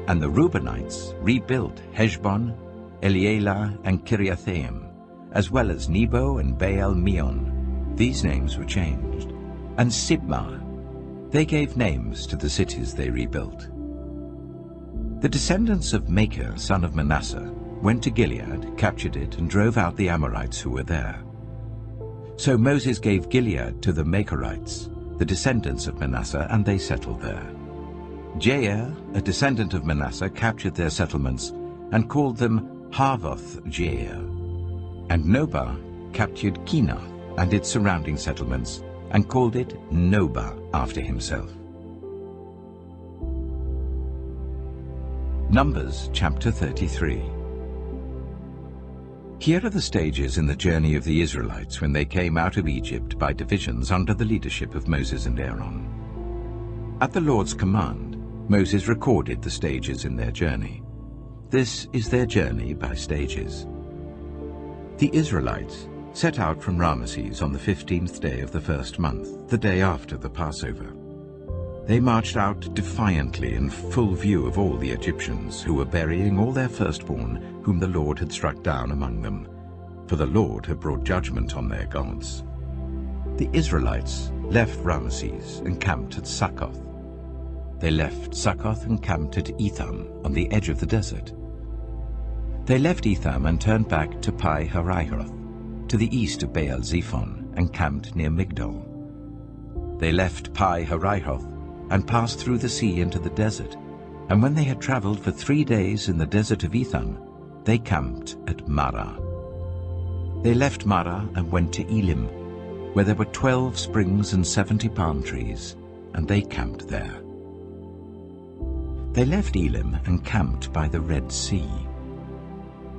And the Reubenites rebuilt Heshbon, Elealeh, and Kiriathaim, as well as Nebo and Baal-Meon. These names were changed. And Sibmah. They gave names to the cities they rebuilt. The descendants of Machir, son of Manasseh, went to Gilead, captured it, and drove out the Amorites who were there. So Moses gave Gilead to the Machirites, the descendants of Manasseh, and they settled there. Jair, a descendant of Manasseh, captured their settlements and called them Havoth-Jair. And Nobah captured Kenath and its surrounding settlements and called it Nobah after himself. Numbers chapter 33. Here are the stages in the journey of the Israelites when they came out of Egypt by divisions under the leadership of Moses and Aaron. At the Lord's command, Moses recorded the stages in their journey. This is their journey by stages. The Israelites set out from Ramesses on the 15th day of the first month, the day after the Passover. They marched out defiantly in full view of all the Egyptians, who were burying all their firstborn whom the Lord had struck down among them, for the Lord had brought judgment on their gods. The Israelites left Ramesses and camped at Succoth. They left Succoth and camped at Etham on the edge of the desert. They left Etham and turned back to Pi-hahiroth, to the east of Baal-zephon, and camped near Migdol. They left Pi-hahiroth and passed through the sea into the desert, and when they had traveled for 3 days in the desert of Etham, they camped at Marah. They left Marah and went to Elim, where there were 12 springs and 70 palm trees, and they camped there. They left Elim and camped by the Red Sea.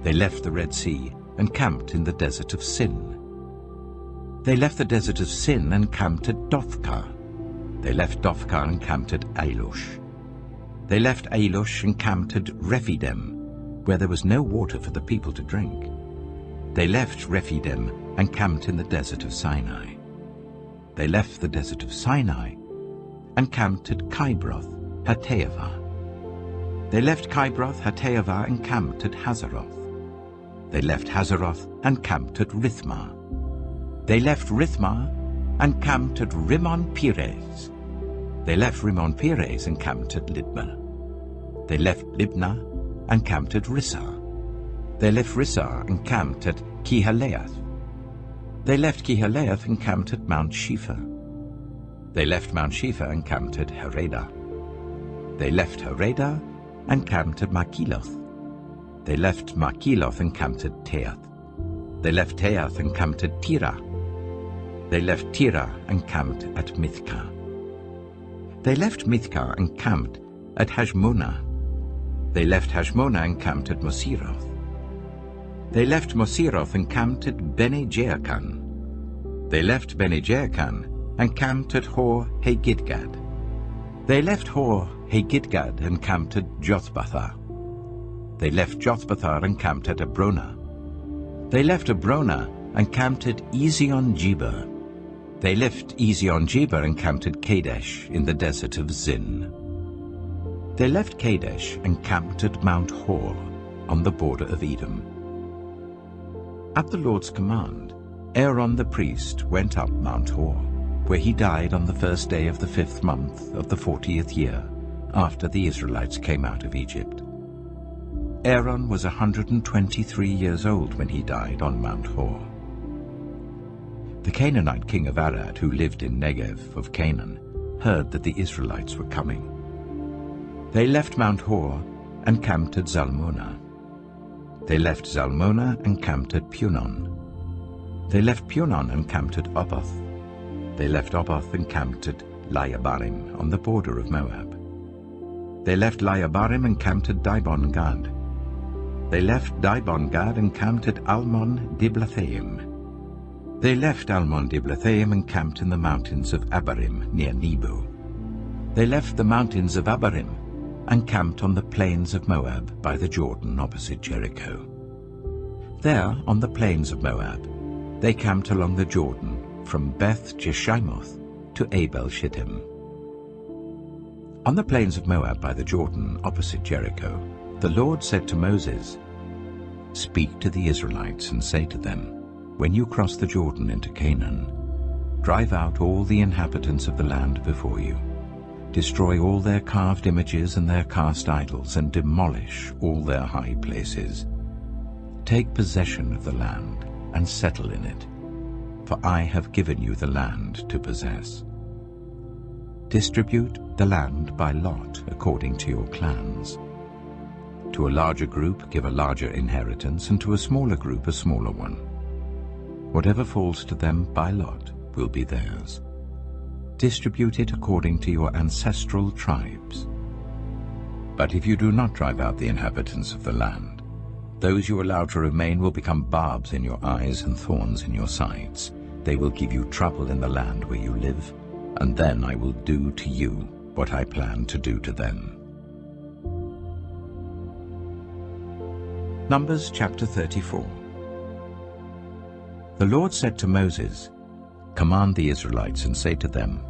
They left the Red Sea and camped in the desert of Sin. They left the desert of Sin and camped at Dophkah. They left Dophkah and camped at Alush. They left Alush and camped at Rephidim, where there was no water for the people to drink. They left Rephidim and camped in the desert of Sinai. They left the desert of Sinai and camped at Kibroth Hattaavah. They left Kibroth Hattaavah and camped at Hazeroth. They left Hazeroth and camped at Rithmah. They left Rithmah and camped at Rimmon-Perez. They left Rimmon-Perez and camped at Libnah. They left Libnah and camped at Rissah. They left Rissah and camped at Kihaleath. They left Kihaleath and camped at Mount Shepha. They left Mount Shepha and camped at Haredah. They left Haredah and camped at Makheloth. They left Makheloth and camped at Teath. They left Teath and camped at Tirah. They left Tirah and camped at Mithkah. They left Mithkah and camped at Hashmonah. They left Hashmonah and camped at Moseroth. They left Moseroth and camped at Bene-Jaakan. They left Bene-Jaakan and camped at Hor-Hagidgad. They left Hor-Hagidgad and camped at Jothbathah. They left Jothbathah and camped at Abronah. They left Abronah and camped at Ezion-Geber. They left Ezion-Geber and camped at Kadesh in the desert of Zin. They left Kadesh and camped at Mount Hor on the border of Edom. At the Lord's command, Aaron the priest went up Mount Hor, where he died on the first day of the 5th month of the 40th year after the Israelites came out of Egypt. Aaron was 123 years old when he died on Mount Hor. The Canaanite king of Arad, who lived in Negev of Canaan, heard that the Israelites were coming. They left Mount Hor and camped at Zalmonah. They left Zalmonah and camped at Punon. They left Punon and camped at Oboth. They left Oboth and camped at Layabarim on the border of Moab. They left Layabarim and camped at Dibon-Gad. They left Dibon-Gad and camped at Almon-Diblathaim. They left Almon-Diblathaim and camped in the mountains of Abarim near Nebo. They left the mountains of Abarim and camped on the plains of Moab by the Jordan opposite Jericho. There, on the plains of Moab, they camped along the Jordan from Beth-Jeshimoth to Abel-Shittim. On the plains of Moab by the Jordan opposite Jericho, the Lord said to Moses, "Speak to the Israelites and say to them, when you cross the Jordan into Canaan, drive out all the inhabitants of the land before you. Destroy all their carved images and their cast idols, and demolish all their high places. Take possession of the land and settle in it, for I have given you the land to possess. Distribute the land by lot according to your clans. To a larger group give a larger inheritance, and to a smaller group a smaller one. Whatever falls to them by lot will be theirs. Distribute it according to your ancestral tribes. But if you do not drive out the inhabitants of the land, those you allow to remain will become barbs in your eyes and thorns in your sides. They will give you trouble in the land where you live, and then I will do to you what I plan to do to them." Numbers chapter 34. The Lord said to Moses, "Command the Israelites and say to them,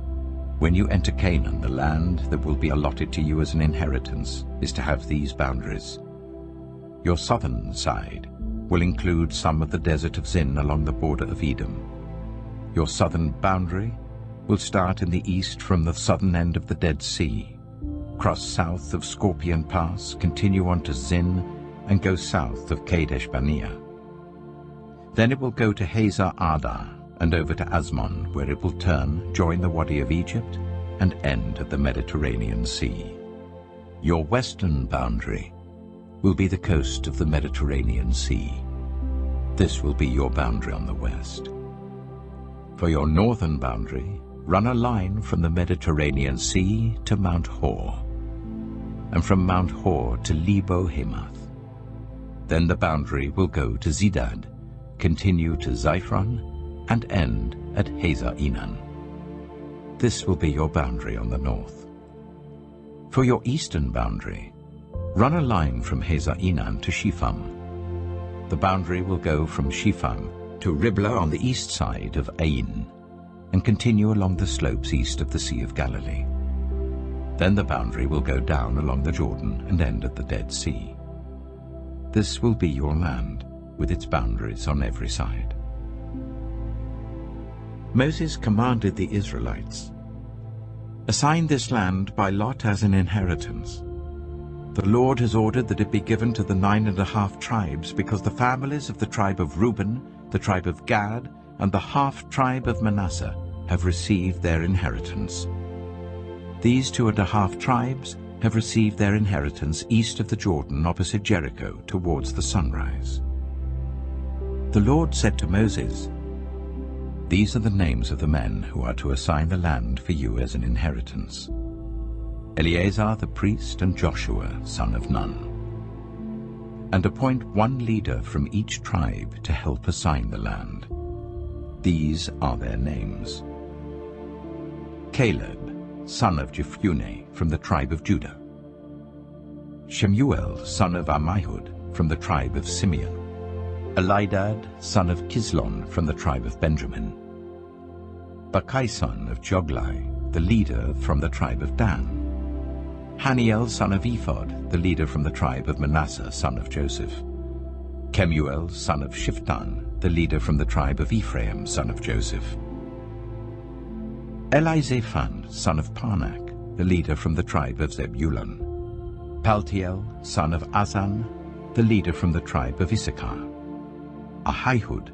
when you enter Canaan, the land that will be allotted to you as an inheritance is to have these boundaries. Your southern side will include some of the desert of Zin along the border of Edom. Your southern boundary will start in the east from the southern end of the Dead Sea, cross south of Scorpion Pass, continue on to Zin, and go south of Kadesh Barnea. Then it will go to Hazar Adar and over to Asmon, where it will turn, join the Wadi of Egypt, and end at the Mediterranean Sea. Your western boundary will be the coast of the Mediterranean Sea. This will be your boundary on the west. For your northern boundary, run a line from the Mediterranean Sea to Mount Hor, and from Mount Hor to Lebo Hamath. Then the boundary will go to Zidad, continue to Ziphron, and end at Hazar Enan. This will be your boundary on the north. For your eastern boundary, run a line from Hazar Enan to Shepham. The boundary will go from Shepham to Riblah on the east side of Ain, and continue along the slopes east of the Sea of Galilee. Then the boundary will go down along the Jordan and end at the Dead Sea. This will be your land, with its boundaries on every side. Moses commanded the Israelites, "Assign this land by lot as an inheritance. The Lord has ordered that it be given to the 9½ tribes, because the families of the tribe of Reuben, the tribe of Gad, and the half-tribe of Manasseh have received their inheritance. These 2½ tribes have received their inheritance east of the Jordan opposite Jericho towards the sunrise." The Lord said to Moses, "These are the names of the men who are to assign the land for you as an inheritance: Eleazar the priest and Joshua son of Nun. And appoint one leader from each tribe to help assign the land. These are their names: Caleb, son of Jephunneh, from the tribe of Judah; Shemuel, son of Ammihud, from the tribe of Simeon; Elidad, son of Kislon, from the tribe of Benjamin; Bakkai, son of Joglai, the leader, from the tribe of Dan; Haniel, son of Ephod, the leader, from the tribe of Manasseh, son of Joseph; Kemuel, son of Shiftan, the leader, from the tribe of Ephraim, son of Joseph; Elizaphan, son of Parnak, the leader, from the tribe of Zebulun; Paltiel, son of Azan, the leader, from the tribe of Issachar; Ahihud,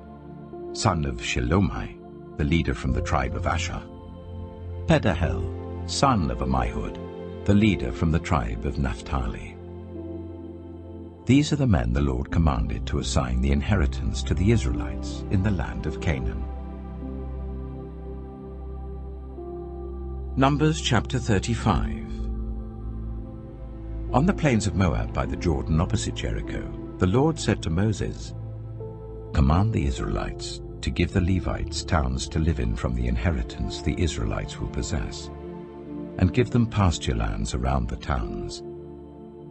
son of Shelomai, the leader, from the tribe of Asher; Pedahel, son of Ammihud, the leader, from the tribe of Naphtali. These are the men the Lord commanded to assign the inheritance to the Israelites in the land of Canaan. Numbers chapter 35. On the plains of Moab by the Jordan opposite Jericho, the Lord said to Moses, "Command the Israelites to give the Levites towns to live in from the inheritance the Israelites will possess, and give them pasture lands around the towns.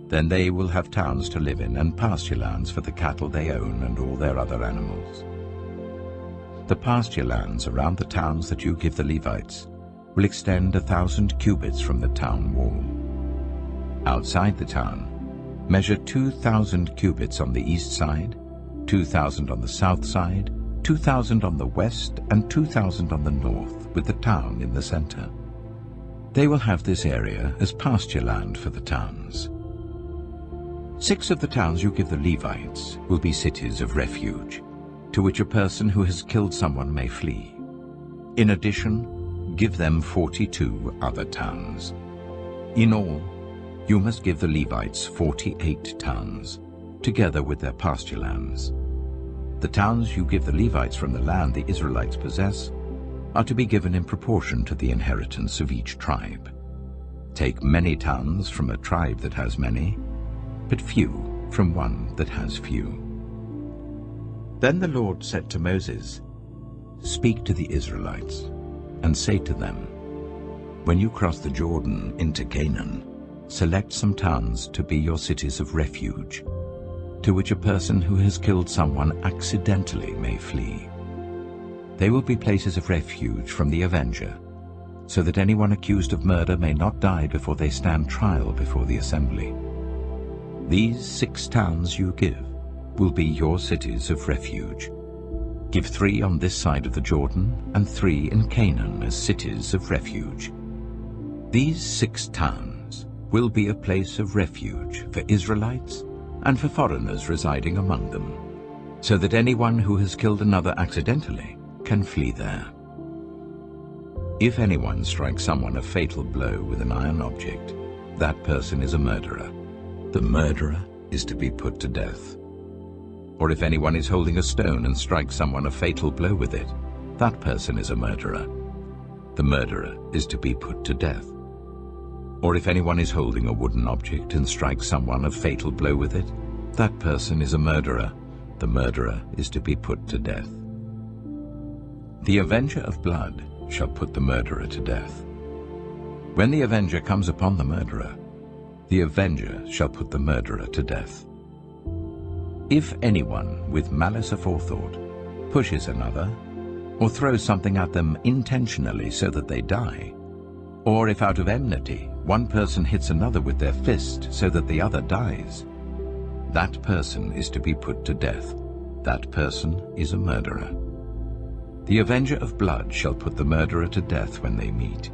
Then they will have towns to live in and pasture lands for the cattle they own and all their other animals. The pasture lands around the towns that you give the Levites will extend 1,000 cubits from the town wall. Outside the town, measure 2,000 cubits on the east side, 2,000 on the south side, 2,000 on the west, and 2,000 on the north, with the town in the center. They will have this area as pasture land for the towns. 6 of the towns you give the Levites will be cities of refuge, to which a person who has killed someone may flee. In addition, give them 42 other towns. In all, you must give the Levites 48 towns, together with their pasture lands. The towns you give the Levites from the land the Israelites possess are to be given in proportion to the inheritance of each tribe. Take many towns from a tribe that has many, but few from one that has few." Then the Lord said to Moses, "Speak to the Israelites and say to them, when you cross the Jordan into Canaan, select some towns to be your cities of refuge, to which a person who has killed someone accidentally may flee. They will be places of refuge from the avenger, so that anyone accused of murder may not die before they stand trial before the assembly. These 6 towns you give will be your cities of refuge. Give 3 on this side of the Jordan and 3 in Canaan as cities of refuge. These 6 towns will be a place of refuge for Israelites and for foreigners residing among them, so that anyone who has killed another accidentally can flee there. If anyone strikes someone a fatal blow with an iron object, that person is a murderer. The murderer is to be put to death. Or if anyone is holding a stone and strikes someone a fatal blow with it, that person is a murderer. The murderer is to be put to death. Or if anyone is holding a wooden object and strikes someone a fatal blow with it, that person is a murderer. The murderer is to be put to death. The avenger of blood shall put the murderer to death. When the avenger comes upon the murderer, the avenger shall put the murderer to death. If anyone with malice aforethought pushes another, or throws something at them intentionally so that they die, or if out of enmity one person hits another with their fist so that the other dies, that person is to be put to death. That person is a murderer. The avenger of blood shall put the murderer to death when they meet.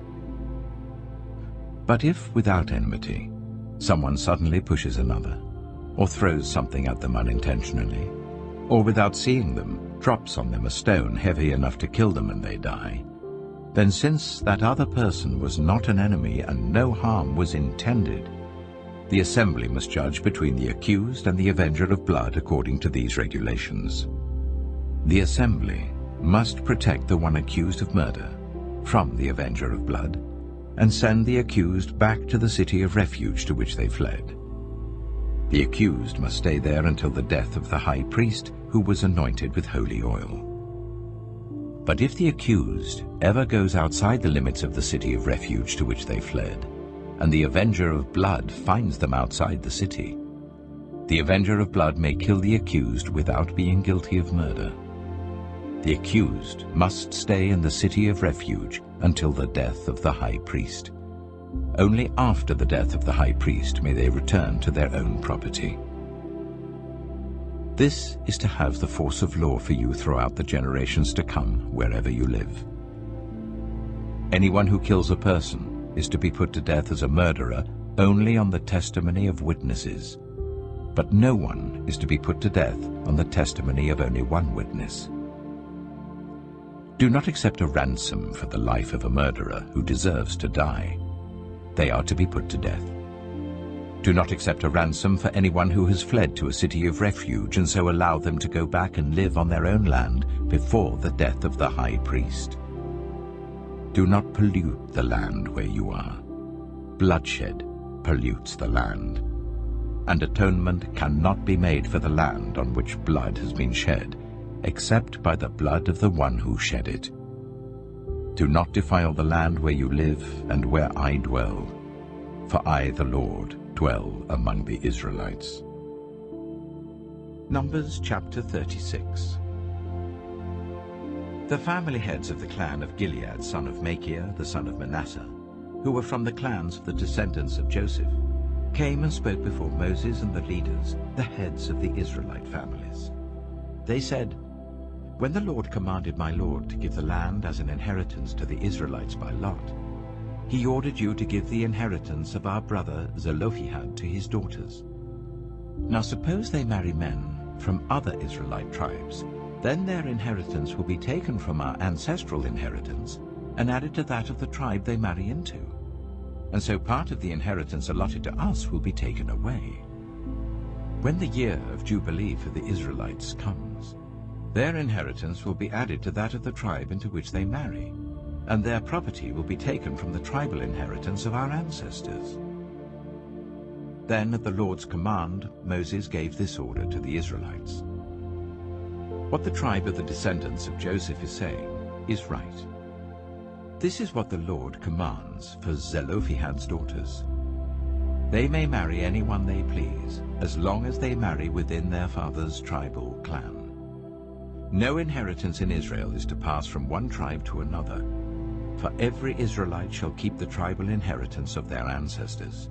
But if without enmity someone suddenly pushes another, or throws something at them unintentionally, or without seeing them drops on them a stone heavy enough to kill them and they die, then since that other person was not an enemy and no harm was intended, the assembly must judge between the accused and the avenger of blood according to these regulations. The assembly must protect the one accused of murder from the avenger of blood, and send the accused back to the city of refuge to which they fled. The accused must stay there until the death of the high priest who was anointed with holy oil. But if the accused ever goes outside the limits of the city of refuge to which they fled, and the avenger of blood finds them outside the city, the avenger of blood may kill the accused without being guilty of murder. The accused must stay in the city of refuge until the death of the high priest. Only after the death of the high priest may they return to their own property. This is to have the force of law for you throughout the generations to come, wherever you live. Anyone who kills a person is to be put to death as a murderer only on the testimony of witnesses, but no one is to be put to death on the testimony of only one witness. Do not accept a ransom for the life of a murderer who deserves to die. They are to be put to death. Do not accept a ransom for anyone who has fled to a city of refuge and so allow them to go back and live on their own land before the death of the high priest. Do not pollute the land where you are. Bloodshed pollutes the land, and atonement cannot be made for the land on which blood has been shed, except by the blood of the one who shed it. Do not defile the land where you live and where I dwell, for I, the Lord, dwell among the Israelites. Numbers chapter 36. The family heads of the clan of Gilead, son of Machir, the son of Manasseh, who were from the clans of the descendants of Joseph, came and spoke before Moses and the leaders, the heads of the Israelite families. They said, "When the Lord commanded my Lord to give the land as an inheritance to the Israelites by lot, he ordered you to give the inheritance of our brother Zelophehad to his daughters. Now suppose they marry men from other Israelite tribes, then their inheritance will be taken from our ancestral inheritance and added to that of the tribe they marry into. And so part of the inheritance allotted to us will be taken away. When the year of Jubilee for the Israelites comes, their inheritance will be added to that of the tribe into which they marry, and their property will be taken from the tribal inheritance of our ancestors." Then at the Lord's command, Moses gave this order to the Israelites. What the tribe of the descendants of Joseph is saying is right. This is what the Lord commands for Zelophehad's daughters. They may marry anyone they please, as long as they marry within their father's tribal clan. No inheritance in Israel is to pass from one tribe to another, for every Israelite shall keep the tribal inheritance of their ancestors.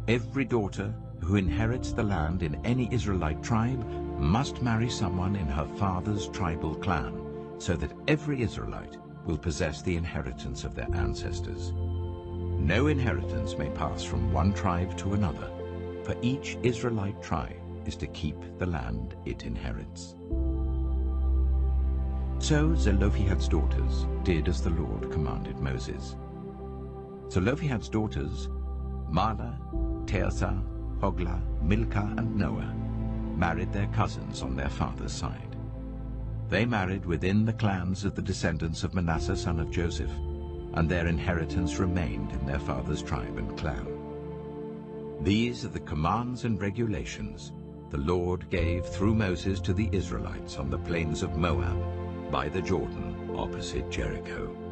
Every daughter who inherits the land in any Israelite tribe must marry someone in her father's tribal clan, so that every Israelite will possess the inheritance of their ancestors. No inheritance may pass from one tribe to another, for each Israelite tribe is to keep the land it inherits. So Zelophehad's daughters did as the Lord commanded Moses. Zelophehad's daughters, Mahlah, Tirzah, Hoglah, Milcah, and Noah, married their cousins on their father's side. They married within the clans of the descendants of Manasseh son of Joseph, and their inheritance remained in their father's tribe and clan. These are the commands and regulations the Lord gave through Moses to the Israelites on the plains of Moab, by the Jordan opposite Jericho.